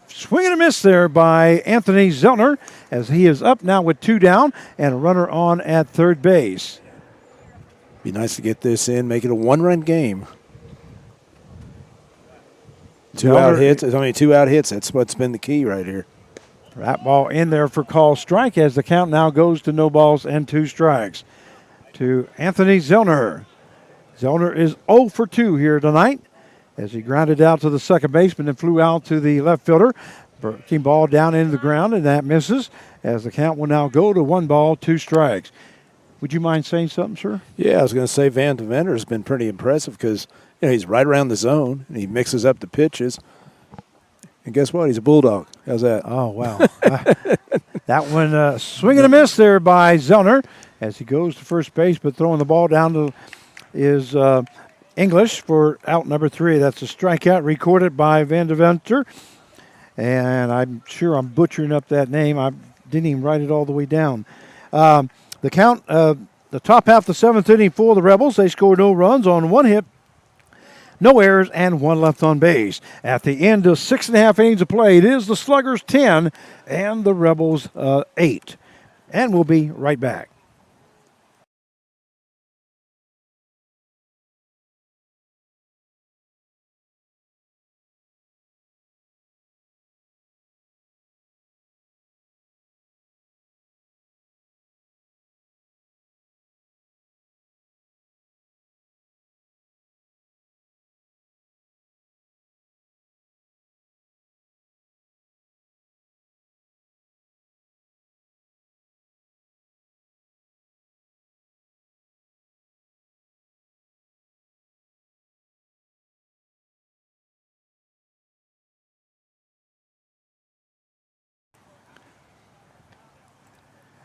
Swing and a miss there by Anthony Zellner as he is up now with 2 down and a runner on at third base. Be nice to get this in, make it a 1-run game. 2 out hits. There's only 2 out hits. That's what's been the key right here. That ball in there for call strike as the count now goes to no balls and 2 strikes to Anthony Zellner. Zellner is 0 for 2 here tonight as he grounded out to the second baseman and flew out to the left fielder. Breaking ball down into the ground, and that misses as the count will now go to 1 ball, 2 strikes. Would you mind saying something, sir? Yeah, I was going to say Van Deventer has been pretty impressive because, you know, he's right around the zone and he mixes up the pitches. And guess what? He's a bulldog. How's that? Oh, wow. That one swing and a miss there by Zellner as he goes to first base, but throwing the ball down to is English for out number 3. That's a strikeout recorded by Van Deventer. And I'm sure I'm butchering up that name. I didn't even write it all the way down. The count, the top half of the 7th inning for the Rebels. They scored no runs on 1 hit, no errors, and 1 left on base. At the end of 6.5 innings of play, it is the Sluggers 10 and the Rebels 8. And we'll be right back.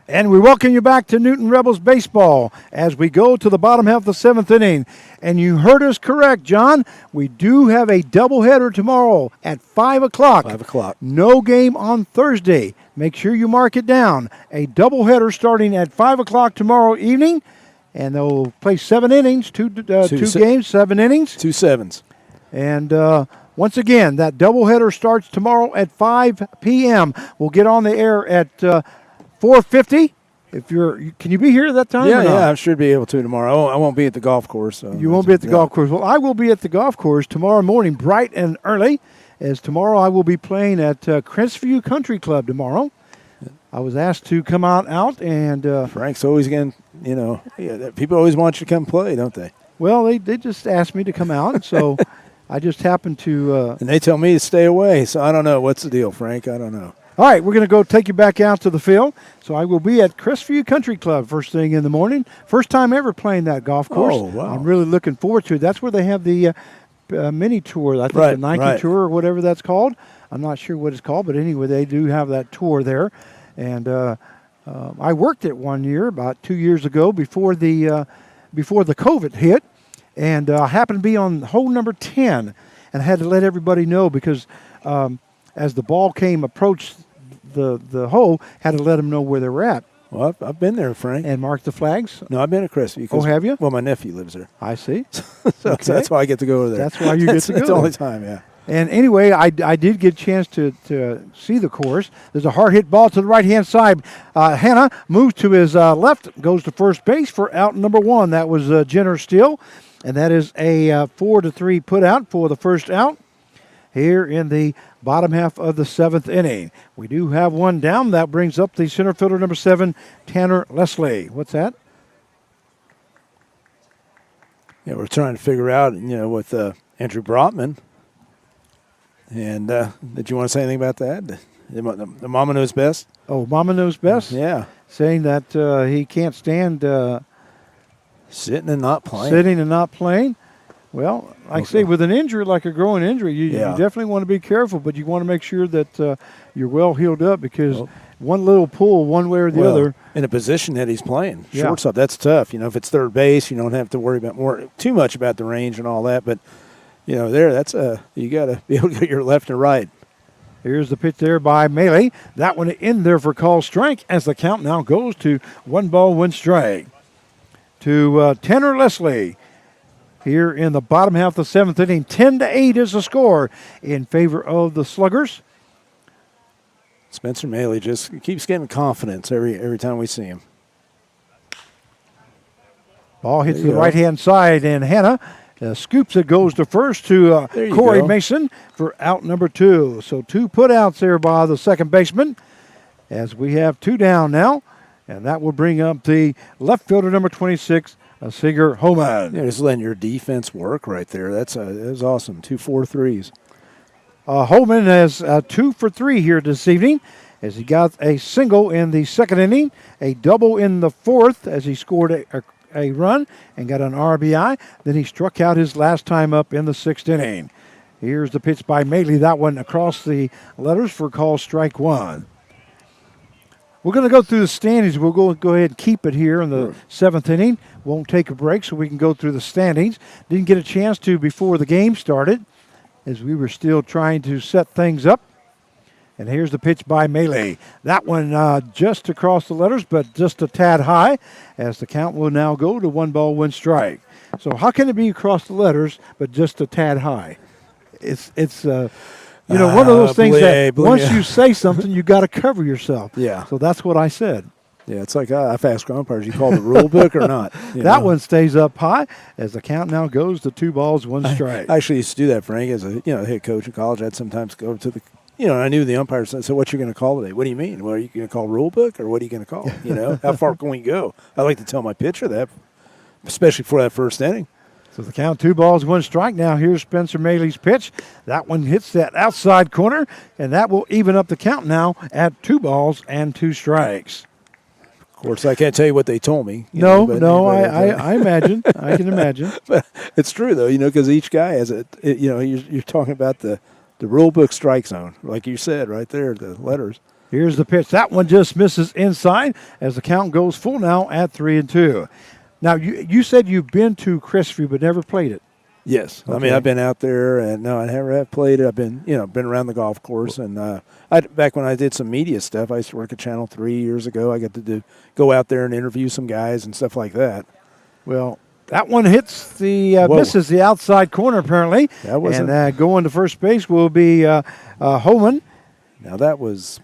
And we welcome you back to Newton Rebels baseball as we go to the bottom half of the 7th inning. And you heard us correct, John. We do have a doubleheader tomorrow at 5 o'clock. 5 o'clock. No game on Thursday. Make sure you mark it down. A doubleheader starting at 5 o'clock tomorrow evening. And they'll play 7 innings, two games, 7 innings. 2 sevens. And once again, that doubleheader starts tomorrow at 5 p.m. We'll get on the air at 4:50. Can you be here at that time? Yeah, I should be able to tomorrow. I won't be at the golf course. So you won't be at the golf course. Well, I will be at the golf course tomorrow morning, bright and early, as tomorrow I will be playing at Crestview Country Club tomorrow. I was asked to come out and Frank's always going, you know, people always want you to come play, don't they? well, they just asked me to come out, and so I just happened to. And they tell me to stay away, so I don't know. What's the deal, Frank? I don't know. All right, we're going to go take you back out to the field. So I will be at Crestview Country Club first thing in the morning. First time ever playing that golf course. Oh, wow. I'm really looking forward to it. That's where they have the mini tour. I think the Nike tour or whatever that's called. I'm not sure what it's called, but anyway, they do have that tour there. And I worked it one year, about 2 years ago, before the COVID hit. And I happened to be on hole number 10 and I had to let everybody know because as the ball approached the hole, had to let them know where they were at. Well, I've been there, Frank. And mark the flags? No, I've been at Crestview. Oh, have you? Well, my nephew lives there. I see. So that's why I get to go over there. That's why you get to go It's the only time, yeah. And anyway, I did get a chance to see the course. There's a hard hit ball to the right-hand side. Hannah moves to his left, goes to first base for out number 1. That was Jenner Steele. And that is a 4-3 put out for the first out here in the bottom half of the 7th inning. We do have one down. That brings up the center fielder, number 7, Tanner Leslie. What's that? Yeah, we're trying to figure out, with Andrew Brotman. And did you want to say anything about that? The Mama Knows Best? Oh, Mama Knows Best? Yeah. Saying that he can't stand sitting and not playing. Sitting and not playing. Well, like I say, with an injury, like a growing injury, you definitely want to be careful, but you want to make sure that you're well healed up because one little pull one way or the other. In a position that he's playing, shortstop, that's tough. If it's third base, you don't have to worry about too much about the range and all that, but that's you got to be able to get your left and right. Here's the pitch there by Melee. That one in there for call strike as the count now goes to 1 ball, 1 strike. to Tanner Leslie. Here in the bottom half of the seventh inning, 10-8 is the score in favor of the Sluggers. Spencer Maley just keeps getting confidence every time we see him. Ball hits the right-hand side, and Hannah scoops it, goes to first to Corey Mason for out number 2. So 2 putouts there by the second baseman as we have 2 down now, and that will bring up the left fielder number 26, Sigur Homan. Yeah, just letting your defense work right there. That was awesome. 2 4-3s. Homan has 2 for 3 here this evening as he got a single in the second inning, a double in the fourth as he scored a run and got an RBI. Then he struck out his last time up in the sixth inning. Here's the pitch by Maley. That one across the letters for call strike 1. We're going to go through the standings. We'll go ahead and keep it here in the seventh inning. Won't take a break so we can go through the standings. Didn't get a chance to before the game started as we were still trying to set things up. And here's the pitch by Maley. That one just across the letters, but just a tad high as the count will now go to 1 ball, 1 strike. So how can it be across the letters, but just a tad high? It's one of those things that once you say something, you got to cover yourself. Yeah. So that's what I said. Yeah, it's like I've asked umpires, you call the rule book or not? That one stays up high as the count now goes to 2 balls, 1 strike. I actually used to do that, Frank, as a head coach in college. I'd sometimes go to the I knew the umpires. I said, "What you going to call today? What do you mean? Well, are you going to call rule book or what are you going to call? How far can we go?" I like to tell my pitcher that, especially for that first inning. So the count 2 balls, 1 strike. Now here's Spencer Maley's pitch. That one hits that outside corner, and that will even up the count now at 2 balls and 2 strikes. Of course, I can't tell you what they told me. I imagine. I can imagine. But it's true though, because each guy has you're talking about the rule book strike zone, like you said right there, the letters. Here's the pitch. That one just misses inside as the count goes full now at 3-2. Now, you said you've been to Crestview but never played it. Yes. Okay. I mean, I've been out there, and no, I never have played it. I've been, been around the golf course, and back when I did some media stuff, I used to work at Channel 3 years ago. I got to go out there and interview some guys and stuff like that. Well, that one hits misses the outside corner apparently. That wasn't. And going to first base will be Homan. Now that was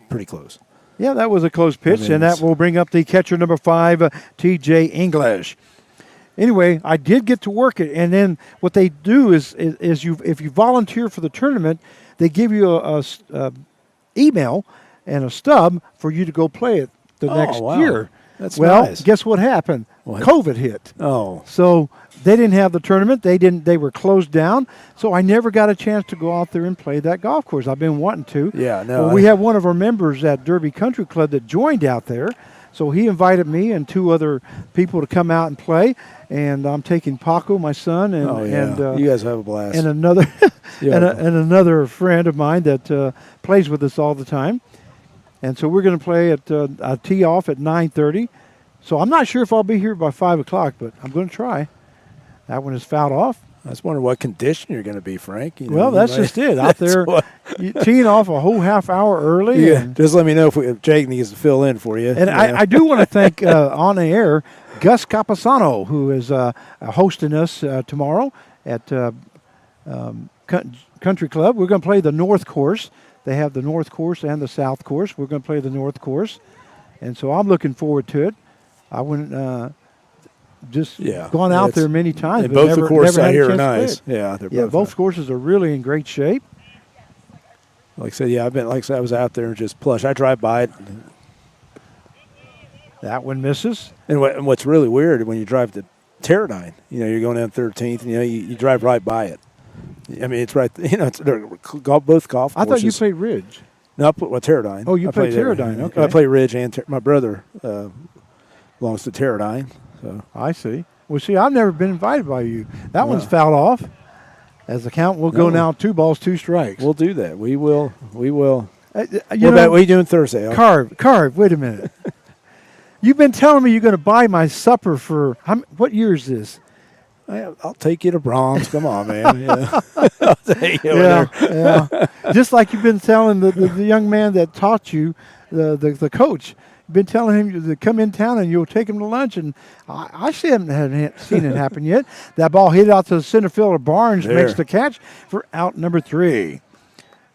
pretty close. Yeah, that was a close pitch, and that will bring up the catcher number 5, T.J. English. Anyway, I did get to work it, and then what they do is if you volunteer for the tournament, they give you a email and a stub for you to go play it the next year. That's well, nice. Guess what happened? What? COVID hit. Oh. So they didn't have the tournament. They were closed down. So I never got a chance to go out there and play that golf course. I've been wanting to. Yeah, no. Well, we have one of our members at Derby Country Club that joined out there. So he invited me and 2 other people to come out and play. And I'm taking Paco, my son, and you guys have a blast. And another and another friend of mine that plays with us all the time. And so we're going to play at a tee off at 9:30. So I'm not sure if I'll be here by 5 o'clock, but I'm going to try. That one is fouled off. I was wondering what condition you're going to be, Frank. That's just it. Out there, teeing off a whole half hour early. Yeah, just let me know if Jake needs to fill in for you. And I do want to thank on the air Gus Capasano, who is hosting us tomorrow at Country Club. We're going to play the North Course. They have the North Course and the South Course. We're going to play the North Course. And so I'm looking forward to it. I wouldn't gone out there many times. And both the courses out here are nice. Yeah, both courses are really in great shape. Like I said, I was out there and just plush. I drive by it. That one misses. And what's really weird when you drive to Teradyne, you're going down 13th, and you drive right by it. I mean, it's right. They're both golf courses. I thought you played Ridge. No, Teradyne. Oh, you played Teradyne. Okay. I play Ridge and my brother belongs to Teradyne. So I see. Well, see, I've never been invited by you. That one's fouled off. As the count will go now 2 balls, 2 strikes. We'll do that. We will. What are you doing Thursday? Carve. Wait a minute. You've been telling me you're going to buy my supper for what year is this? I'll take you to Brahms. Come on, man. I'll take you yeah. Just like you've been telling the young man that taught you, the coach. been telling him to come in town and you'll take him to lunch, and I haven't seen it happen yet. That ball hit out to the center fielder. Barnes There. makes the catch for out number 3.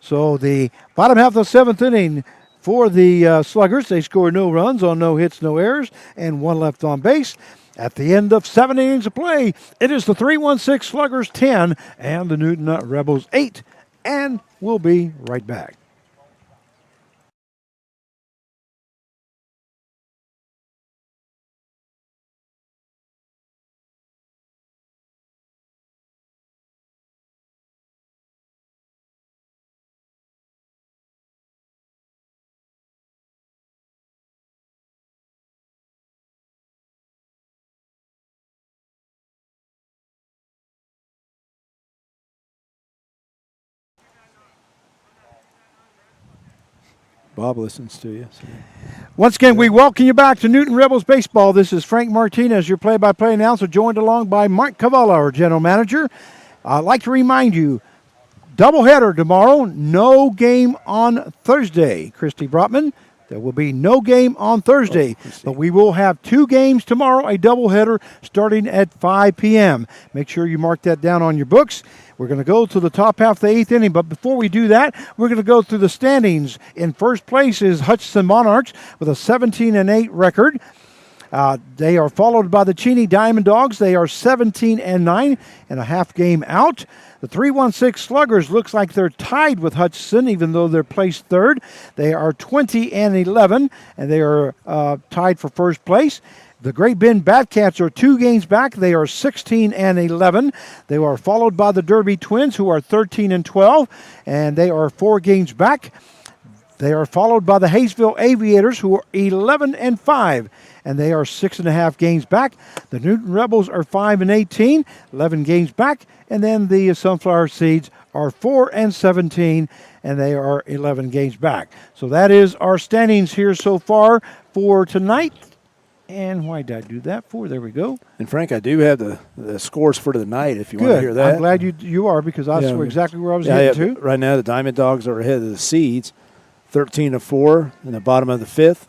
So the bottom half of the 7th inning for the Sluggers, they score no runs on no hits, no errors, and 1 left on base. At the end of 7 innings of play, it is the 3-1-6 Sluggers 10 and the Newton Rebels 8, and we'll be right back. Bob listens to you. So. Once again, we welcome you back to Newton Rebels Baseball. This is Frank Martinez, your play-by-play announcer, joined along by Mark Cavallo, our general manager. I'd like to remind you, doubleheader tomorrow, no game on Thursday. Christy Brotman, there will be no game on Thursday, but we will have 2 games tomorrow, a doubleheader starting at 5 p.m. Make sure you mark that down on your books. We're going to go to the top half of the 8th inning, but before we do that, we're going to go through the standings. In first place is Hutchinson Monarchs with a 17-8 record. They are followed by the Cheney Diamond Dogs. They are 17-9 and a half game out. The 3-1-6 Sluggers looks like they're tied with Hutchinson, even though they're placed 3rd. They are 20-11, and they are tied for first place. The Great Bend Batcats are 2 games back. They are 16-11. They are followed by the Derby Twins, who are 13-12, and they are 4 games back. They are followed by the Hayesville Aviators, who are 11-5, and they are 6.5 games back. The Newton Rebels are 5-18, 11 games back, and then the Sunflower Seeds are 4-17, and they are 11 games back. So that is our standings here so far for tonight. And why did I do that for? There we go. And Frank, I do have the scores for tonight if you want to Good. hear that. I'm glad you are, because that's exactly where I was heading to. Right now, the Diamond Dogs are ahead of the Seeds, 13-4 in the bottom of the 5th.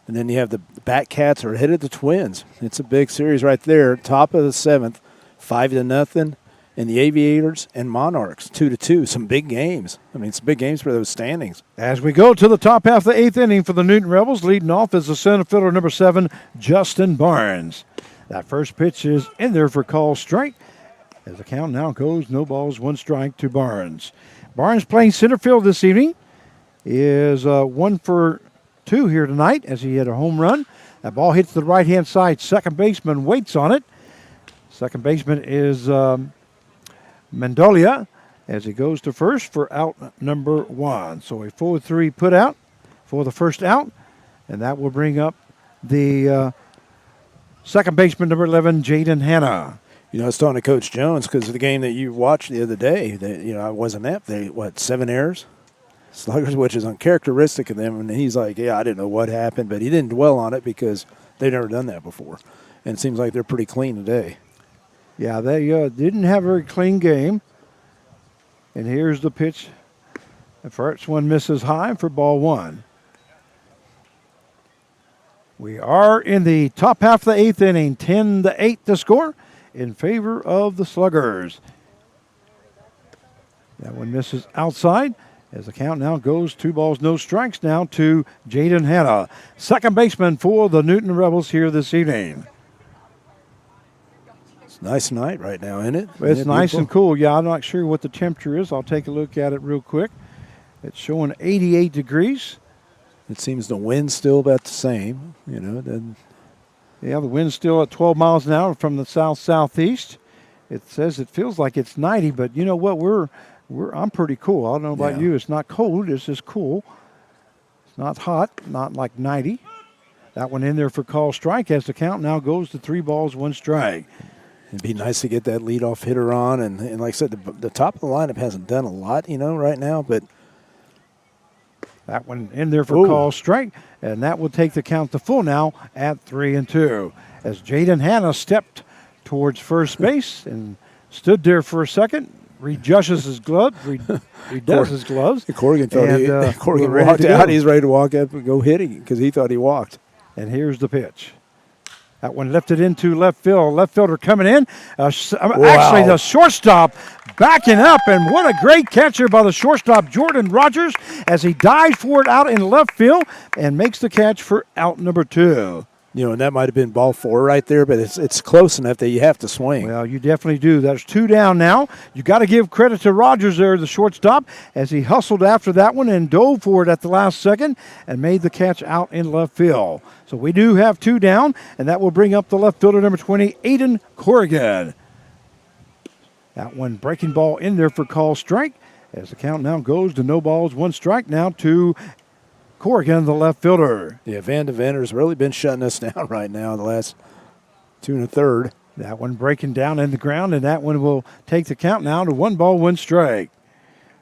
And then you have the Batcats are ahead of the Twins. It's a big series right there. Top of the 7th, 5-0. And the Aviators and Monarchs, 2-2. Some big games. I mean, some big games for those standings. As we go to the top half of the 8th inning for the Newton Rebels, leading off is the center fielder, number 7, Justin Barnes. That first pitch is in there for call strike. As the count now goes, no balls, 1 strike to Barnes. Barnes playing center field this evening is 1 for 2 here tonight as he hit a home run. That ball hits the right-hand side. Second baseman waits on it. Second baseman is Mendolia as he goes to first for out number 1. So a 4-3 put out for the first out, and that will bring up the second baseman, number 11, Jaden Hanna. You know, I was talking to Coach Jones because of the game that you watched the other day. I wasn't at. 7 errors? Sluggers, which is uncharacteristic of them. And he's like, yeah, I didn't know what happened, but he didn't dwell on it because they've never done that before. And it seems like they're pretty clean today. Yeah, they didn't have a very clean game. And here's the pitch. The first one misses high for ball 1. We are in the top half of the 8th inning, 10-8 to score in favor of the Sluggers. That one misses outside as the count now goes 2 balls, no strikes now to Jaden Hanna, second baseman for the Newton Rebels here this evening. Nice night right now, isn't it? It's nice and cool. Yeah, I'm not sure what the temperature is. I'll take a look at it real quick. It's showing 88 degrees. It seems the wind's still about the same, Yeah, the wind's still at 12 miles an hour from the south-southeast. It says it feels like it's 90, but you know what? I'm pretty cool. I don't know about you. It's not cold. It's just cool. It's not hot, not like 90. That one in there for call strike as the count now goes to 3 balls, 1 strike. It'd be nice to get that leadoff hitter on. And like I said, the top of the lineup hasn't done a lot, right now. But that one in there for call strike. And that will take the count to full now at 3-2. As Jaden Hanna stepped towards first base and stood there for a second, readjusts his gloves, redoes his gloves. Corrigan thought And, Corrigan we're ready walked to out. go. He's ready to walk up and go hitting because he thought he walked. And here's the pitch. That one lifted into left field. Left fielder coming in. Actually, the shortstop backing up. And what a great catcher by the shortstop, Jordan Rogers, as he dives for it out in left field and makes the catch for out number 2. You know, and that might have been ball 4 right there, but it's close enough that you have to swing. Well, you definitely do. There's 2 down now. You got to give credit to Rogers there, the shortstop, as he hustled after that one and dove for it at the last second and made the catch out in left field. So we do have 2 down, and that will bring up the left fielder, number 20, Aiden Corrigan. That one breaking ball in there for call strike, as the count now goes to no balls, 1 strike now to Corrigan, the left fielder. Yeah, Van de Venter's really been shutting us down right now in the last 2 1/3. That one breaking down in the ground, and that one will take the count now to 1 ball, 1 strike.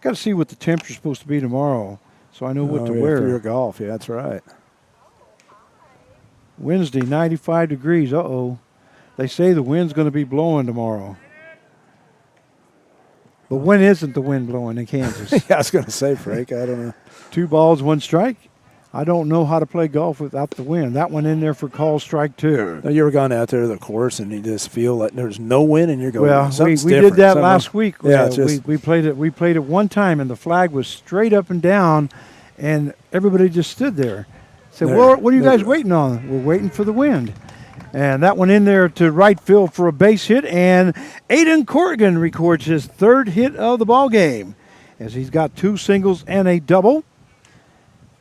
Got to see what the temperature's supposed to be tomorrow, so I know what to wear. For your golf, yeah, that's right. Wednesday, 95 degrees. Uh-oh. They say the wind's going to be blowing tomorrow. But when isn't the wind blowing in Kansas? Yeah, I was going to say, Frank, I don't know. 2 balls, 1 strike. I don't know how to play golf without the wind. That one in there for call strike 2. You ever gone out there to the course and you just feel like there's no wind and you're going, Well, we something's did different. that last week. Yeah, we played it. We played it one time, and the flag was straight up and down, and everybody just stood there. Said, "Well, what are you guys waiting on?" We're waiting for the wind. And that one in there to right field for a base hit, and Aiden Corrigan records his 3rd hit of the ball game, as he's got 2 singles and a double.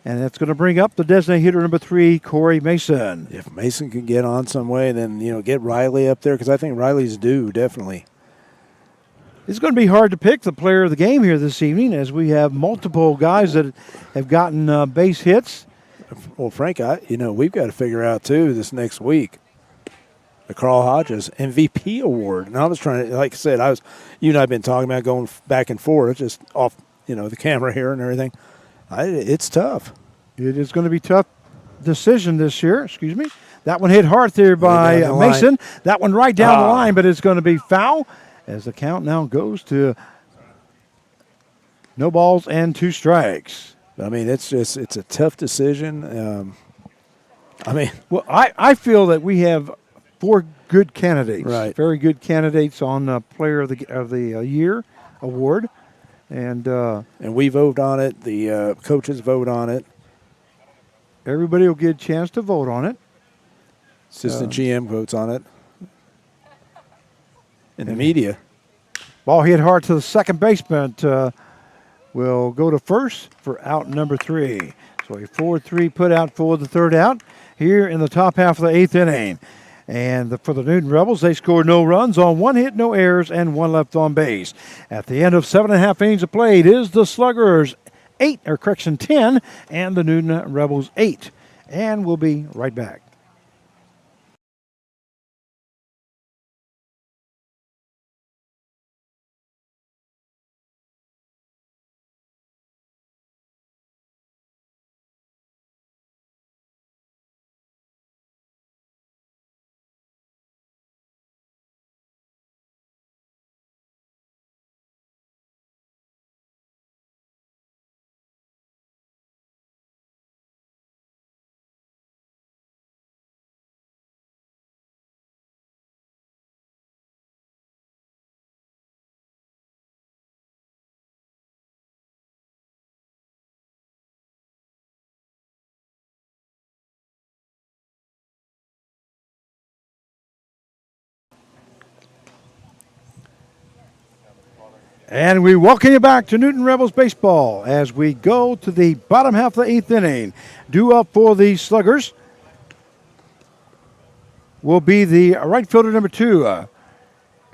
And that's going to bring up the designated hitter, number 3, Corey Mason. If Mason can get on some way, then, get Riley up there, because I think Riley's due, definitely. It's going to be hard to pick the player of the game here this evening, as we have multiple guys that have gotten base hits. Well, Frank, we've got to figure out, too, this next week, the Carl Hodges MVP award. And I was trying to, like I said, you and I have been talking about going back and forth, just off, the camera here and everything. It's tough. It is going to be a tough decision this year. Excuse me. That one hit hard there by Mason. That one right down the line, but it's going to be foul as the count now goes to no balls and 2 strikes. I mean, it's a tough decision. Well, I feel that we have 4 good candidates, right? Very good candidates on Player of the Year award. And we vote on it. The coaches vote on it. Everybody will get a chance to vote on it. Assistant GM votes on it. And the media. Ball hit hard to the second baseman. Will go to first for out number 3. So a 4-3 put out for the 3rd out here in the top half of the 8th inning. And for the Newton Rebels, they scored no runs on 1 hit, no errors, and 1 left on base. At the end of 7.5 innings of play, it is the Sluggers 10, and the Newton Rebels 8. And we'll be right back. And we welcome you back to Newton Rebels baseball as we go to the bottom half of the 8th inning. Due up for the Sluggers will be the right fielder, number 2,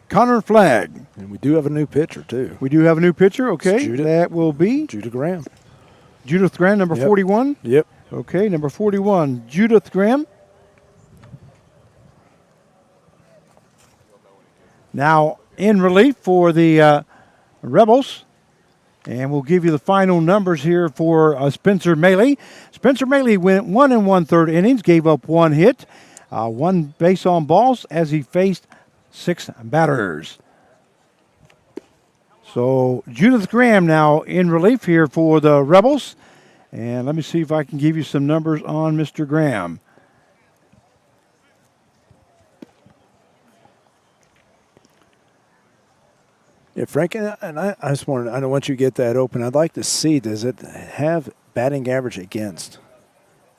Connor Flagg. And we do have a new pitcher, too. We do have a new pitcher, okay. That will be Judah Graham. Judith Graham, number 41. Yep. Okay, number 41, Judith Graham. Now in relief for the Rebels, and we'll give you the final numbers here for Spencer Maley. Spencer Maley went 1 1/3 innings, gave up 1 hit, 1 base on balls as he faced 6 batters. So Judith Graham now in relief here for the Rebels. And let me see if I can give you some numbers on Mr. Graham. Yeah, Frank, and I just wanted, I don't want you to get that open. I'd like to see, does it have batting average against?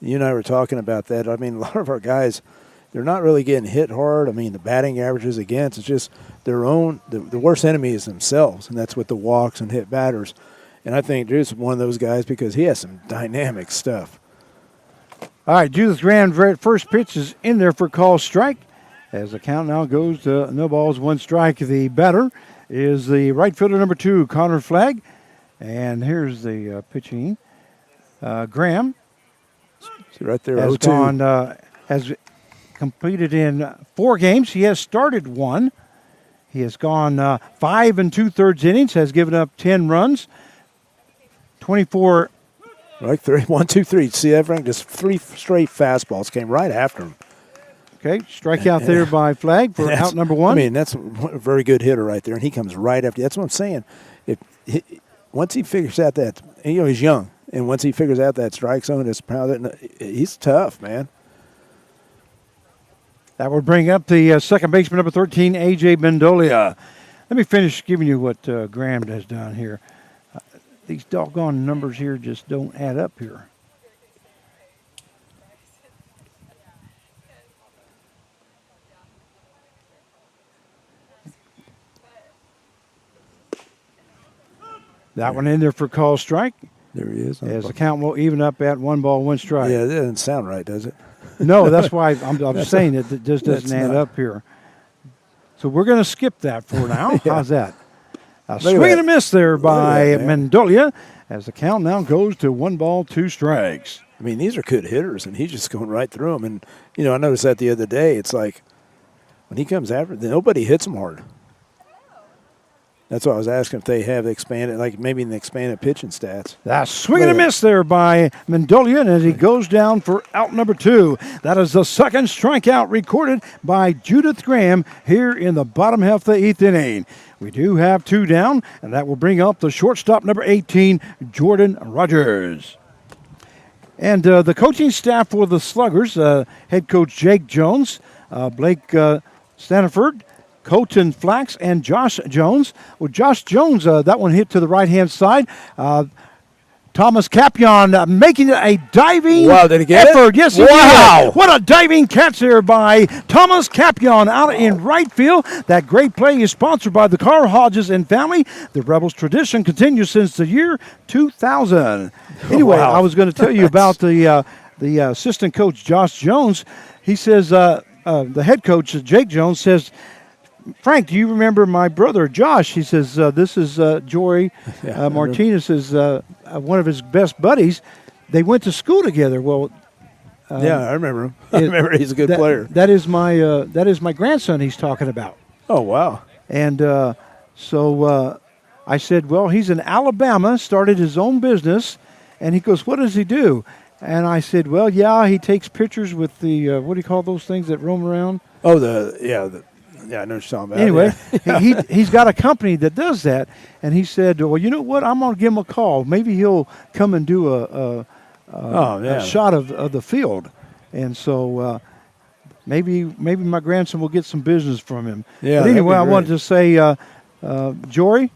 You and I were talking about that. I mean, a lot of our guys, they're not really getting hit hard. I mean, the batting averages against, it's just their own, the worst enemy is themselves, and that's with the walks and hit batters. And I think Drew's one of those guys because he has some dynamic stuff. All right, Judith Graham's first pitch is in there for call strike. As the count now goes to no balls, one strike. The batter is the right fielder number 2, Connor Flagg. And here's the pitching. Graham See right there, has 0-2. has completed in 4 games. He has started 1. He has gone 5 2/3 innings, has given up 10 runs, 24. Right, 3, 1, 2, 3. See that, Frank? Just 3 straight fastballs came right after him. Okay, strikeout there by Flagg for out number 1. I mean, that's a very good hitter right there, and he comes right after. That's what I'm saying. Once he figures out that, and, you know, he's young, and once he figures out that strike zone, he's tough, man. That would bring up the second baseman, number 13, A.J. Mendolia. Let me finish giving you what Graham has done here. These doggone numbers here just don't add up here. That one in there for call strike. There he is. As the count will even up at 1 ball, 1 strike. Yeah, that doesn't sound right, does it? No, that's why I'm saying it just doesn't add up here. So we're going to skip that for now. Yeah. How's that? A swing and a miss there by that, Mendolia as the count now goes to 1 ball, 2 strikes. I mean, these are good hitters, and he's just going right through them. And, you know, I noticed that the other day. It's like when he comes after, nobody hits him hard. That's why I was asking if they have expanded, like maybe in the expanded pitching stats. That swing and a miss there by Mendolia, as he goes down for out number 2. That is the second strikeout recorded by Judith Graham here in the bottom half of the 8th inning. We do have 2 down, and that will bring up the shortstop, number 18, Jordan Rogers. And the coaching staff for the Sluggers, head coach Jake Jones, Blake Staniford, Colton Flax, and Josh Jones. Well, Josh Jones, that one hit to the right-hand side. Thomas Capion making it a diving did he get effort. it? Yes, he did. What a diving catch there by Thomas Capion out in right field. That great play is sponsored by the Carr Hodges and family. The Rebels tradition continues since the year 2000. Anyway, I was going to tell you about the assistant coach, Josh Jones. He says, the head coach, Jake Jones, says, Frank, do you remember my brother, Josh? He says, this is Jory Martinez, is one of his best buddies. They went to school together. Well, yeah, I remember him. I remember he's a good player. That is my grandson he's talking about. Oh, wow. And so I said, well, he's in Alabama, started his own business. And he goes, what does he do? And I said, well, yeah, he takes pictures with the, what do you call those things that roam around? Oh, yeah, I know what you're talking about. Anyway, yeah. he's got a company that does that, and he said, well, you know what, I'm going to give him a call. Maybe he'll come and do a shot of the field. And so maybe my grandson will get some business from him. Yeah, but anyway, I wanted to say, Jory,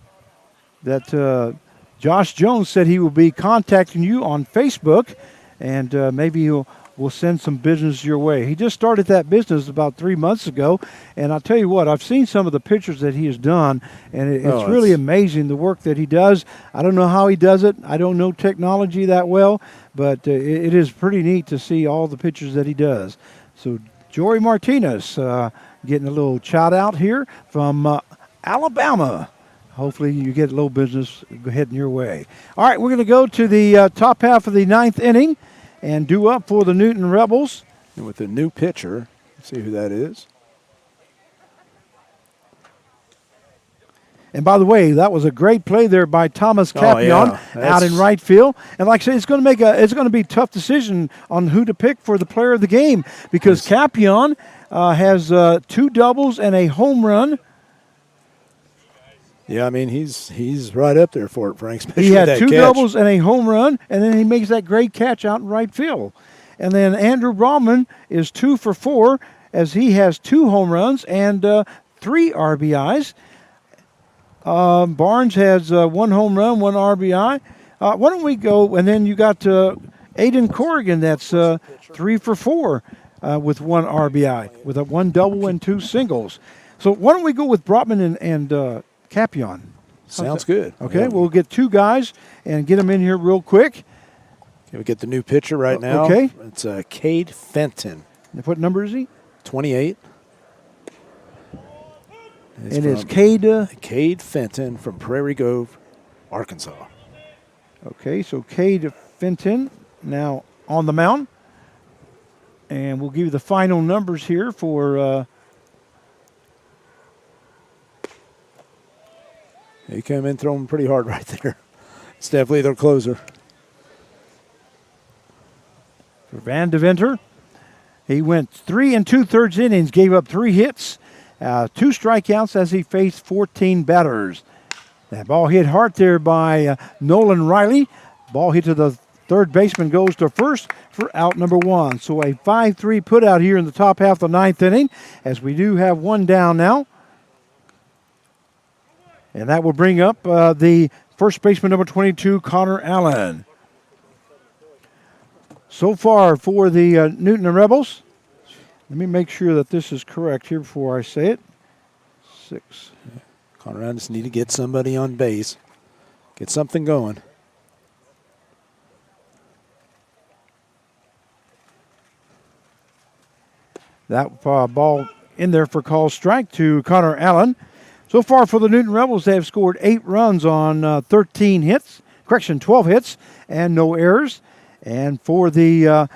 that Josh Jones said he will be contacting you on Facebook, and maybe we'll send some business your way. He just started that business about 3 months ago, and I'll tell you what, I've seen some of the pictures that he has done, and it's really amazing the work that he does. I don't know how he does it. I don't know technology that well, but it is pretty neat to see all the pictures that he does. So Jory Martinez getting a little shout out here from Alabama. Hopefully you get a little business heading your way. All right, we're going to go to the top half of the 9th inning and due up for the Newton Rebels. And with a new pitcher, let's see who that is. And by the way, that was a great play there by Thomas Capion out in right field. And like I said, it's going to be a tough decision on who to pick for the player of the game, because Capion has 2 doubles and a home run. Yeah, I mean he's right up there for it, Frank. Especially He had that 2 catch. doubles and a home run, and then he makes that great catch out in right field. And then Andrew Brahman is 2 for 4 as he has 2 home runs and 3 RBIs. Barnes has 1 home run, 1 RBI. Why don't we go, and then you got Aiden Corrigan that's 3 for 4 with 1 RBI, with a 1 double and 2 singles. So why don't we go with Brotman and Capion? Sounds good. Okay, Yeah. we'll get 2 guys and get them in here real quick. Can we get the new pitcher right now? Okay. It's Cade Fenton, What number is he? 28. And it's Cade. Cade Fenton from Prairie Grove, Arkansas. Okay, so Cade Fenton now on the mound. And we'll give you the final numbers here for He came in throwing pretty hard right there. It's definitely their closer. for Van Deventer. He went 3 2/3 innings, gave up 3 hits, 2 strikeouts as he faced 14 batters. That ball hit hard there by Nolan Riley. Ball hit to the third baseman, goes to first for out number 1. So a 5-3 put out here in the top half of the 9th inning, as we do have 1 down now. And that will bring up the first baseman, number 22, Connor Allen. So far for the Newton and Rebels, let me make sure that this is correct here before I say it. 6. Connor, I just need to get somebody on base. Get something going. That ball in there for call strike to Connor Allen. So far for the Newton Rebels, they have scored 8 runs on 13 hits. 12 hits and no errors. And for the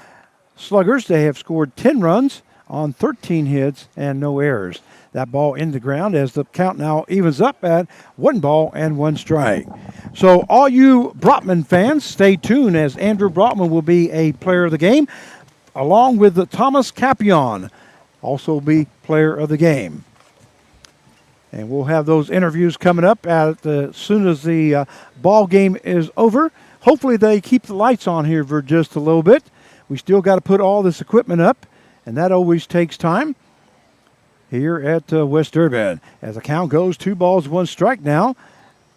Sluggers, they have scored 10 runs on 13 hits and no errors. That ball in the ground as the count now evens up at 1 ball and 1 strike. So all you Brotman fans, stay tuned as Andrew Brotman will be a player of the game, along with the Thomas Capion, also be player of the game. And we'll have those interviews coming up as soon as the ball game is over. Hopefully they keep the lights on here for just a little bit. We still got to put all this equipment up, and that always takes time here at West Durban. As the count goes, 2 balls, 1 strike now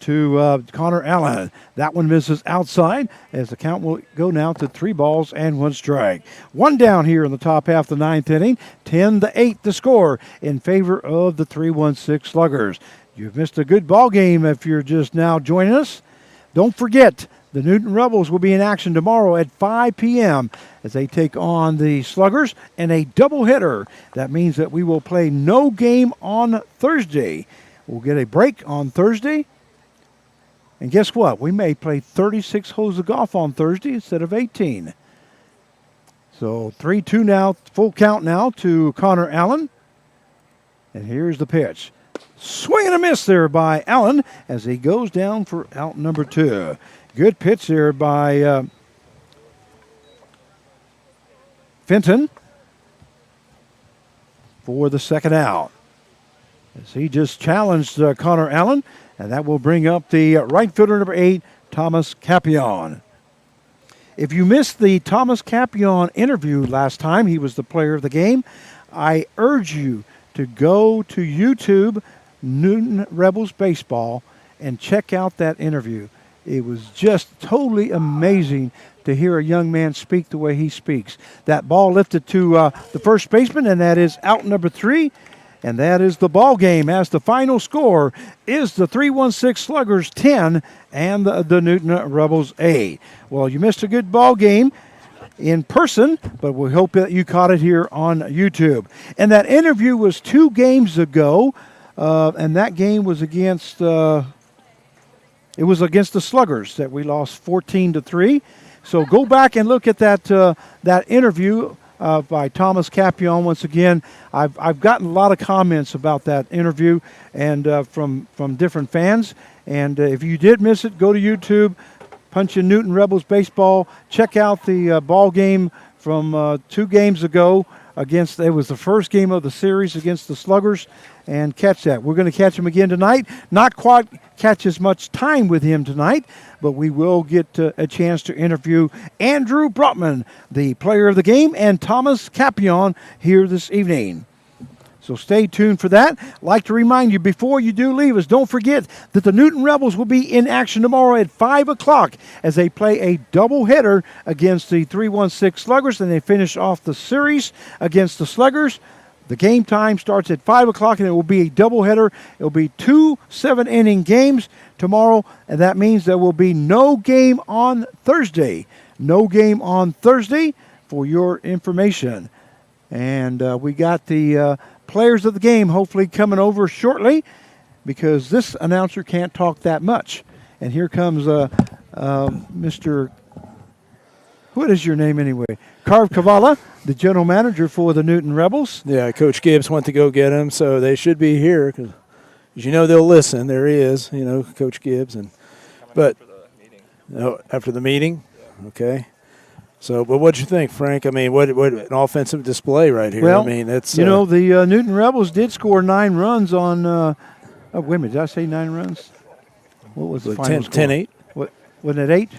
to Connor Allen. That one misses outside as the count will go now to 3 balls and 1 strike. 1 down here in the top half of the 9th inning. 10-8 the score in favor of the 316 Sluggers. You've missed a good ball game if you're just now joining us. Don't forget, the Newton Rebels will be in action tomorrow at 5 p.m. as they take on the Sluggers in a doubleheader. That means that we will play no game on Thursday. We'll get a break on Thursday. And guess what? We may play 36 holes of golf on Thursday instead of 18. So 3-2 now, full count now to Connor Allen. And here's the pitch. Swing and a miss there by Allen as he goes down for out number 2. Good pitch there by Fenton for the second out. As he just challenged Connor Allen, and that will bring up the right fielder number 8, Thomas Capion. If you missed the Thomas Capion interview last time, he was the player of the game, I urge you to go to YouTube, Newton Rebels Baseball, and check out that interview. It was just totally amazing to hear a young man speak the way he speaks. That ball lifted to the first baseman, and that is out number 3. And that is the ball game, as the final score is the 316 Sluggers 10 and the Newton Rebels 8. Well, you missed a good ball game in person, but we hope that you caught it here on YouTube. And that interview was 2 games ago, and that game was against the Sluggers that we lost 14-3. So go back and look at that interview by Thomas Capion. Once again, I've gotten a lot of comments about that interview and from different fans. And if you did miss it, go to YouTube, punch in Newton Rebels Baseball, check out the ball game from 2 games ago it was the first game of the series against the Sluggers, and catch that. We're going to catch him again tonight. Not quite catch as much time with him tonight, but we will get a chance to interview Andrew Brotman, the player of the game, and Thomas Capion here this evening. So stay tuned for that. Like to remind you, before you do leave us, don't forget that the Newton Rebels will be in action tomorrow at 5 o'clock as they play a doubleheader against the 316 Sluggers, and they finish off the series against the Sluggers. The game time starts at 5 o'clock, and it will be a doubleheader. It will be 2 7-inning games tomorrow, and that means there will be no game on Thursday. No game on Thursday for your information. And we got the players of the game hopefully coming over shortly, because this announcer can't talk that much. And here comes Mr. What is your name anyway? Carv Kavala, the general manager for the Newton Rebels. Yeah, Coach Gibbs went to go get him, so they should be here. Cause, as you know, they'll listen. There he is, Coach Gibbs. But after the meeting, okay. So, but what'd you think, Frank? I mean, what an offensive display right here. Well, I mean, it's the Newton Rebels did score 9 runs on. Wait a minute, did I say 9 runs? What was the final score? 10-8. What wasn't it 8?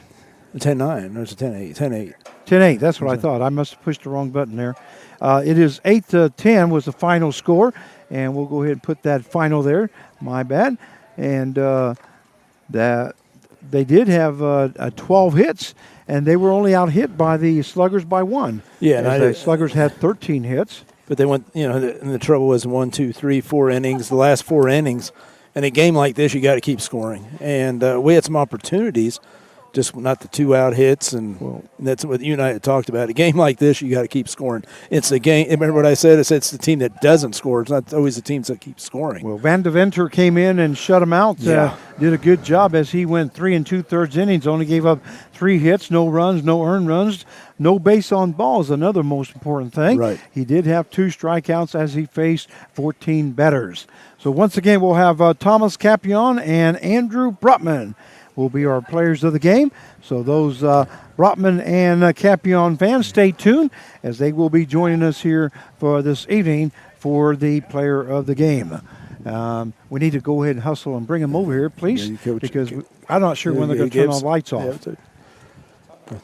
10-9. There's a 10-8. 10-8. 10-8. That's what I thought. I must have pushed the wrong button there. It is 8-10 was the final score, and we'll go ahead and put that final there. My bad. And that they did have 12 hits. And they were only out hit by the Sluggers by 1. Yeah, and the Sluggers had 13 hits. But they went, and the trouble was 1, 2, 3, 4 innings. The last 4 innings, in a game like this, you got to keep scoring. And we had some opportunities, just not the 2 out hits, and that's what you and I had talked about. A game like this, you got to keep scoring. It's the game. Remember what I said? I said it's the team that doesn't score. It's not always the teams that keep scoring. Well, Van Deventer came in and shut him out. Yeah. Did a good job as he went 3 2/3 innings. Only gave up 3 hits, no runs, no earned runs, no base on balls. Another most important thing. Right. He did have 2 strikeouts as he faced 14 batters. So once again, we'll have Thomas Capion and Andrew Brotman will be our players of the game. So those Brotman and Capion fans, stay tuned as they will be joining us here for this evening for the player of the game. We need to go ahead and hustle and bring them over here, please, because I'm not sure when they're going to turn all the lights off. Yeah,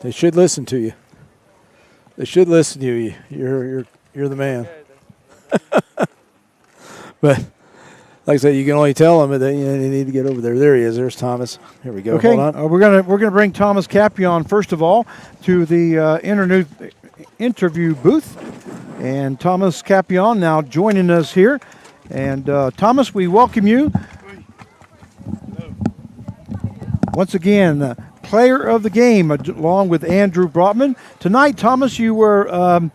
they should listen to you. They should listen to you. You're the man. But like I said, you can only tell them that you need to get over there. There he is. There's Thomas. Here we go. Okay, Hold on. we're gonna bring Thomas Capion first of all to the interview booth, and Thomas Capion now joining us here. And Thomas, we welcome you once again. Player of the game, along with Andrew Brotman. Tonight, Thomas, you were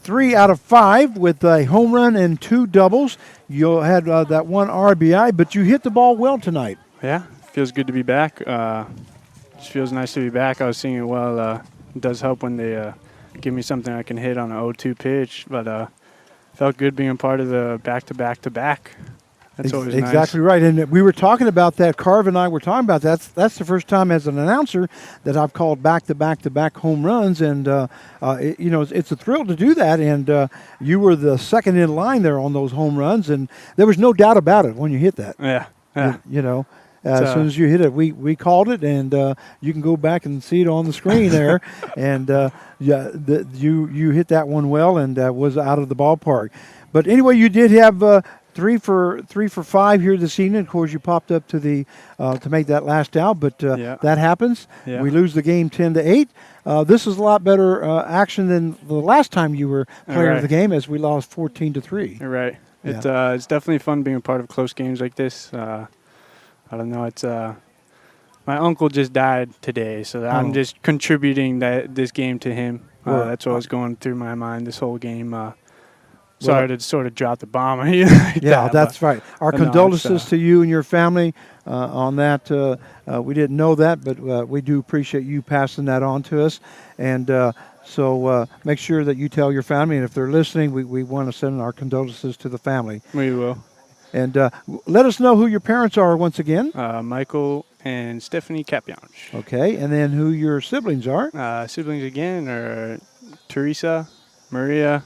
3 out of 5 with a home run and 2 doubles. You had that 1 RBI, but you hit the ball well tonight. Yeah, feels good to be back. Just feels nice to be back. I was singing well. It does help when they give me something I can hit on an 0-2 pitch, but felt good being part of the back-to-back-to-back. That's always exactly nice. right. And we were talking about that. Carv and I were talking about that. That's the first time as an announcer that I've called back-to-back-to-back home runs, and it's a thrill to do that. And you were the second in line there on those home runs, and there was no doubt about it when you hit that. Yeah. As soon as you hit it, we called it, and you can go back and see it on the screen there. And you hit that one well, and was out of the ballpark. But anyway, you did have 3 for 5 here this evening. Of course, you popped up to the to make that last out, but that happens. Yeah. We lose the game 10-8. This is a lot better action than the last time you were player of the game, as we lost 14-3. You're right. Yeah. It's definitely fun being a part of close games like this. I don't know. It's my uncle just died today, so I'm just contributing this game to him. That's what was going through my mind this whole game. Sorry to sort of drop the bomb on you. That's right. Our condolences to you and your family on that. We didn't know that, but we do appreciate you passing that on to us. And so make sure that you tell your family, and if they're listening, we want to send our condolences to the family. We will. And let us know who your parents are once again. Michael and Stephanie Capion. Okay, and then who your siblings are. Siblings again are Teresa, Maria,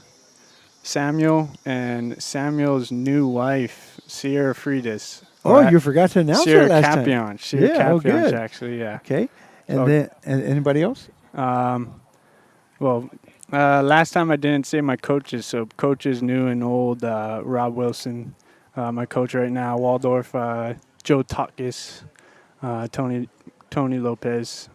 Samuel, and Samuel's new wife, Sierra Freitas. Oh, you forgot to announce Sierra her last time. Capion. Sierra Yeah, oh, Capion, good. actually, yeah. Okay. And So- then and anybody else? Last time I didn't say my coaches, so coaches new and old, Rob Wilson, my coach right now, Waldorf, Joe Takis, Tony Lopez,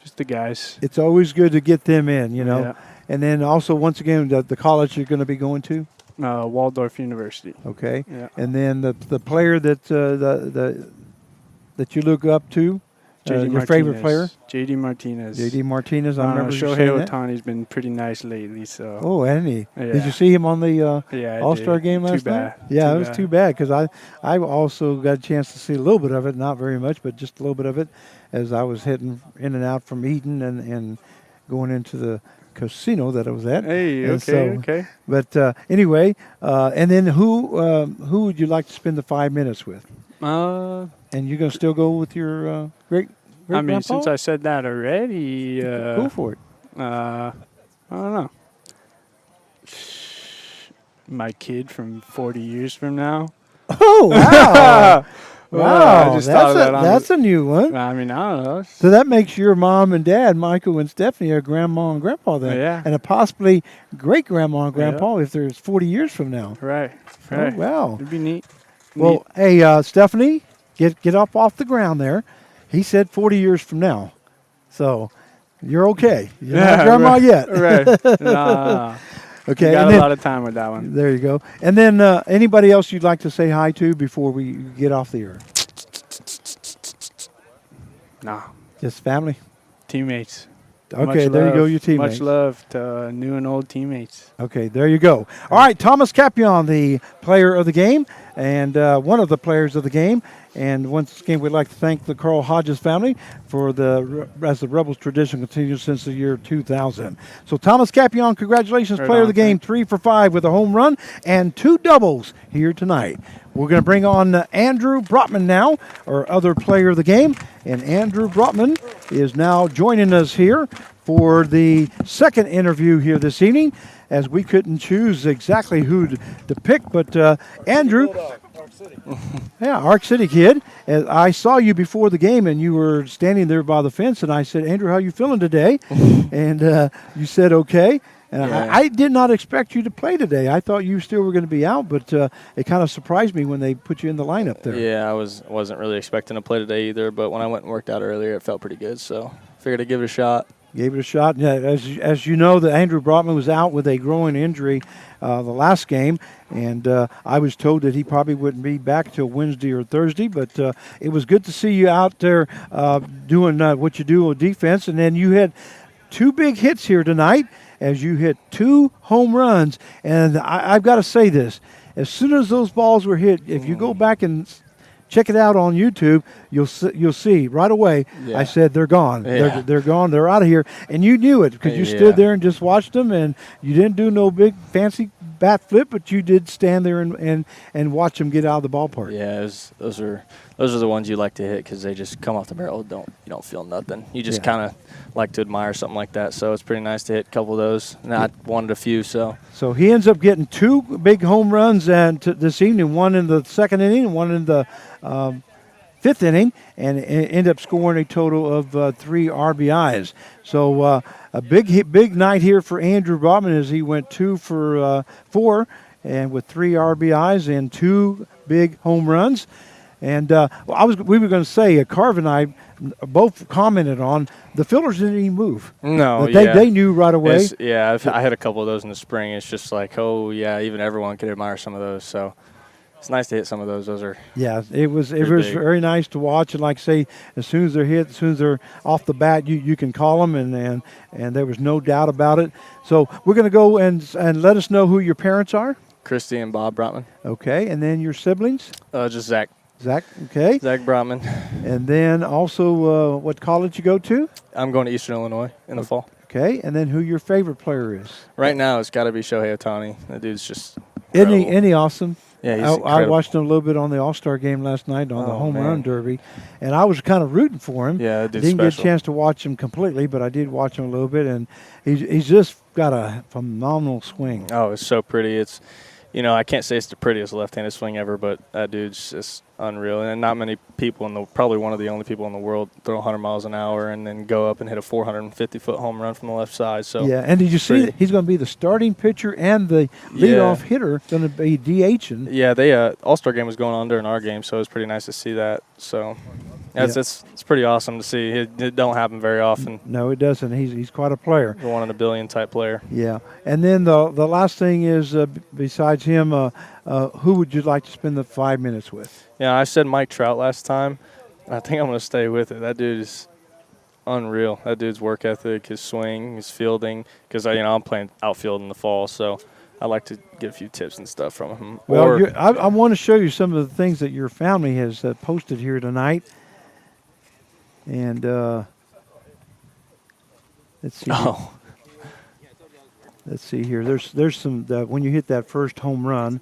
just the guys. It's always good to get them in, you know. Yeah. And then also, once again, the college you're going to be going to. Waldorf University. Okay. Yeah. And then the player that that you look up to, your favorite player, JD Martinez. JD Martinez. I remember you Shohei saying that. Otani's been pretty nice lately. So. Oh, hasn't he? Yeah. Did you see him on the Yeah, I All-Star did. game Too last bad. night? Yeah, Too it was bad. too bad because I also got a chance to see a little bit of it, not very much, but just a little bit of it, as I was heading in and out from Eden and going into the casino that I was at. Hey, And okay, okay. But anyway, and then who would you like to spend the 5 minutes with? And you're going to still go with your great I mean, grandpa? since I said that already, Go for it. I don't know. My kid from 40 years from now. Oh, wow. Wow, I just thought of that on that's a new one. I mean, I don't know. So that makes your mom and dad, Michael and Stephanie, a grandma and grandpa then. Yeah. And a possibly great-grandma and grandpa if there's 40 years from now. Right. Oh, Right. wow. It'd be neat. Well, hey, Stephanie, get up off the ground there. He said 40 years from now. So you're okay. You're not grandma right, yet. Right. Nah. Okay. You got and a then, lot of time with that one. there you go. And then anybody else you'd like to say hi to before we get off the air? Nah. Just family? Teammates. Okay, Much there you go, love- your teammates. Much love to new and old teammates. Okay, there you go. All right, Thomas Capion, the player of the game, and one of the players of the game. And once again, we'd like to thank the Carl Hodges family for as the Rebels tradition continues since the year 2000. So Thomas Capion, congratulations, Right player of on, the game, Frank. 3 for 5 with a home run and 2 doubles here tonight. We're going to bring on Andrew Brotman now, our other player of the game. And Andrew Brotman is now joining us here for the second interview here this evening, as we couldn't choose exactly who to pick. But Andrew, yeah, Arc City kid. I saw you before the game, and you were standing there by the fence, and I said, Andrew, how you feeling today? And you said, okay. And Yeah. I did not expect you to play today. I thought you still were going to be out, but it kind of surprised me when they put you in the lineup there. Yeah, I wasn't really expecting to play today either, but when I went and worked out earlier, it felt pretty good, so figured I'd give it a shot. Gave it a shot. Yeah, as you know, that Andrew Brotman was out with a groin injury the last game, and I was told that he probably wouldn't be back till Wednesday or Thursday. But it was good to see you out there doing what you do on defense, and then you had 2 big hits here tonight as you hit 2 home runs. And I've got to say this: as soon as those balls were hit, if you go back and check it out on YouTube, you'll see right away. Yeah. I said they're gone. Yeah. They're gone. They're out of here, and you knew it because you Yeah. stood there and just watched them, and you didn't do no big fancy bat flip, but you did stand there and watch them get out of the ballpark. Yeah, those are the ones you like to hit because they just come off the barrel. You don't feel nothing. You just Yeah. kind of like to admire something like that. So it's pretty nice to hit a couple of those. And I wanted a few, so So he ends up getting 2 big home runs and this evening, one in the second inning and one in the 5th inning, and end up scoring a total of 3 RBIs. So a big night here for Andrew Brotman as he went 2 for 4, and with 3 RBIs and 2 big home runs. And we were going to say, Carv and I both commented on the fielders didn't even move. no, But they knew right away. I had a couple of those in the spring. It's just like, oh yeah, even everyone could admire some of those. So it's nice to hit some of those. Those are Yeah, it was big. very nice to watch, and like I say, as soon as they're hit, as soon as they're off the bat, you can call them, and there was no doubt about it. So we're going to go and let us know who your parents are, Christy and Bob Brotman. okay, and then your siblings, Just Zach okay, Brotman. and then also what college you go to, I'm going to Eastern Illinois in the fall. okay, and then who your favorite player is. Right now, it's got to be Shohei Otani. That dude's just Isn't incredible. he awesome? Yeah, he's I incredible. watched him a little bit on the All-Star game last night on the home man. run derby, and I was kind of rooting for him. Yeah, that dude's Didn't get a special. chance to watch him completely, but I did watch him a little bit, and he's just got a phenomenal swing. Oh, it's so pretty. It's, I can't say it's the prettiest left-handed swing ever, but that dude's just unreal. And not many people probably one of the only people in the world throw 100 miles an hour and then go up and hit a 450-foot home run from the left side. So Yeah, and did you see pretty. that he's going to be the starting pitcher and the leadoff hitter, going to be DHing? Yeah, they All-Star game was going on during our game, so it was pretty nice to see that. So it's pretty awesome to see. It don't happen very often. No, it doesn't. He's quite a player. You're one in a billion type player. Yeah, and then the last thing is, besides him, who would you like to spend the 5 minutes with? Yeah, I said Mike Trout last time. I think I'm going to stay with it. That dude is unreal. That dude's work ethic, his swing, his fielding. Because I'm playing outfield in the fall, so I like to get a few tips and stuff from him. Well, I want to show you some of the things that your family has posted here tonight. And let's see. Oh. Let's see here. There's some when you hit that first home run.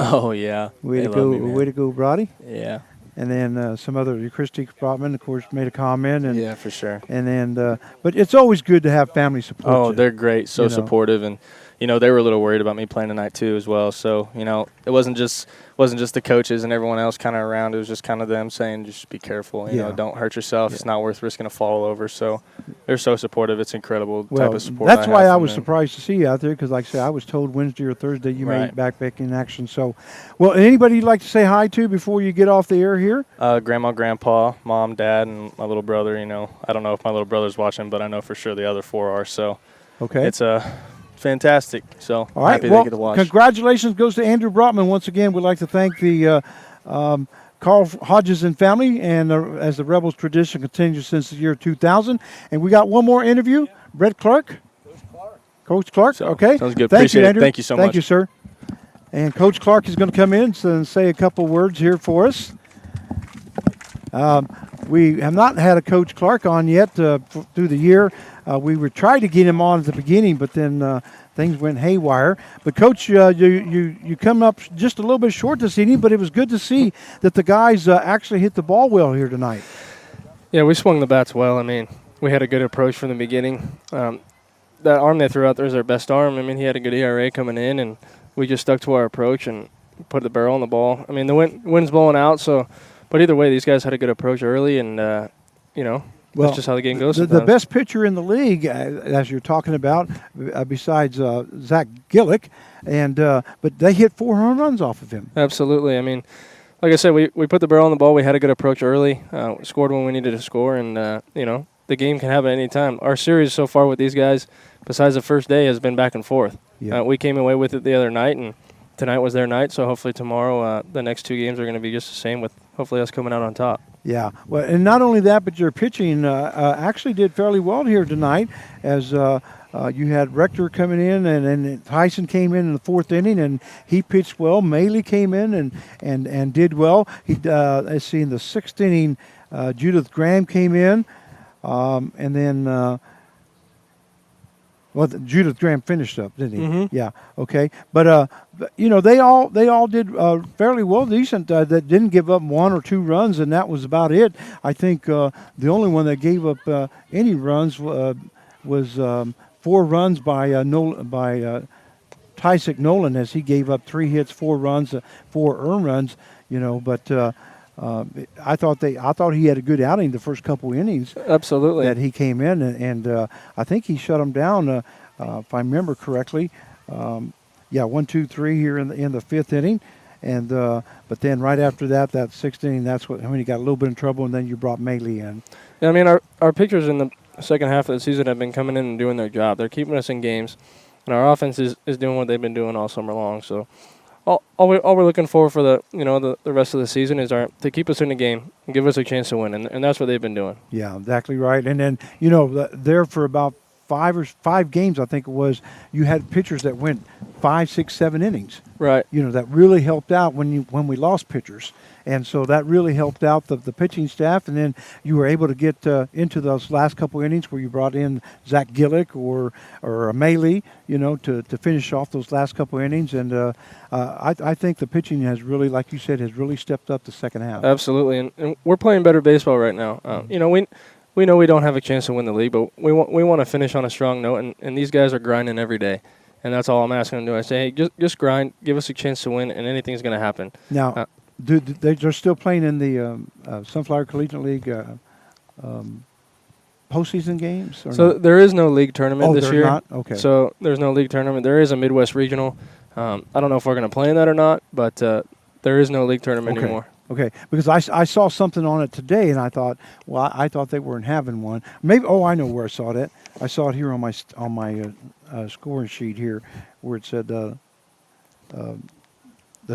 Oh yeah. Way They to love go, me, man. way to go, Brody. Yeah. And then some other Christy Brotman, of course, made a comment. And Yeah, for sure. And then, but it's always good to have family support. Oh, you. they're great, so you know. supportive, and they were a little worried about me playing tonight too as well. So it wasn't just the coaches and everyone else kind of around. It was just kind of them saying, just be careful, don't hurt yourself. It's not worth risking a fall over. So they're so supportive. It's incredible type of support. That's why I have was from them. surprised to see you out there because, like I said, I was told Wednesday or Thursday you may Right. be back in action. So, well, anybody you'd like to say hi to before you get off the air here? Grandma, grandpa, mom, dad, and my little brother. I don't know if my little brother's watching, but I know for sure the other 4 are. So Okay. it's fantastic. So All right. happy Well, they get to watch. congratulations goes to Andrew Brotman. Once again, we'd like to thank the Carl Hodges and family, and as the Rebels tradition continues since the year 2000. And we got one more interview. Brett Clark. Coach Clark. So, Okay. sounds good. Thank Appreciate you, it. Andrew. Thank you so Thank much. you, sir. And Coach Clark is going to come in and say a couple words here for us. We have not had a Coach Clark on yet through the year. We were trying to get him on at the beginning, but then things went haywire. But Coach, you come up just a little bit short this evening, but it was good to see that the guys actually hit the ball well here tonight. Yeah, we swung the bats well. I mean, we had a good approach from the beginning. That arm they threw out there is our best arm. I mean, he had a good ERA coming in, and we just stuck to our approach and put the barrel on the ball. I mean, the wind's blowing out, but either way, these guys had a good approach early, and that's just how the game goes. The best pitcher in the league, as you're talking about, besides Zach Gillick, but they hit 4 home runs off of him. Absolutely. I mean, like I said, we put the barrel on the ball. We had a good approach early. Scored when we needed to score, and the game can happen at any time. Our series so far with these guys, besides the first day, has been back and forth. Yeah. We came away with it the other night, and tonight was their night. So hopefully tomorrow, the next 2 games are going to be just the same, with hopefully us coming out on top. Yeah, well, and not only that, but your pitching actually did fairly well here tonight, as you had Rector coming in, and Tyson came in the 4th inning, and he pitched well. Maley came in and did well. Let's see, in the 6th inning, Judith Graham came in, and then. Judith Graham finished up, didn't he? Mm-hmm. Yeah. Okay. But they all did fairly well, decent. That didn't give up 1 or 2 runs, and that was about it. I think the only one that gave up any runs was 4 runs by Tysick Nolan, as he gave up 3 hits, 4 runs, 4 earned runs. But. I thought he had a good outing the first couple innings. Absolutely. That he came in and I think he shut them down if I remember correctly. 1, 2, 3 here in the 5th inning, and but then right after that 6th inning, that's when he got a little bit in trouble, and then you brought Maley in. Yeah, I mean, our pitchers in the second half of the season have been coming in and doing their job. They're keeping us in games, and our offense is doing what they've been doing all summer long. So all we're looking for the rest of the season is to keep us in the game and give us a chance to win, and that's what they've been doing. Yeah, exactly right. And then there for about five games, I think it was, you had pitchers that went 5, 6, 7 innings. Right. That really helped out when we lost pitchers. And so that really helped out the pitching staff. And then you were able to get into those last couple innings where you brought in Zach Gillick or Maley, to finish off those last couple innings. And I think the pitching has really, like you said, has really stepped up the second half. Absolutely. And we're playing better baseball right now. We know we don't have a chance to win the league, but we want to finish on a strong note. And these guys are grinding every day. And that's all I'm asking them to do. I say, hey, just grind, give us a chance to win, and anything's going to happen. Now, they're still playing in the Sunflower Collegiate League postseason games? Or so not? there is no league tournament this year. Not? Okay. So there's no league tournament. There is a Midwest Regional. I don't know if we're going to play in that or not, but there is no league tournament anymore. Okay, because I saw something on it today, and I thought, well, I thought they weren't having one. Maybe. Oh, I know where I saw it. I saw it here on my scoring sheet here, where it said the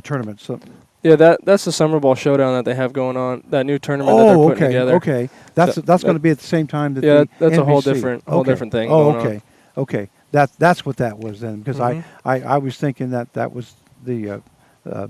tournament. So. Yeah, that's the Summer Ball Showdown that they have going on. That new tournament that they're putting together. Okay. That's going to be at the same time that that's NBC. a whole different thing. Oh, going okay, on. Okay. That's what that was then, because I was thinking that was the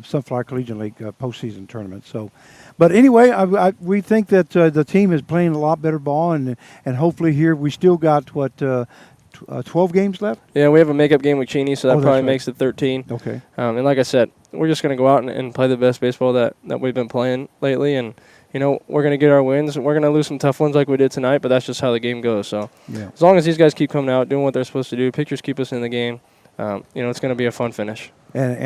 Sunflower Collegiate League postseason tournament. So, but anyway, we think that the team is playing a lot better ball, and hopefully here we still got 12 games left. Yeah, we have a makeup game with Cheney, so that probably makes it 13. Okay. And like I said, we're just going to go out and play the best baseball that we've been playing lately, and we're going to get our wins. We're going to lose some tough ones like we did tonight, but that's just how the game goes. So as long as these guys keep coming out, doing what they're supposed to do, pitchers keep us in the game, it's going to be a fun finish. And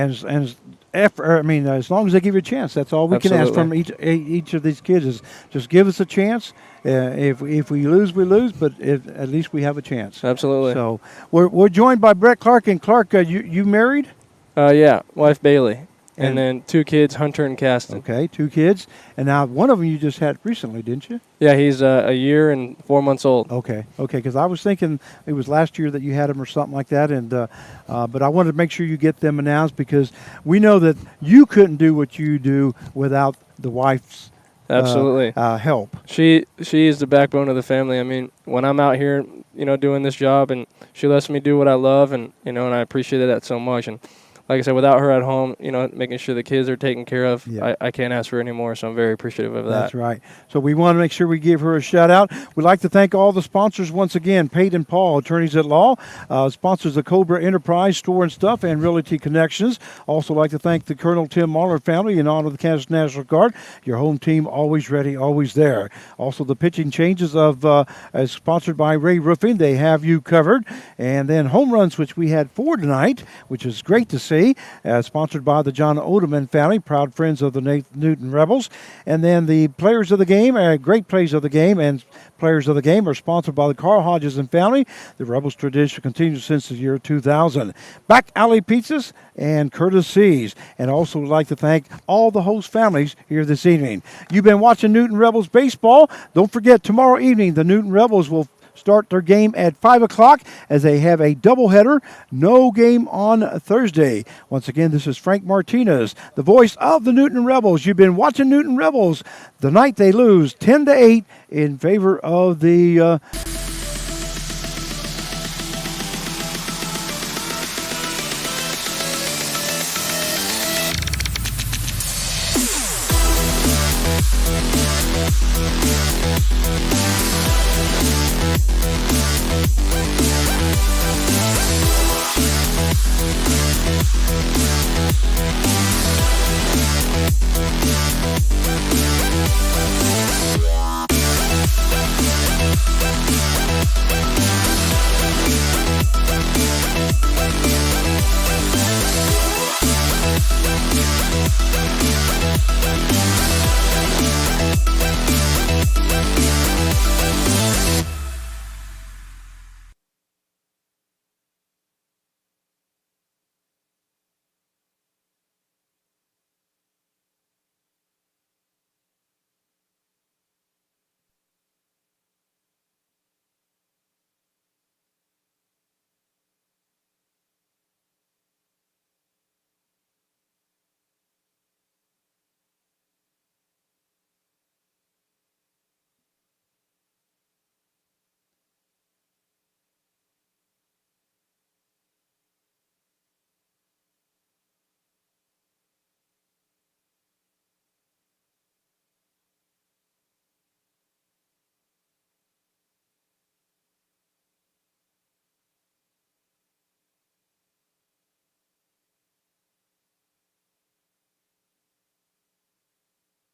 as long as they give you a chance, that's all we can ask from each of these kids is just give us a chance. If we lose, we lose, but at least we have a chance. Absolutely. So we're joined by Brett Clark. And Clark, you married? Yeah, wife Bailey. And then 2 kids, Hunter and Caston. Okay, 2 kids. And now one of them you just had recently, didn't you? Yeah, he's a year and 4 months old. Okay, because I was thinking it was last year that you had him or something like that. And but I wanted to make sure you get them announced, because we know that you couldn't do what you do without the wife's absolutely help. She is the backbone of the family. I mean, when I'm out here, doing this job, and she lets me do what I love, and and I appreciate that so much. And like I said, without her at home, making sure the kids are taken care of, I can't ask for any more, so I'm very appreciative of that. That's right. So we want to make sure we give her a shout-out. We'd like to thank all the sponsors once again. Peyton Paul, attorneys at law, sponsors the Cobra Enterprise Store and Stuff and Realty Connections. Also like to thank the Colonel Tim Mahler family in honor of the Kansas National Guard. Your home team, always ready, always there. Also the pitching changes as sponsored by Ray Roofing. They have you covered. And then home runs, which we had 4 tonight, which is great to see. Sponsored by the John Odeman family, proud friends of the Newton Rebels. And then the players of the game, great plays of the game, and players of the game are sponsored by the Carl Hodges and family. The Rebels tradition continues since the year 2000. Back Alley Pizzas and Curtis C's. And also would like to thank all the host families here this evening. You've been watching Newton Rebels baseball. Don't forget, tomorrow evening, the Newton Rebels will start their game at 5 o'clock as they have a doubleheader. No game on Thursday. Once again, this is Frank Martinez, the voice of the Newton Rebels. You've been watching Newton Rebels the night they lose 10-8 in favor of the